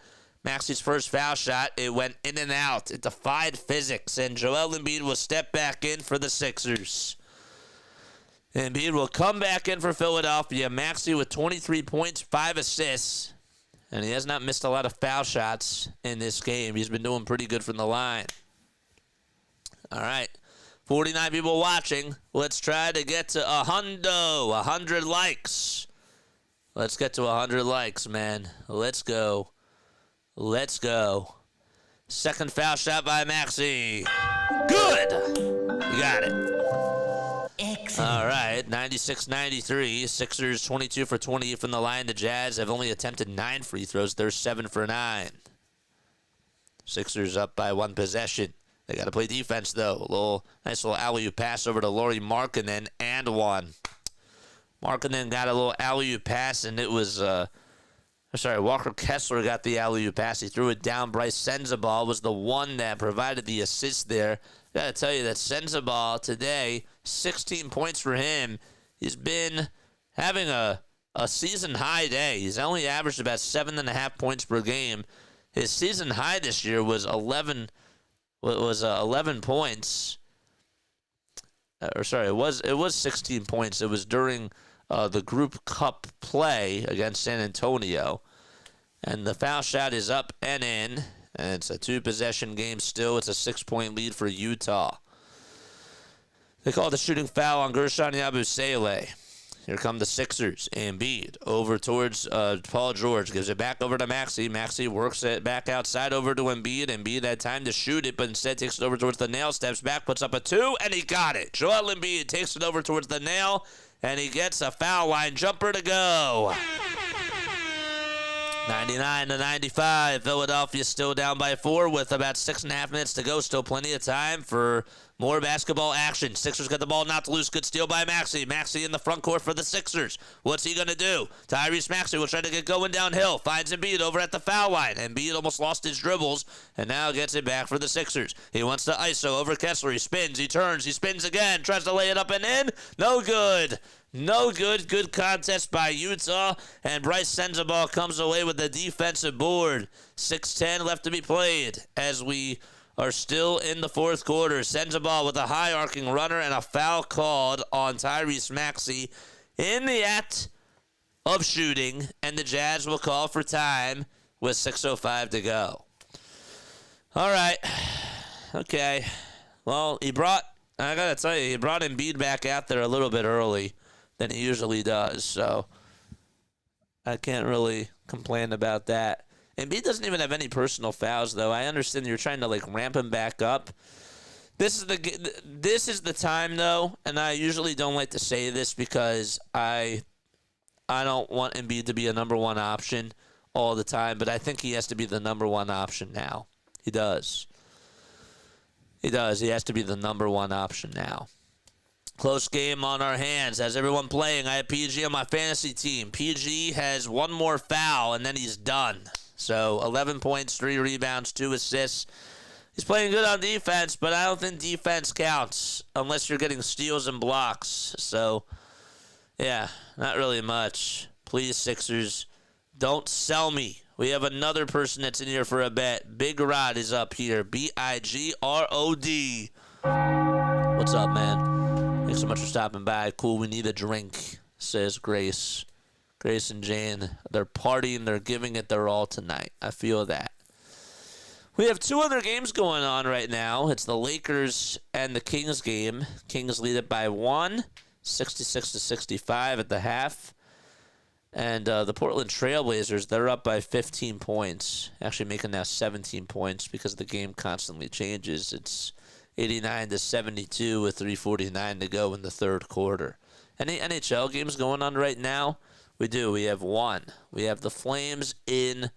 Maxey's first foul shot, it went in and out. It defied physics, and Joel Embiid will step back in for the Sixers. Embiid will come back in for Philadelphia. Maxey with 23 points, 5 assists, and he has not missed a lot of foul shots in this game. He's been doing pretty good from the line. All right. 49 people watching. Let's try to get to 100 likes. Let's get to 100 likes, man. Let's go. Let's go. Second foul shot by Maxey. Good. You got it. Excellent. All right, 96-93. Sixers 22 for 28 from the line. The Jazz have only attempted 9 free throws. They're 7 for 9. Sixers up by 1 possession. They got to play defense, though. Nice little alley-oop pass over to Lauri Markannen, and 1. Markannen got a little alley-oop pass, and it was, Walker Kessler got the alley-oop pass. He threw it down. Bryce Sensabaugh was the one that provided the assist there. Got to tell you that Sensabaugh today, 16 points for him. He's been having a season-high day. He's only averaged about 7.5 points per game. His season high this year was 11 points. It was 16 points. It was during the Group Cup play against San Antonio. And the foul shot is up and in. And it's a 2-possession game still. It's a 6-point lead for Utah. They called the shooting foul on Gershon Yabusele. Here come the Sixers. Embiid over towards Paul George. Gives it back over to Maxey. Maxey works it back outside over to Embiid. Embiid had time to shoot it, but instead takes it over towards the nail. Steps back, puts up a 2, and he got it. Joel Embiid takes it over towards the nail, and he gets a foul line jumper to go. 99-95. Philadelphia still down by 4 with about 6.5 minutes to go. Still plenty of time for more basketball action. Sixers got the ball knocked loose. Good steal by Maxey. Maxey in the front court for the Sixers. What's he going to do? Tyrese Maxey will try to get going downhill. Finds Embiid over at the foul line. Embiid almost lost his dribbles and now gets it back for the Sixers. He wants to ISO over Kessler. He spins. He turns. He spins again. Tries to lay it up and in. No good. No good. Good contest by Utah. And Bryce Sensabaugh comes away with the defensive board. 6:10 left to be played as we are still in the fourth quarter. Sensabaugh with a high arcing runner and a foul called on Tyrese Maxey in the act of shooting. And the Jazz will call for time with 6:05 to go. All right. Okay. Well, I got to tell you, he brought Embiid back out there a little bit early than he usually does. So I can't really complain about that. Embiid doesn't even have any personal fouls, though. I understand you're trying to ramp him back up. This is the time, though, and I usually don't like to say this because I don't want Embiid to be a number one option all the time, but I think he has to be the number one option now. He does. He has to be the number one option now. Close game on our hands. Has everyone playing? I have PG on my fantasy team. PG has one more foul, and then he's done. So 11 points, 3 rebounds, 2 assists. He's playing good on defense, but I don't think defense counts unless you're getting steals and blocks. So, yeah, not really much. Please, Sixers, don't sell me. We have another person that's in here for a bet. Big Rod is up here. BIGROD. What's up, man? Thanks so much for stopping by. Cool, we need a drink, says Grace. Grace and Jane, they're partying. They're giving it their all tonight. I feel that. We have 2 other games going on right now. It's the Lakers and the Kings game. Kings lead it by 1, 66-65 at the half. And the Portland Trailblazers, they're up by 15 points. Actually making now 17 points because the game constantly changes. It's 89-72 with 3:49 to go in the third quarter. Any NHL games going on right now? We do. We have one. We have the Flames in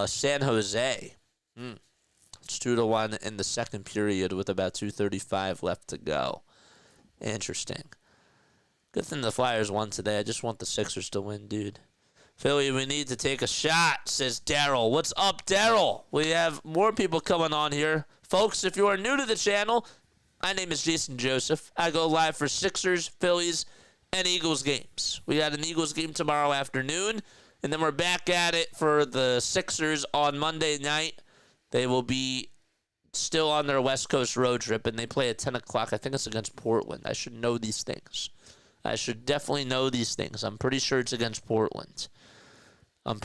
San Jose. It's 2-1 in the second period with about 2:35 left to go. Interesting. Good thing the Flyers won today. I just want the Sixers to win, dude. Philly, we need to take a shot, says Daryl. What's up, Daryl? We have more people coming on here. Folks, if you are new to the channel, my name is Jason Joseph. I go live for Sixers, Phillies, and Eagles games. We got an Eagles game tomorrow afternoon, and then we're back at it for the Sixers on Monday night. They will be still on their West Coast road trip, and they play at 10 o'clock. I think it's against Portland. I should know these things. I should definitely know these things. I'm pretty sure it's against Portland. And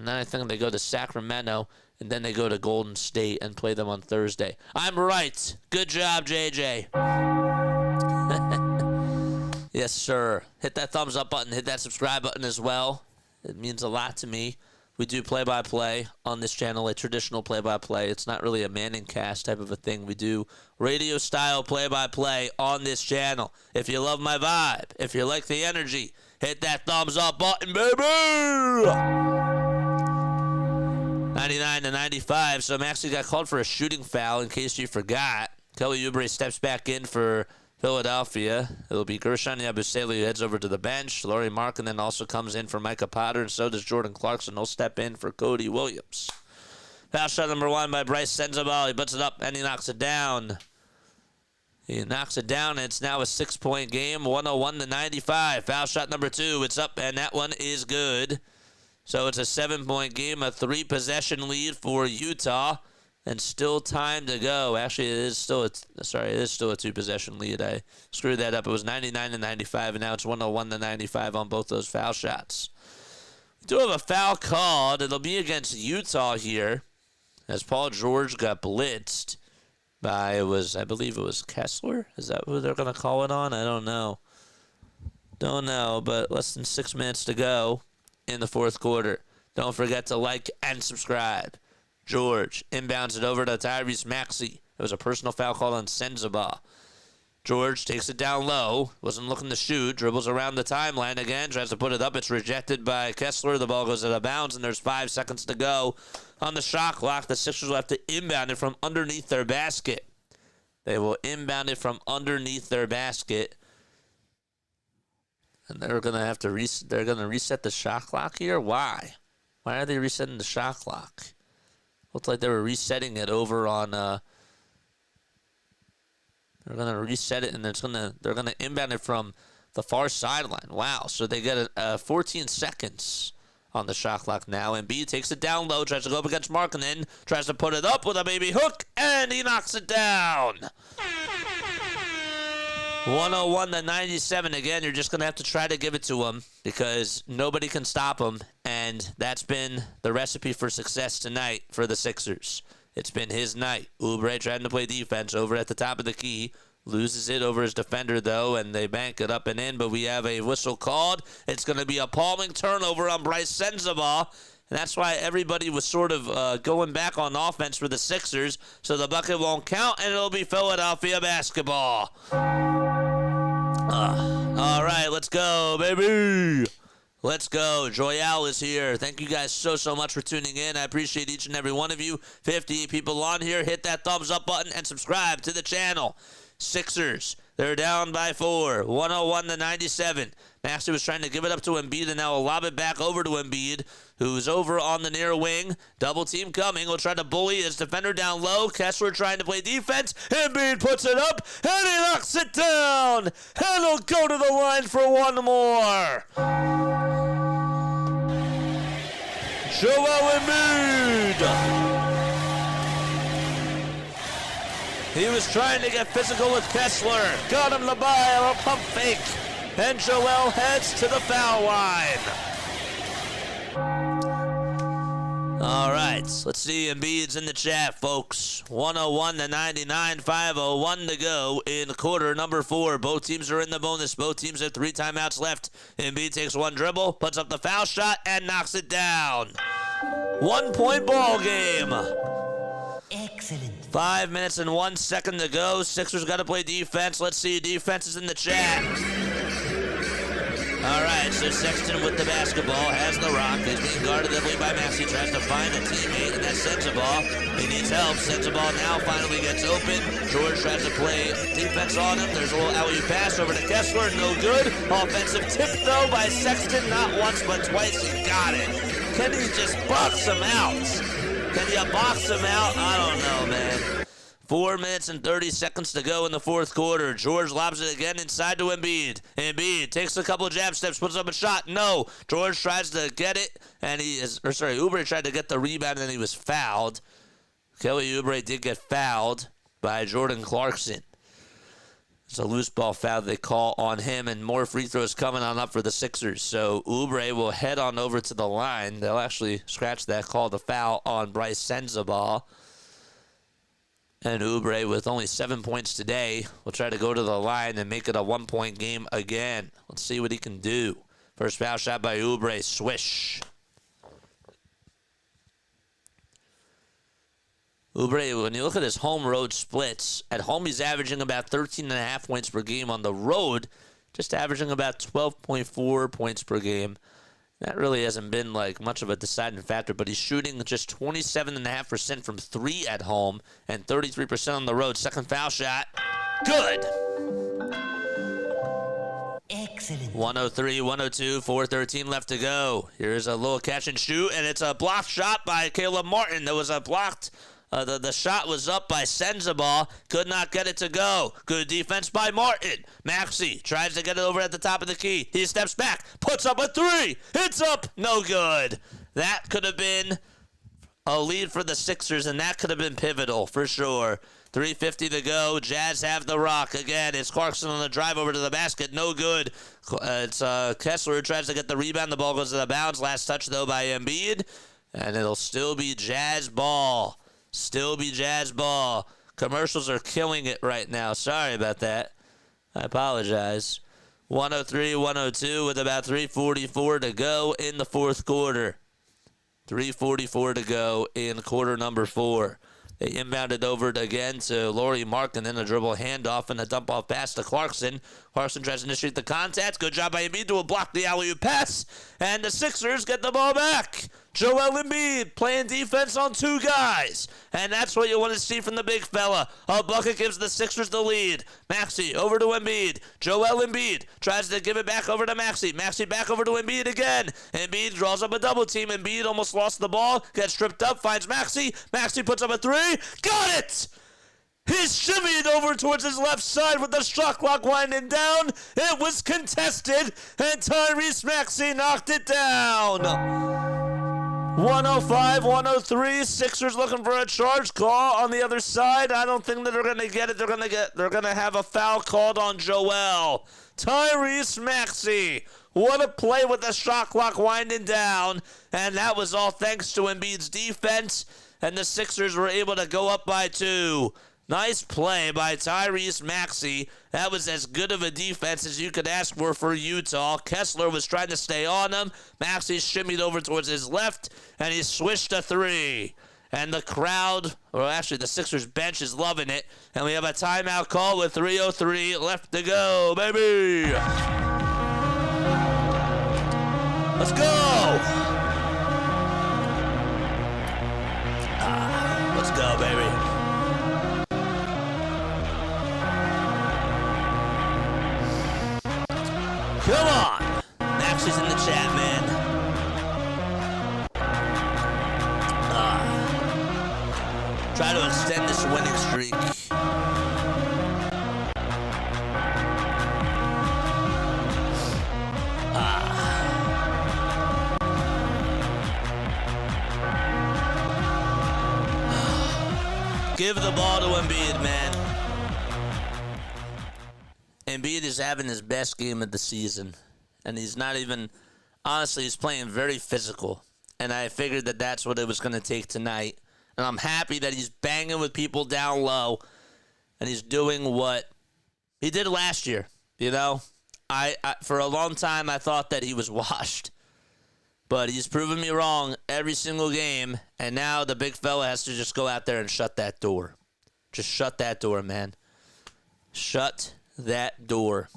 then I think they go to Sacramento, and then they go to Golden State and play them on Thursday. I'm right. Good job, JJ. Yes, sir. Hit that thumbs up button. Hit that subscribe button as well. It means a lot to me. We do play-by-play on this channel, a traditional play-by-play. It's not really a Manning cast type of a thing. We do radio-style play-by-play on this channel. If you love my vibe, if you like the energy, hit that thumbs up button, baby! 99-95, so Maxey got called for a shooting foul, in case you forgot. Kelly Oubre steps back in for Philadelphia. It'll be Gershon Yabusele who heads over to the bench. Lauri Markannen also comes in for Micah Potter, and so does Jordan Clarkson. He'll step in for Cody Williams. Foul shot number 1 by Bryce Sensabaugh. He puts it up, and he knocks it down. And it's now a 6-point game, 101-95. Foul shot number 2. It's up, and that one is good. So it's a 7-point game, a 3-possession lead for Utah. And still time to go. Actually, it is still a 2-possession lead. I screwed that up. It was 99-95, and now it's 101-95 on both those foul shots. We do have a foul called. It'll be against Utah here, as Paul George got blitzed by, I believe it was Kessler? Is that who they're going to call it on? I don't know. But less than 6 minutes to go in the fourth quarter. Don't forget to like and subscribe. George inbounds it over to Tyrese Maxey. It was a personal foul call on Sensabaugh. George takes it down low. Wasn't looking to shoot. Dribbles around the timeline again. Tries to put it up. It's rejected by Kessler. The ball goes out of bounds, and there's 5 seconds to go on the shot clock. The Sixers will have to inbound it from underneath their basket. They will inbound it from underneath their basket. And they're going to have to reset the shot clock here? Why? Why are they resetting the shot clock? Looked like they were resetting it over on. They're gonna reset it, and they're gonna inbound it from the far sideline. Wow! So they get 14 seconds on the shot clock now. Embiid takes it down low, tries to go up against Markanen, tries to put it up with a baby hook, and he knocks it down. 101-97. Again, you're just going to have to try to give it to him because nobody can stop him, and that's been the recipe for success tonight for the Sixers. It's been his night. Oubre trying to play defense over at the top of the key. Loses it over his defender, though, and they bank it up and in, but we have a whistle called. It's going to be a palming turnover on Bryce Sensabaugh, and that's why everybody was sort of going back on offense for the Sixers, so the bucket won't count, and it'll be Philadelphia basketball. All right, let's go, baby. Let's go. Joyal is here. Thank you guys so much for tuning in. I appreciate each and every one of you. 58 people on here. Hit that thumbs up button and subscribe to the channel. Sixers, They're down by 4, 101-97. Maxey was trying to give it up to Embiid, and now will lob it back over to Embiid, who's over on the near wing. Double team coming. Will try to bully his defender down low. Kessler trying to play defense. Embiid puts it up, and he knocks it down. And he'll go to the line for one more. Joel Embiid. He was trying to get physical with Kessler. Got him the ball, a pump fake. And Joel heads to the foul line. All right, let's see Embiid's in the chat, folks. 101-99, 5:01 to go in quarter number 4. Both teams are in the bonus. Both teams have 3 timeouts left. Embiid takes one dribble, puts up the foul shot, and knocks it down. 1-point ball game. Excellent. 5 minutes and 1 second to go. Sixers got to play defense. Let's see. Defense is in the chat. All right, so Sexton with the basketball has the rock. He's being guarded heavily by Maxey. Tries to find a teammate, and that's Sensabaugh. He needs help. Sensabaugh now finally gets open. George tries to play defense on him. There's a little alley-oop pass over to Kessler. No good. Offensive tip, though, by Sexton. Not once, but twice. He got it. Can he just box him out? Can you box him out? I don't know, man. 4 minutes and 30 seconds to go in the fourth quarter. George lobs it again inside to Embiid. Embiid takes a couple jab steps, puts up a shot. No. George tries to get it, and Oubre tried to get the rebound, and then he was fouled. Kelly Oubre did get fouled by Jordan Clarkson. It's a loose ball foul they call on him, and more free throws coming on up for the Sixers. So Oubre will head on over to the line. They'll actually scratch that, call the foul on Bryce Sensabaugh. And Oubre, with only 7 points today, will try to go to the line and make it a 1-point game again. Let's see what he can do. First foul shot by Oubre. Swish. Oubre, when you look at his home-road splits, at home he's averaging about 13.5 points per game. On the road, just averaging about 12.4 points per game. That really hasn't been like much of a deciding factor, but he's shooting just 27.5% from 3 at home and 33% on the road. Second foul shot. Good. Excellent. 103-102, 4:13 left to go. Here's a little catch and shoot, and it's a blocked shot by Caleb Martin. There was a blocked. The shot was up by Sensabaugh. Could not get it to go. Good defense by Martin. Maxey tries to get it over at the top of the key. He steps back, puts up a 3. It's up. No good. That could have been a lead for the Sixers, and that could have been pivotal for sure. 3:50 to go. Jazz have the rock. Again, it's Clarkson on the drive over to the basket. No good. It's Kessler who tries to get the rebound. The ball goes to the bounds. Last touch, though, by Embiid. And it'll still be Jazz ball. Still be Jazz ball. Commercials are killing it right now. Sorry about that. I apologize. 103-102 with about 3:44 to go in the fourth quarter. 3:44 to go in quarter number 4. They inbounded over again to Lauri Markannen, a dribble handoff and a dump-off pass to Clarkson. Clarkson tries to initiate the contact. Good job by Embiid to block the alley-oop pass. And the Sixers get the ball back. Joel Embiid playing defense on 2 guys. And that's what you want to see from the big fella. A bucket gives the Sixers the lead. Maxey over to Embiid. Joel Embiid tries to give it back over to Maxey. Maxey back over to Embiid again. Embiid draws up a double team. Embiid almost lost the ball. Gets stripped up. Finds Maxey. Maxey puts up a 3. Got it! He's shimmied over towards his left side with the shot clock winding down. It was contested, and Tyrese Maxey knocked it down. 105-103. Sixers looking for a charge call on the other side. I don't think that they're going to get it. They're going to have a foul called on Joel. Tyrese Maxey. What a play with the shot clock winding down. And that was all thanks to Embiid's defense. And the Sixers were able to go up by 2. Nice play by Tyrese Maxey. That was as good of a defense as you could ask for Utah. Kessler was trying to stay on him. Maxey shimmied over towards his left, and he swished a 3. And the crowd, or actually the Sixers bench, is loving it. And we have a timeout call with 3:03 left to go, baby. Let's go. Let's go, baby. Maxey's in the chat, man. Try to extend this winning streak. Give the ball to Embiid, man. Embiid is having his best game of the season. And he's not even... Honestly, he's playing very physical. And I figured that that's what it was going to take tonight. And I'm happy that he's banging with people down low. And he's doing what he did last year. You know? I for a long time, I thought that he was washed. But he's proven me wrong every single game, and now the big fella has to just go out there and shut that door. Just shut that door, man. Shut that door.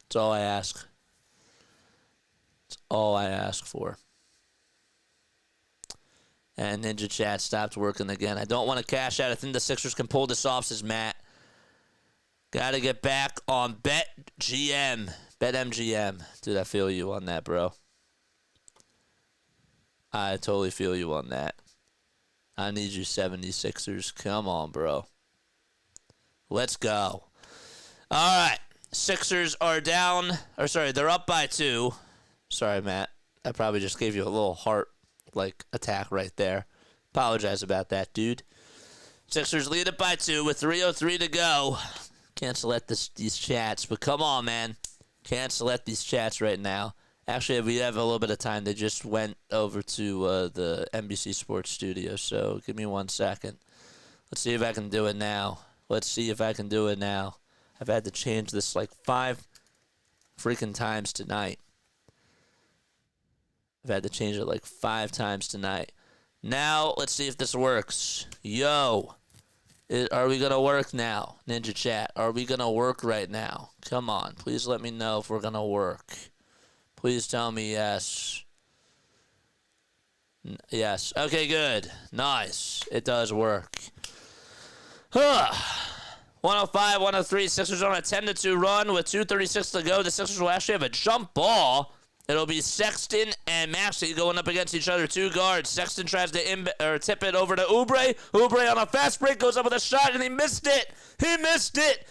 That's all I ask. That's all I ask for. And Ninja Chat stopped working again. I don't want to cash out. I think the Sixers can pull this off, says Matt. Got to get back on BetGM. BetMGM. Dude, I feel you on that, bro. I totally feel you on that. I need you 76ers. Come on, bro. Let's go. All right. Sixers are down. Or, sorry, they're up by 2. Sorry, Matt. I probably just gave you a little heart, attack right there. Apologize about that, dude. Sixers lead it by 2 with 3:03 to go. Can't select these chats, but come on, man. Can't select these chats right now. Actually, we have a little bit of time. They just went over to the NBC Sports studio, so give me 1 second. Let's see if I can do it now. I've had to change this 5 freaking times tonight. I've had to change it 5 times tonight. Now, let's see if this works. Yo, are we going to work now? Ninja Chat, are we going to work right now? Come on, please let me know if we're going to work. Please tell me yes. Yes. Okay, good. Nice. It does work. 105, 103. Sixers on a 10-2 run with 2:36 to go. The Sixers will actually have a jump ball. It'll be Sexton and Maxey going up against each other. 2 guards. Sexton tries to tip it over to Oubre. Oubre on a fast break goes up with a shot, and he missed it.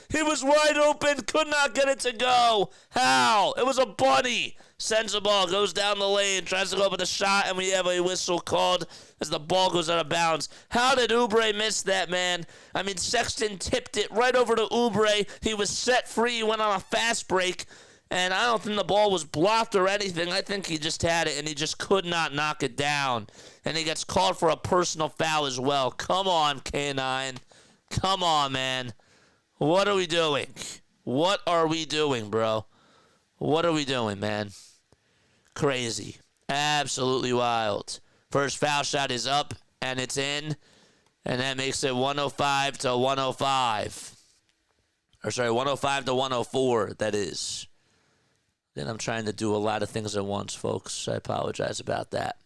He was wide open. Could not get it to go. How? It was a bunny. Sends the ball, goes down the lane, tries to go up with a shot, and we have a whistle called as the ball goes out of bounds. How did Oubre miss that, man? I mean, Sexton tipped it right over to Oubre. He was set free. He went on a fast break. And I don't think the ball was blocked or anything. I think he just had it, and he just could not knock it down. And he gets called for a personal foul as well. Come on, K9. Come on, man. What are we doing? What are we doing, bro? What are we doing, man? Crazy. Absolutely wild. First foul shot is up, and it's in. And that makes it 105 to 105. Or, sorry, 105 to 104, that is. And I'm trying to do a lot of things at once, folks. I apologize about that.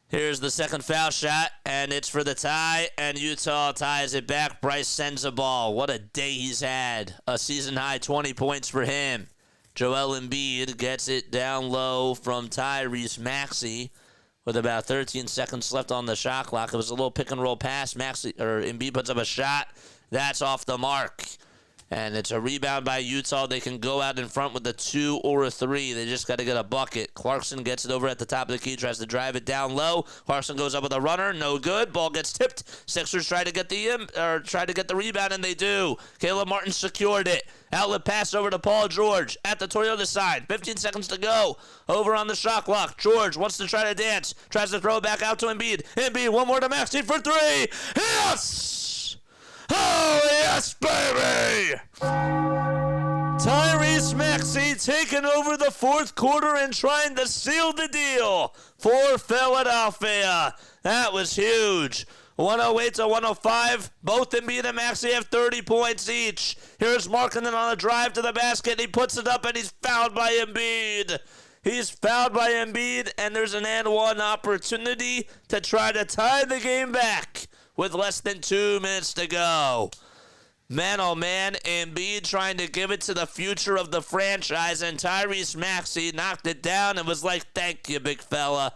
Here's the second foul shot, and it's for the tie, and Utah ties it back. Bryce sends a ball. What a day he's had. A season-high 20 points for him. Joel Embiid gets it down low from Tyrese Maxey with about 13 seconds left on the shot clock. It was a little pick-and-roll pass. Embiid puts up a shot. That's off the mark. And it's a rebound by Utah. They can go out in front with a 2 or a 3. They just got to get a bucket. Clarkson gets it over at the top of the key, tries to drive it down low. Clarkson goes up with a runner, no good. Ball gets tipped. Sixers try to get the rebound, and they do. Caleb Martin secured it. Outlet pass over to Paul George at the Toyota side. 15 seconds to go. Over on the shot clock. George wants to try to dance. Tries to throw it back out to Embiid. Embiid, one more to Maxey for 3. Yes! Oh, yes, baby! Tyrese Maxey taking over the fourth quarter and trying to seal the deal for Philadelphia. That was huge. 108 to 105. Both Embiid and Maxey have 30 points each. Here's Markannen on a drive to the basket. He puts it up, and he's fouled by Embiid. He's fouled by Embiid, and there's an and one opportunity to try to tie the game back with less than 2 minutes to go. Man, oh man, Embiid trying to give it to the future of the franchise, and Tyrese Maxey knocked it down and was like, thank you, big fella.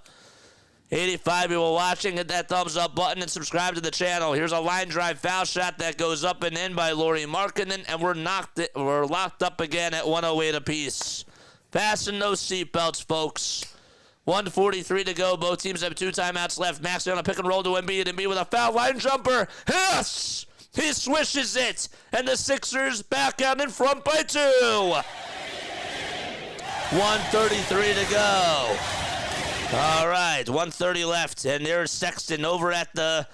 85 people watching, hit that thumbs up button and subscribe to the channel. Here's a line drive foul shot that goes up and in by Lauri Markannen, and we're locked up again at 108 apiece. Fasten those seatbelts, folks. 1:43 to go. Both teams have 2 timeouts left. Maxey on a pick and roll to Embiid. Embiid with a foul line jumper. Yes! He swishes it, and the Sixers back out in front by 2. 1:33 to go. All right, 1:30 left, and there's Sexton over at the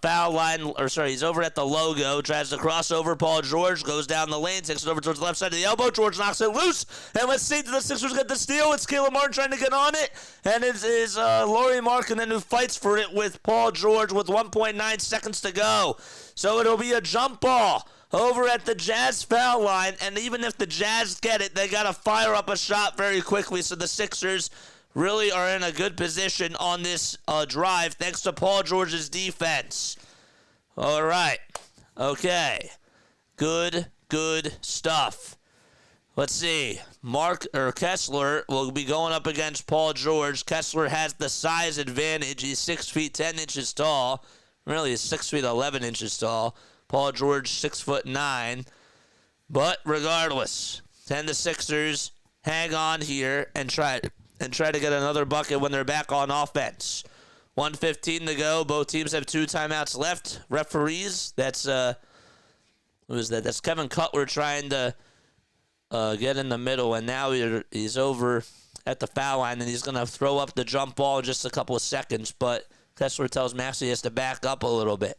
foul line, he's over at the logo, tries to cross over. Paul George goes down the lane, takes it over towards the left side of the elbow. George knocks it loose, and let's see, do the Sixers get the steal? It's Caleb Martin trying to get on it, and it is Lauri Markannen who fights for it with Paul George with 1.9 seconds to go. So it'll be a jump ball over at the Jazz foul line, and even if the Jazz get it, they got to fire up a shot very quickly, so the Sixers really are in a good position on this drive thanks to Paul George's defense. All right. Okay. Good stuff. Let's see. Kessler will be going up against Paul George. Kessler has the size advantage. He's 6 feet 10 inches tall. Really, he's 6 feet 11 inches tall. Paul George, 6 foot 9. But regardless, can the Sixers hang on here and try to get another bucket when they're back on offense? 1:15 to go. Both teams have 2 timeouts left. Referees, that's who is that? That's Kevin Cutler trying to get in the middle, and now he's over at the foul line, and he's going to throw up the jump ball in just a couple of seconds, but Kessler tells Maxey he has to back up a little bit.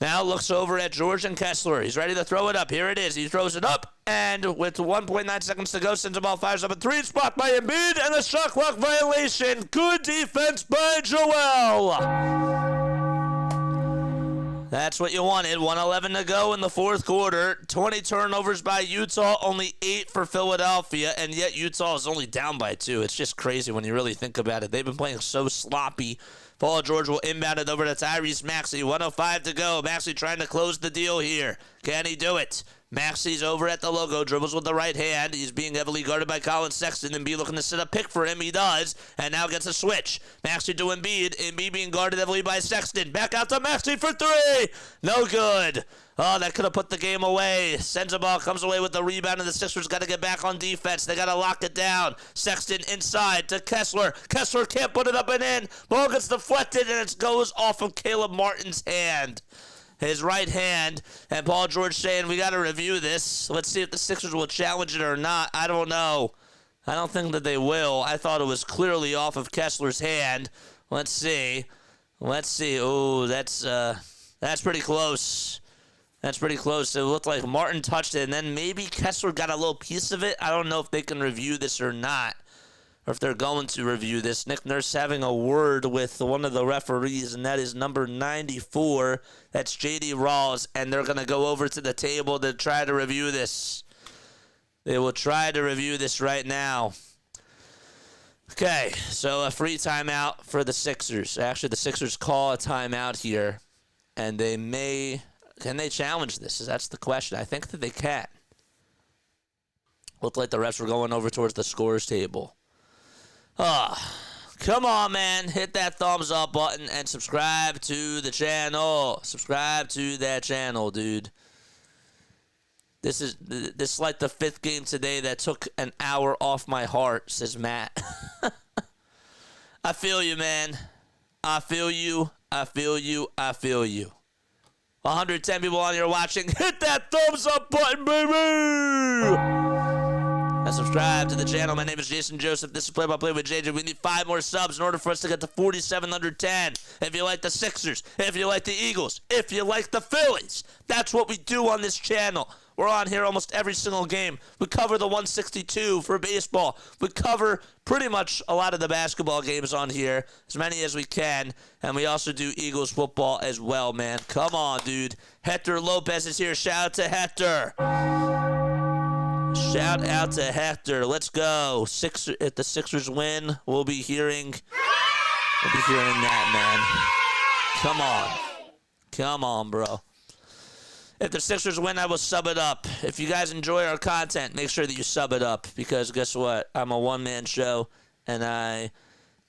Now looks over at George and Kessler. He's ready to throw it up. Here it is. He throws it up, and with 1.9 seconds to go, sends the ball, fires up a 3 spot by Embiid, and a shot clock violation. Good defense by Joel. That's what you wanted. 1:11 to go in the fourth quarter. 20 turnovers by Utah, only 8 for Philadelphia, and yet Utah is only down by 2. It's just crazy when you really think about it. They've been playing so sloppy. Paul George will inbound it over to Tyrese Maxey. 1:05 to go. Maxey trying to close the deal here. Can he do it? Maxey's over at the logo, dribbles with the right hand. He's being heavily guarded by Colin Sexton. Embiid looking to set a pick for him. He does, and now gets a switch. Maxey to Embiid. Embiid being guarded heavily by Sexton. Back out to Maxey for 3. No good. Oh, that could have put the game away. Sends a ball, comes away with the rebound, and the Sixers got to get back on defense. They got to lock it down. Sexton inside to Kessler. Kessler can't put it up and in. Ball gets deflected, and it goes off of Caleb Martin's hand. His right hand, and Paul George saying, we got to review this. Let's see if the Sixers will challenge it or not. I don't know. I don't think that they will. I thought it was clearly off of Kessler's hand. Let's see. Oh, that's pretty close. That's pretty close. It looked like Martin touched it, and then maybe Kessler got a little piece of it. I don't know if they can review this or not, or if they're going to review this. Nick Nurse having a word with one of the referees, and that is number 94. That's J.D. Rawls, and they're going to go over to the table to try to review this. They will try to review this right now. Okay, so a free timeout for the Sixers. Actually, the Sixers call a timeout here, and they may... Can they challenge this? That's the question. I think that they can. Looked like the refs were going over towards the scores table. Come on, man. Hit that thumbs up button and subscribe to the channel. Subscribe to that channel, dude. This is like the 5th game today that took an hour off my heart, says Matt. I feel you, man. I feel you. 110 people on here watching. Hit that thumbs up button, baby! And subscribe to the channel. My name is Jason Joseph. This is Play by Play with JJ. We need 5 more subs in order for us to get to 4,710. If you like the Sixers, if you like the Eagles, if you like the Phillies, that's what we do on this channel. We're on here almost every single game. We cover the 162 for baseball. We cover pretty much a lot of the basketball games on here, as many as we can. And we also do Eagles football as well, man. Come on, dude. Hector Lopez is here. Shout out to Hector. Shout out to Hector. Let's go. If the Sixers win, we'll be hearing that, man. Come on, bro. If the Sixers win, I will sub it up. If you guys enjoy our content, make sure that you sub it up, because guess what? I'm a one-man show, and I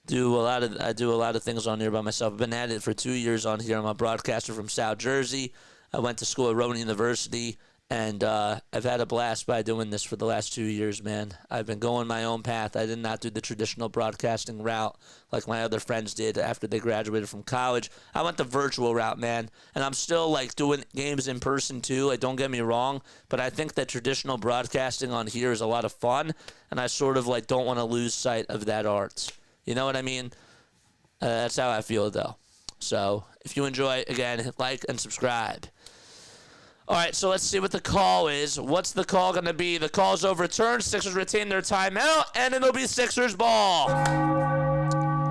do a lot of things on here by myself. I've been at it for 2 years on here. I'm a broadcaster from South Jersey. I went to school at Rowan University, and I've had a blast by doing this for the last 2 years, man. I've been going my own path. I did not do the traditional broadcasting route like my other friends did after they graduated from college. I went the virtual route, man, and I'm still, like, doing games in person, too. Like, don't get me wrong, but I think that traditional broadcasting on here is a lot of fun, and I sort of, like, don't want to lose sight of that art. You know what I mean? That's how I feel, though. So, if you enjoy, again, like and subscribe. All right, so let's see what the call is. What's the call going to be? The call's overturned. Sixers retain their timeout, and it'll be Sixers ball.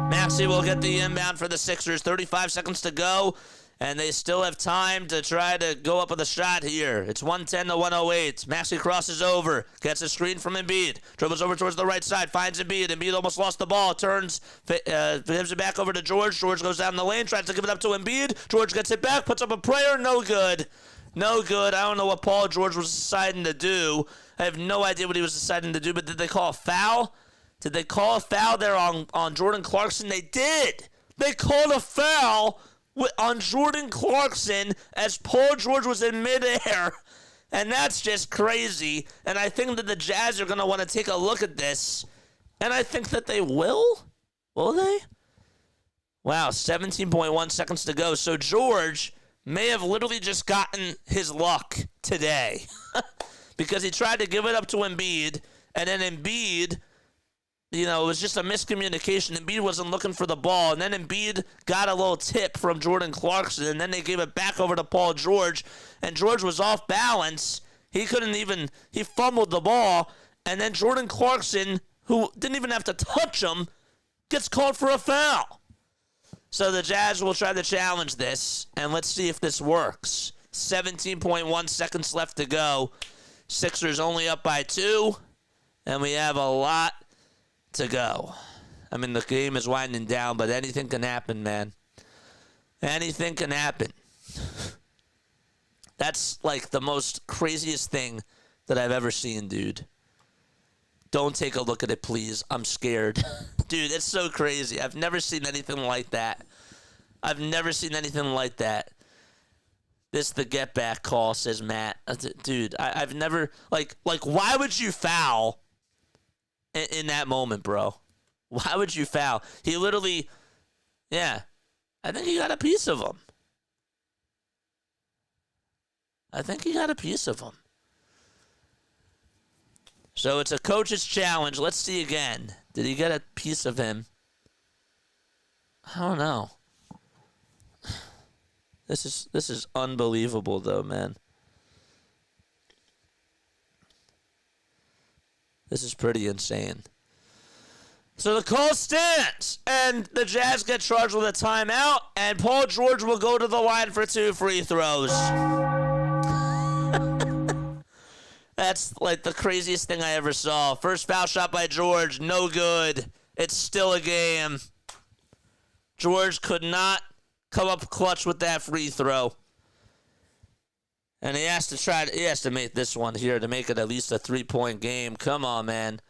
Maxey will get the inbound for the Sixers. 35 seconds to go, and they still have time to try to go up with a shot here. It's 110 to 108. Maxey crosses over, gets a screen from Embiid, dribbles over towards the right side, finds Embiid. Embiid almost lost the ball, turns, gives it back over to George. George goes down the lane, tries to give it up to Embiid. George gets it back, puts up a prayer, no good. No good. I don't know what Paul George was deciding to do. I have no idea what he was deciding to do, but did they call a foul? Did they call a foul there on Jordan Clarkson? They did. They called a foul on Jordan Clarkson as Paul George was in midair, and that's just crazy. And I think that the Jazz are going to want to take a look at this, and I think that they will. Will they? Wow, 17.1 seconds to go. So George may have literally just gotten his luck today because he tried to give it up to Embiid, and then Embiid, it was just a miscommunication. Embiid wasn't looking for the ball, and then Embiid got a little tip from Jordan Clarkson, and then they gave it back over to Paul George, and George was off balance. He fumbled the ball, and then Jordan Clarkson, who didn't even have to touch him, gets called for a foul. So the Jazz will try to challenge this, and let's see if this works. 17.1 seconds left to go. Sixers only up by 2, and we have a lot to go. I mean, the game is winding down, but anything can happen, man. Anything can happen. That's like the most craziest thing that I've ever seen, dude. Don't take a look at it, please. I'm scared. Dude, it's so crazy. I've never seen anything like that. This the get back call, says Matt. Dude, I've never, like, why would you foul in that moment, bro? Why would you foul? He literally, I think he got a piece of him. So it's a coach's challenge. Let's see again. Did he get a piece of him? I don't know. This is unbelievable, though, man. This is pretty insane. So the call stands, and the Jazz get charged with a timeout, and Paul George will go to the line for 2 free throws. That's like the craziest thing I ever saw. First foul shot by George, no good. It's still a game. George could not come up clutch with that free throw. And he has to make this one here to make it at least a 3-point game. Come on, man.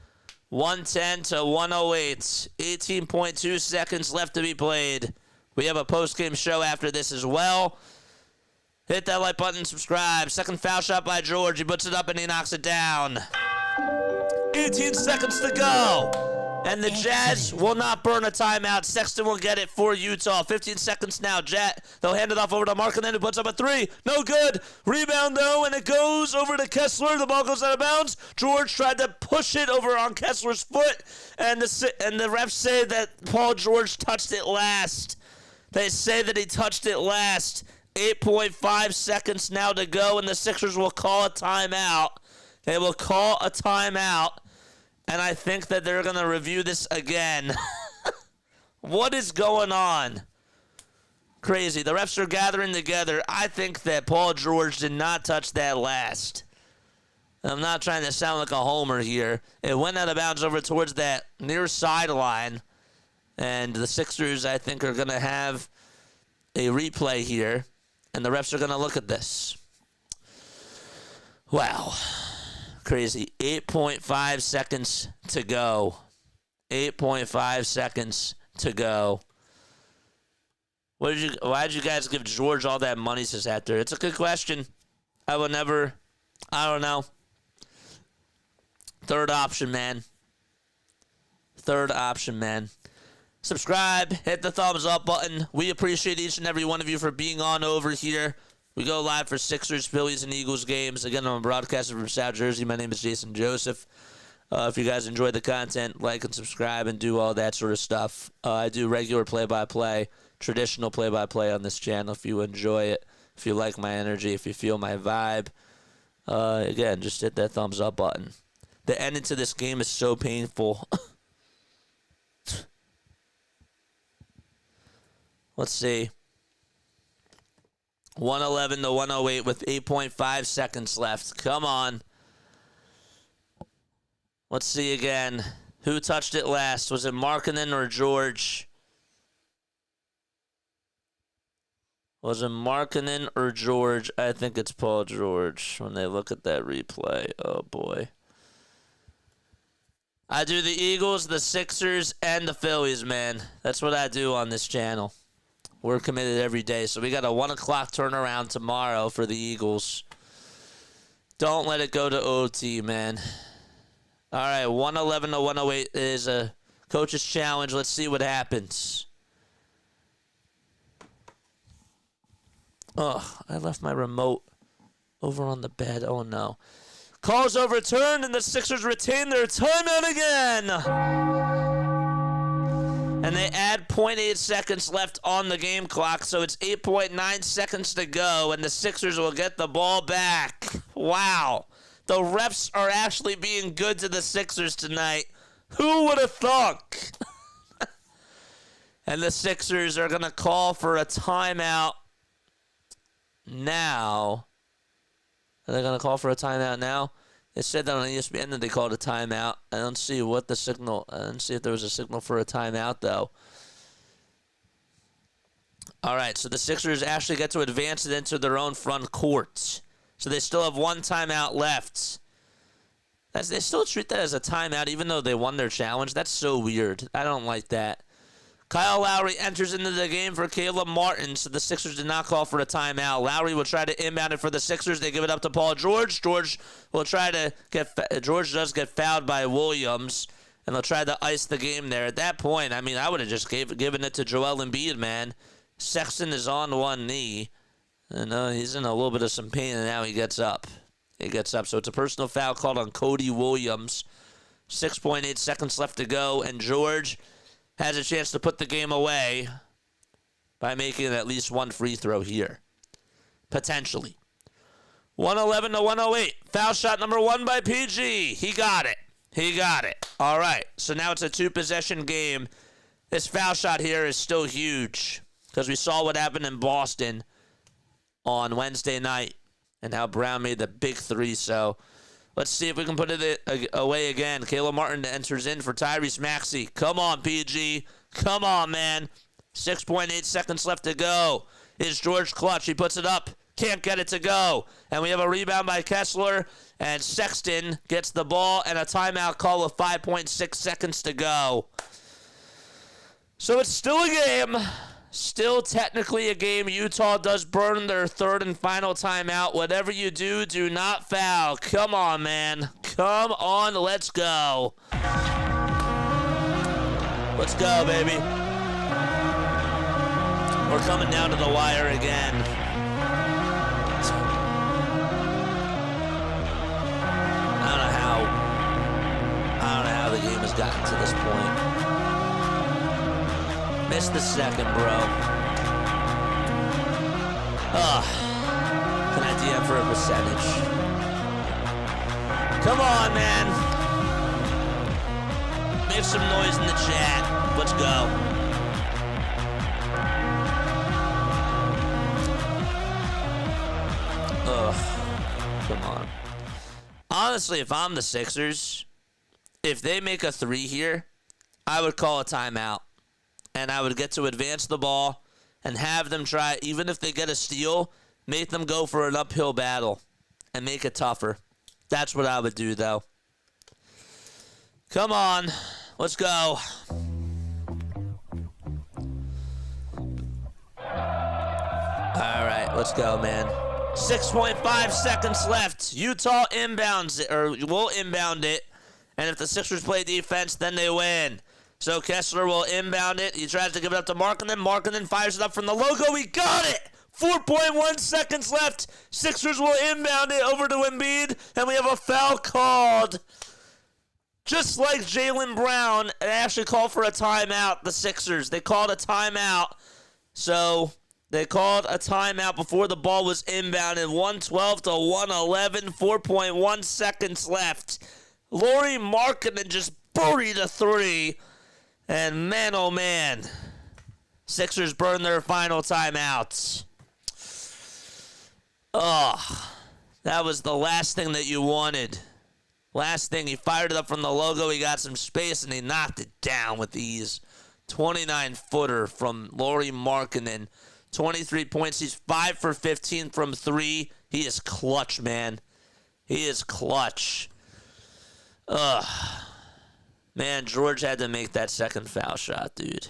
110 to 108. 18.2 seconds left to be played. We have a post-game show after this as well. Hit that like button, subscribe. Second foul shot by George. He puts it up and he knocks it down. 18 seconds to go. And the Jazz will not burn a timeout. Sexton will get it for Utah. 15 seconds now. They'll hand it off over to Markannen, who puts up a 3. No good. Rebound, though, and it goes over to Kessler. The ball goes out of bounds. George tried to push it over on Kessler's foot, and the refs say that Paul George touched it last. They say that he touched it last. 8.5 seconds now to go, and the Sixers will call a timeout. They will call a timeout, and I think that they're going to review this again. What is going on? Crazy. The refs are gathering together. I think that Paul George did not touch that last. I'm not trying to sound like a homer here. It went out of bounds over towards that near sideline, and the Sixers, I think, are going to have a replay here. And the refs are going to look at this. Wow. Crazy. 8.5 seconds to go. 8.5 seconds to go. Why did you guys give George all that money, says after? It's a good question. I don't know. Third option, man. Subscribe, hit the thumbs up button. We appreciate each and every one of you for being on over here. We go live for Sixers, Phillies, and Eagles games. Again, I'm a broadcaster from South Jersey. My name is Jason Joseph. If you guys enjoy the content, like and subscribe and do all that sort of stuff. I do regular play-by-play, traditional play-by-play on this channel if you enjoy it, if you like my energy, if you feel my vibe. Again, just hit that thumbs up button. The ending to this game is so painful. Let's see. 111 to 108 with 8.5 seconds left. Come on. Let's see again. Who touched it last? Was it Markannen or George? Was it Markannen or George? I think it's Paul George when they look at that replay. Oh, boy. I do the Eagles, the Sixers, and the Phillies, man. That's what I do on this channel. We're committed every day. So we got a 1 o'clock turnaround tomorrow for the Eagles. Don't let it go to OT, man. All right, 111 to 108 is a coach's challenge. Let's see what happens. Ugh, I left my remote over on the bed. Oh, no. Call's overturned, and the Sixers retain their timeout again. And they add 0.8 seconds left on the game clock, so it's 8.9 seconds to go, and the Sixers will get the ball back. Wow. The refs are actually being good to the Sixers tonight. Who would have thought? And the Sixers are going to call for a timeout now. Are they going to call for a timeout now? It said that on ESPN that they called a timeout. I don't see what the signal. I don't see if there was a signal for a timeout, though. All right, so the Sixers actually get to advance it into their own front court. So they still have one timeout left. They still treat that as a timeout, even though they won their challenge. That's so weird. I don't like that. Kyle Lowry enters into the game for Caleb Martin, so the Sixers did not call for a timeout. Lowry will try to inbound it for the Sixers. They give it up to Paul George. George does get fouled by Williams, and they'll try to ice the game there. At that point, I mean, I would have just given it to Joel Embiid, man. Sexton is on one knee, and he's in a little bit of some pain, and now he gets up. So it's a personal foul called on Cody Williams. 6.8 seconds left to go, and George has a chance to put the game away by making at least one free throw here. Potentially. 111 to 108. Foul shot number 1 by PG. He got it. All right. So now it's a 2-possession game. This foul shot here is still huge because we saw what happened in Boston on Wednesday night and how Brown made the big 3. So let's see if we can put it away again. Caleb Martin enters in for Tyrese Maxey. Come on, PG. Come on, man. 6.8 seconds left to go. Is George clutch? He puts it up. Can't get it to go. And we have a rebound by Kessler. And Sexton gets the ball and a timeout call with 5.6 seconds to go. So it's still a game. Still technically a game. Utah does burn their third and final timeout. Whatever you do, do not foul. Come on, man. Come on, let's go. Let's go, baby. We're coming down to the wire again. I don't know how the game has gotten to this point. Missed the second, bro. Can I DM for a percentage? Come on, man. Make some noise in the chat. Let's go. Come on. Honestly, if I'm the Sixers, if they make a 3 here, I would call a timeout. And I would get to advance the ball and have them try, even if they get a steal, make them go for an uphill battle and make it tougher. That's what I would do, though. Come on. Let's go. All right, let's go, man. 6.5 seconds left. Utah inbounds it, or will inbound it. And if the Sixers play defense, then they win. So Kessler will inbound it. He tries to give it up to Markannen. Markannen fires it up from the logo. He got it! 4.1 seconds left. Sixers will inbound it over to Embiid. And we have a foul called. Just like Jaylen Brown, they actually called for a timeout, the Sixers. They called a timeout. So they called a timeout before the ball was inbounded. 112 to 111. 4.1 seconds left. Lauri Markannen just buried a three. And man, oh man, Sixers burn their final timeouts. Oh, that was the last thing that you wanted. Last thing, he fired it up from the logo. He got some space, and he knocked it down with ease. 29-footer from Lauri Markannen. 23 points. He's 5 for 15 from 3. He is clutch, man. He is clutch. Ugh. Man, George had to make that second foul shot, dude.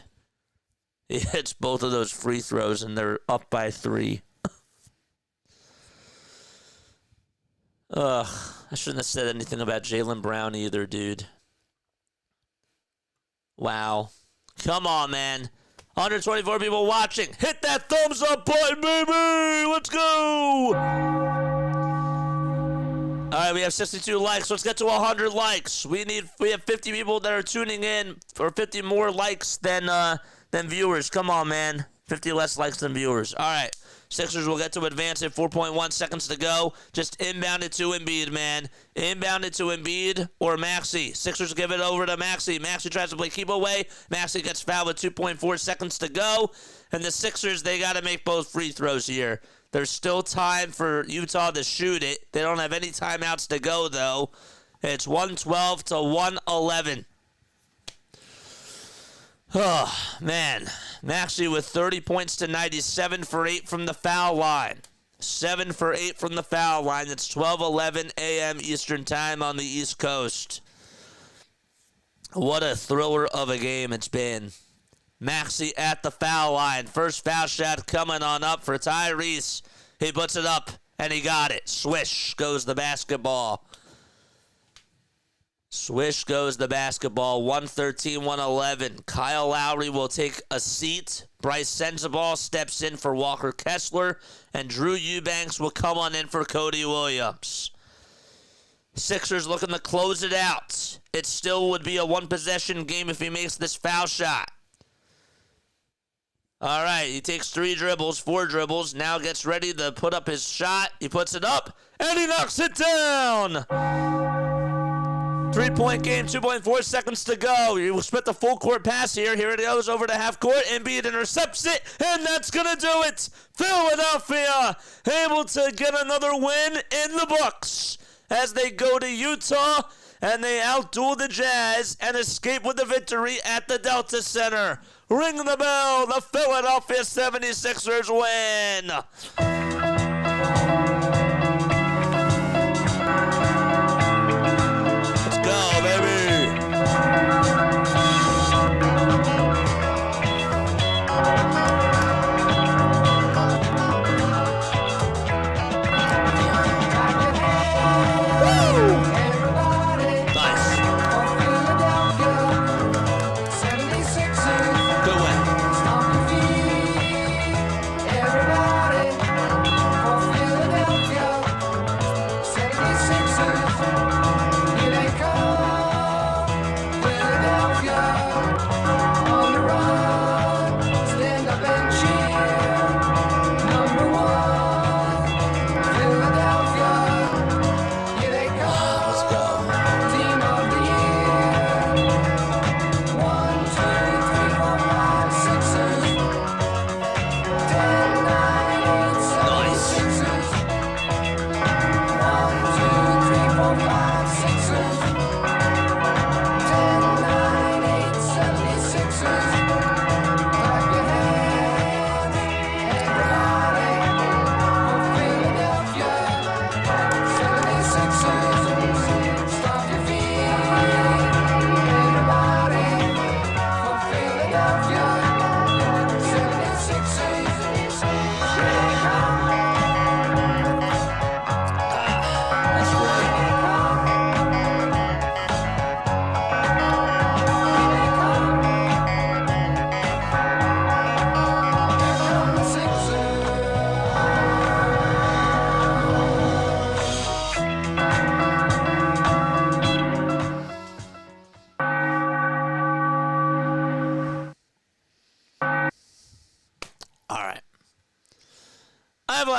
He hits both of those free throws, and they're up by 3. Ugh. I shouldn't have said anything about Jaylen Brown either, dude. Wow. Come on, man. 124 people watching. Hit that thumbs up button, baby! Let's go! All right, we have 62 likes. Let's get to 100 likes. We have 50 people that are tuning in, or 50 more likes than viewers. Come on, man. 50 less likes than viewers. All right. Sixers will get to advance at 4.1 seconds to go. Just inbound it to Embiid, man. Inbound it to Embiid or Maxey. Sixers give it over to Maxey. Maxey tries to play keep away. Maxey gets fouled with 2.4 seconds to go. And the Sixers, they got to make both free throws here. There's still time for Utah to shoot it. They don't have any timeouts to go, though. It's 112 to 111. Oh, man. Maxey with 30 points tonight. He's 7 for 8 from the foul line. 7 for 8 from the foul line. It's 12:11 a.m. Eastern time on the East Coast. What a thriller of a game it's been. Maxey at the foul line. First foul shot coming on up for Tyrese. He puts it up, and he got it. Swish goes the basketball. Swish goes the basketball. 113-111. Kyle Lowry will take a seat. Bryce Sensabaugh steps in for Walker Kessler. And Drew Eubanks will come on in for Cody Williams. Sixers looking to close it out. It still would be a one-possession game if he makes this foul shot. All right, he takes 4 dribbles, now gets ready to put up his shot. He puts it up, and he knocks it down. 3-point game, 2.4 seconds to go. You will split the full court pass here. Here it goes over to half court. Embiid intercepts it, and that's going to do it. Philadelphia able to get another win in the books as they go to Utah, and they outduel the Jazz and escape with the victory at the Delta Center. Ring the bell. The Philadelphia 76ers win.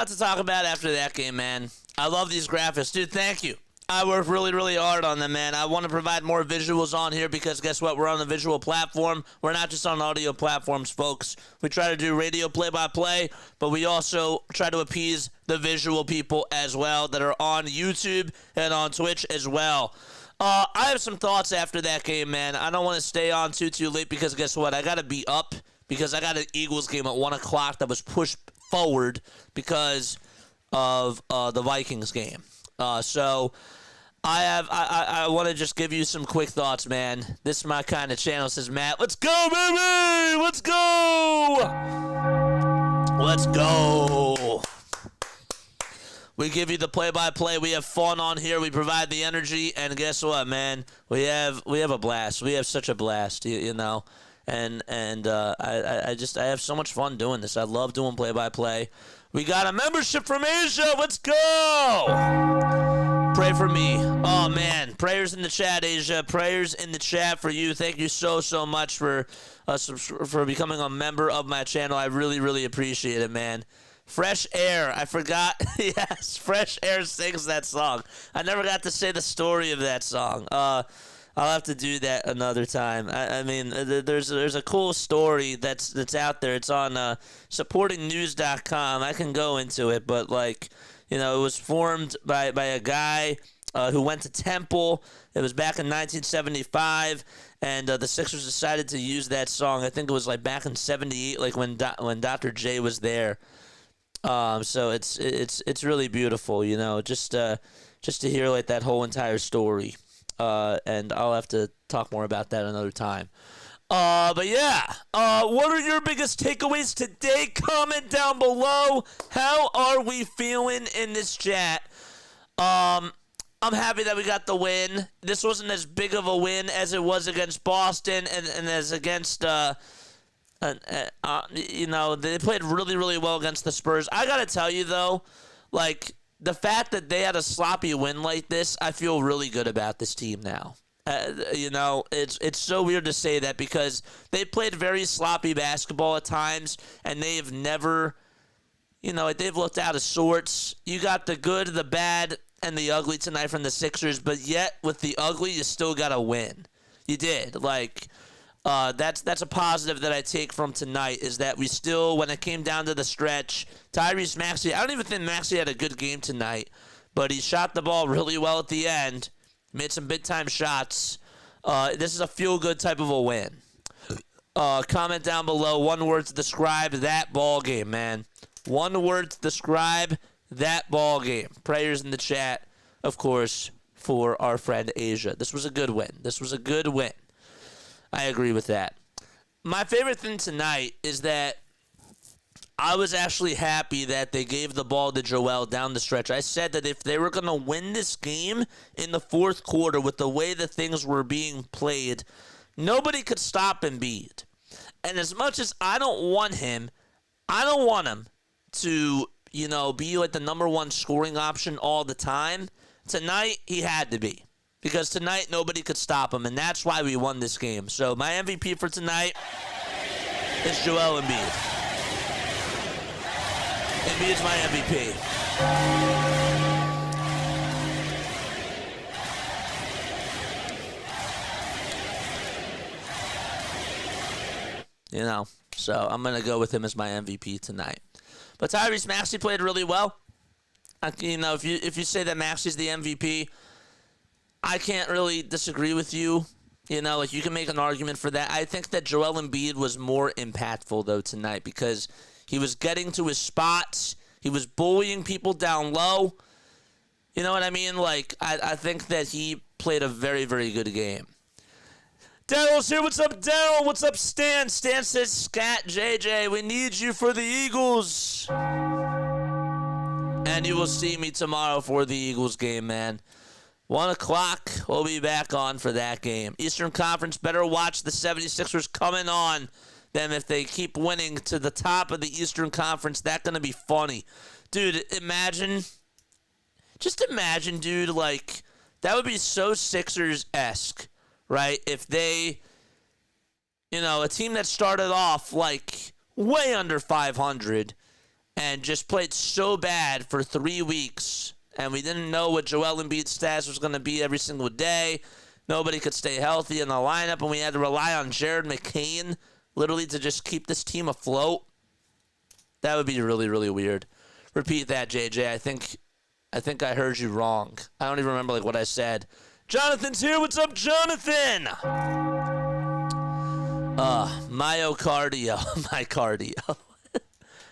lot to talk about after that game, man. I love these graphics. Dude, thank you. I work really, really hard on them, man. I want to provide more visuals on here because guess what? We're on the visual platform. We're not just on audio platforms, folks. We try to do radio play-by-play, but we also try to appease the visual people as well that are on YouTube and on Twitch as well. I have some thoughts after that game, man. I don't want to stay on too late because guess what? I got to be up because I got an Eagles game at 1 o'clock that was pushed forward because of the Vikings game. So I want to just give you some quick thoughts, man. This is my kind of channel. Says Matt, let's go, baby! Let's go! Let's go! We give you the play-by-play. We have fun on here. We provide the energy, and guess what, man? We have a blast. We have such a blast, you know. And I have so much fun doing this. I love doing play-by-play. We got a membership from Asia. Let's go! Pray for me. Oh, man. Prayers in the chat, Asia. Prayers in the chat for you. Thank you so much for becoming a member of my channel. I really, really appreciate it, man. Fresh Air. I forgot. Yes, Fresh Air sings that song. I never got to say the story of that song. I'll have to do that another time. I mean, there's a cool story that's out there. It's on supportingnews.com. I can go into it, but like, you know, it was formed by a guy who went to Temple. It was back in 1975, and the Sixers decided to use that song. I think it was like back in '78, like when Dr. J was there. So it's really beautiful, you know, just to hear like that whole entire story. And I'll have to talk more about that another time. But yeah, what are your biggest takeaways today? Comment down below. How are we feeling in this chat? I'm happy that we got the win. This wasn't as big of a win as it was against Boston and as against, you know, they played really, really well against the Spurs. I gotta tell you though, like, the fact that they had a sloppy win like this, I feel really good about this team now. You know, it's so weird to say that because they played very sloppy basketball at times, and they've never, you know, they've looked out of sorts. You got the good, the bad, and the ugly tonight from the Sixers, but yet with the ugly, you still got to win. You did. Like, that's a positive that I take from tonight is that we still, when it came down to the stretch, Tyrese Maxey, I don't even think Maxey had a good game tonight, but he shot the ball really well at the end, made some big-time shots. This is a feel-good type of a win. Comment down below, one word to describe that ball game, man. One word to describe that ball game. Prayers in the chat, of course, for our friend Asia. This was a good win. This was a good win. I agree with that. My favorite thing tonight is that I was actually happy that they gave the ball to Joel down the stretch. I said that if they were going to win this game in the fourth quarter with the way that things were being played, nobody could stop Embiid. And as much as I don't want him to, you know, be like the number one scoring option all the time. Tonight, he had to be. Because tonight, nobody could stop him, and that's why we won this game. So my MVP for tonight is Joel Embiid. Embiid's my MVP. You know, so I'm going to go with him as my MVP tonight. But Tyrese Maxey played really well. You know, if you say that Maxey's the MVP, I can't really disagree with you. You know, like you can make an argument for that. I think that Joel Embiid was more impactful, though, tonight because he was getting to his spots. He was bullying people down low. You know what I mean? Like, I think that he played a very, very good game. Daryl's here. What's up, Daryl? What's up, Stan? Stan says, Scat, JJ, we need you for the Eagles. And you will see me tomorrow for the Eagles game, man. 1 o'clock, we'll be back on for that game. Eastern Conference, better watch the 76ers coming on them if they keep winning to the top of the Eastern Conference. That's going to be funny. Dude, just imagine, dude, like, that would be so Sixers-esque, right? If they, you know, a team that started off, like, way under 500 and just played so bad for 3 weeks, and we didn't know what Joel Embiid's status was going to be every single day. Nobody could stay healthy in the lineup, and we had to rely on Jared McCain literally to just keep this team afloat. That would be really, really weird. Repeat that, JJ. I think I heard you wrong. I don't even remember what I said. Jonathan's here. What's up, Jonathan? Myocardio. My cardio.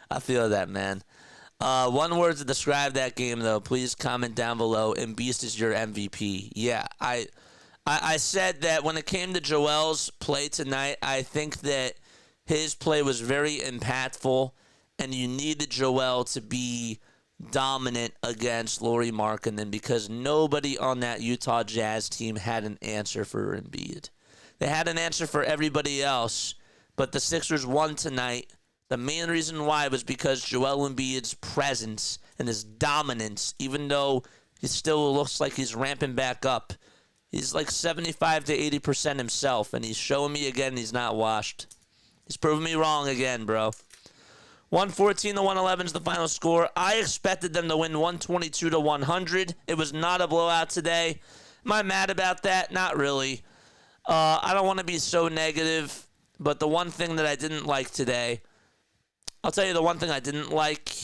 I feel that, man. One word to describe that game, though. Please comment down below. Embiid is your MVP. Yeah, I said that when it came to Joel's play tonight, I think that his play was very impactful, and you needed Joel to be dominant against Lauri Markannen because nobody on that Utah Jazz team had an answer for Embiid. They had an answer for everybody else, but the Sixers won tonight. The main reason why was because Joel Embiid's presence and his dominance, even though he still looks like he's ramping back up, he's like 75 to 80% himself, and he's showing me again he's not washed. He's proving me wrong again, bro. 114 to 111 is the final score. I expected them to win 122 to 100. It was not a blowout today. Am I mad about that? Not really. I don't want to be so negative, but the one thing that I didn't like today, I'll tell you the one thing I didn't like,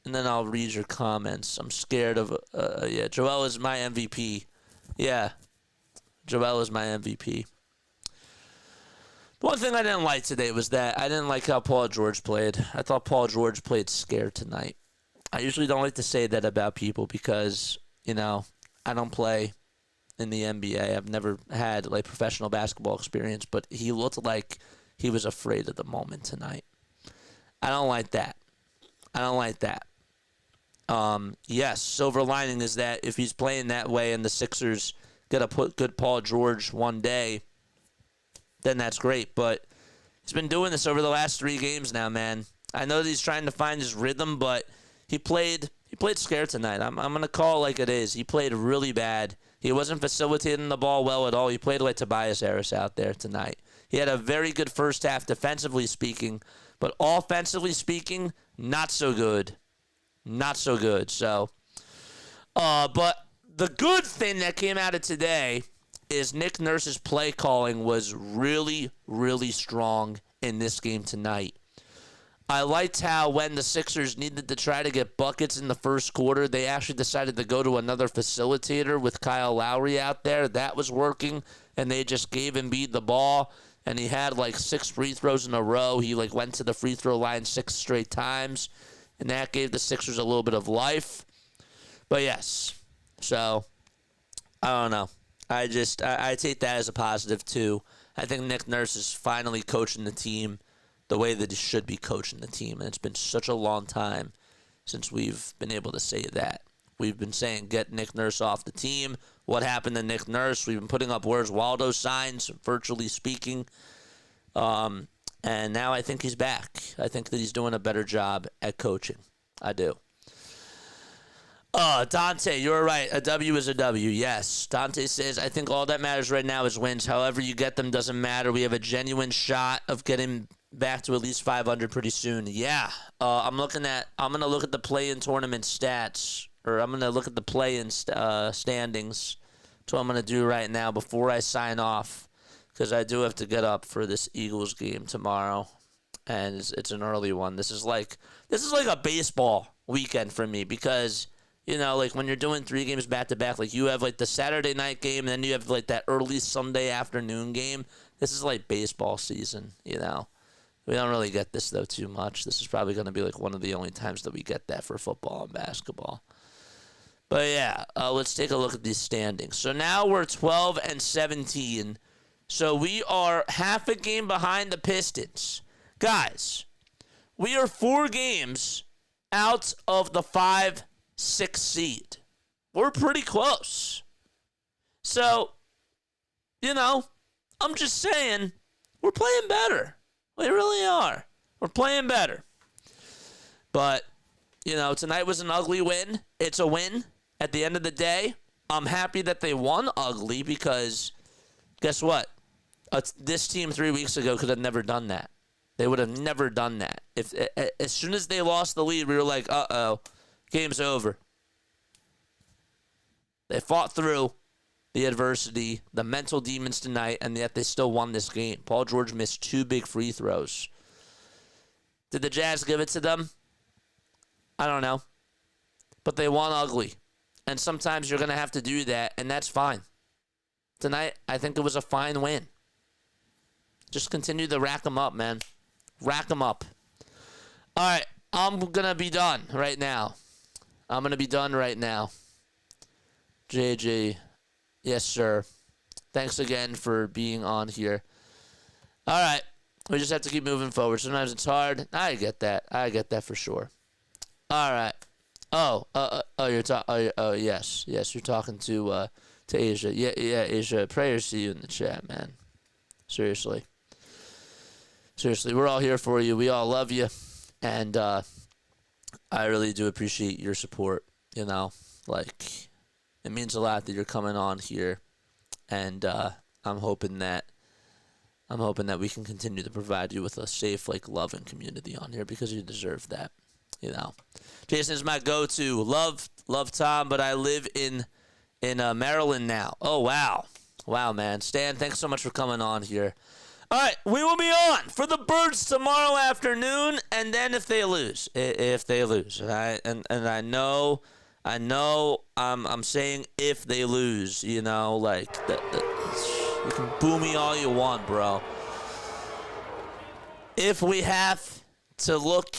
and then I'll read your comments. I'm scared of, yeah, Joel is my MVP. Yeah, Joel is my MVP. The one thing I didn't like today was that I didn't like how Paul George played. I thought Paul George played scared tonight. I usually don't like to say that about people because, you know, I don't play in the NBA. I've never had, like, professional basketball experience, but he looked like he was afraid of the moment tonight. I don't like that. I don't like that. Yes, silver lining is that if he's playing that way and the Sixers get to put good Paul George one day, then that's great. But he's been doing this over the last 3 games now, man. I know that he's trying to find his rhythm, but he played scared tonight. I'm going to call it like it is. He played really bad. He wasn't facilitating the ball well at all. He played like Tobias Harris out there tonight. He had a very good first half defensively speaking, but offensively speaking, not so good. Not so good. So, but the good thing that came out of today is Nick Nurse's play calling was really, really strong in this game tonight. I liked how when the Sixers needed to try to get buckets in the first quarter, they actually decided to go to another facilitator with Kyle Lowry out there. That was working, and they just gave Embiid the ball, and he had like 6 free throws in a row. He like went to the free throw line 6 straight times, and that gave the Sixers a little bit of life. But yes, so I don't know. I take that as a positive, too. I think Nick Nurse is finally coaching the team the way that he should be coaching the team. And it's been such a long time since we've been able to say that. We've been saying, get Nick Nurse off the team. What happened to Nick Nurse? We've been putting up Where's Waldo signs, virtually speaking. And now I think he's back. I think that he's doing a better job at coaching. I do. Dante, you're right. A W is a W. Yes. Dante says, I think all that matters right now is wins. However you get them doesn't matter. We have a genuine shot of getting back to at least 500 pretty soon. Yeah. I'm going to look at the play-in tournament stats, or I'm going to look at the play-in standings. That's what I'm going to do right now before I sign off, because I do have to get up for this Eagles game tomorrow, and it's an early one. This is like a baseball weekend for me because, you know, like when you're doing 3 games back-to-back, like you have like the Saturday night game, and then you have like that early Sunday afternoon game. This is like baseball season, you know. We don't really get this, though, too much. This is probably going to be like one of the only times that we get that for football and basketball. But yeah, let's take a look at these standings. So now we're 12-17. So we are half a game behind the Pistons. Guys, we are 4 games out of the 5-6 seed. We're pretty close. So, you know, I'm just saying, we're playing better. We really are. We're playing better. But, you know, tonight was an ugly win. It's a win at the end of the day. I'm happy that they won ugly because, guess what? This team 3 weeks ago could have never done that. They would have never done that. If as soon as they lost the lead, we were like, uh-oh, game's over. They fought through the adversity, the mental demons tonight, and yet they still won this game. Paul George missed 2 big free throws. Did the Jazz give it to them? I don't know. But they won ugly. And sometimes you're going to have to do that, and that's fine. Tonight, I think it was a fine win. Just continue to rack them up, man. Rack them up. All right, I'm going to be done right now. JJ, yes, sir. Thanks again for being on here. All right, we just have to keep moving forward. Sometimes it's hard. I get that for sure. All right. Yes, you're talking to Asia. Yeah, Asia. Prayers to you in the chat, man. Seriously, we're all here for you. We all love you, and I really do appreciate your support. You know, like, it means a lot that you're coming on here, and I'm hoping that we can continue to provide you with a safe, like, loving community on here, because you deserve that. You know, Jason is my go-to. Love Tom, but I live in Maryland now. Oh, wow, man. Stan, thanks so much for coming on here. All right, we will be on for the Birds tomorrow afternoon, and then if they lose, and I know, I'm saying if they lose, you know, like, you can boo me all you want, bro. If we have to look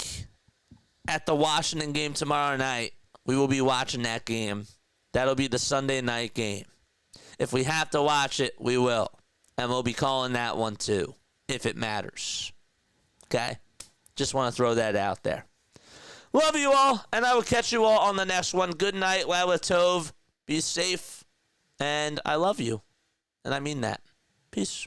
at the Washington game tomorrow night, we will be watching that game. That'll be the Sunday night game. If we have to watch it, we will. And we'll be calling that one too, if it matters. Okay? Just want to throw that out there. Love you all, and I will catch you all on the next one. Good night, Lala Tov. Be safe, and I love you. And I mean that. Peace.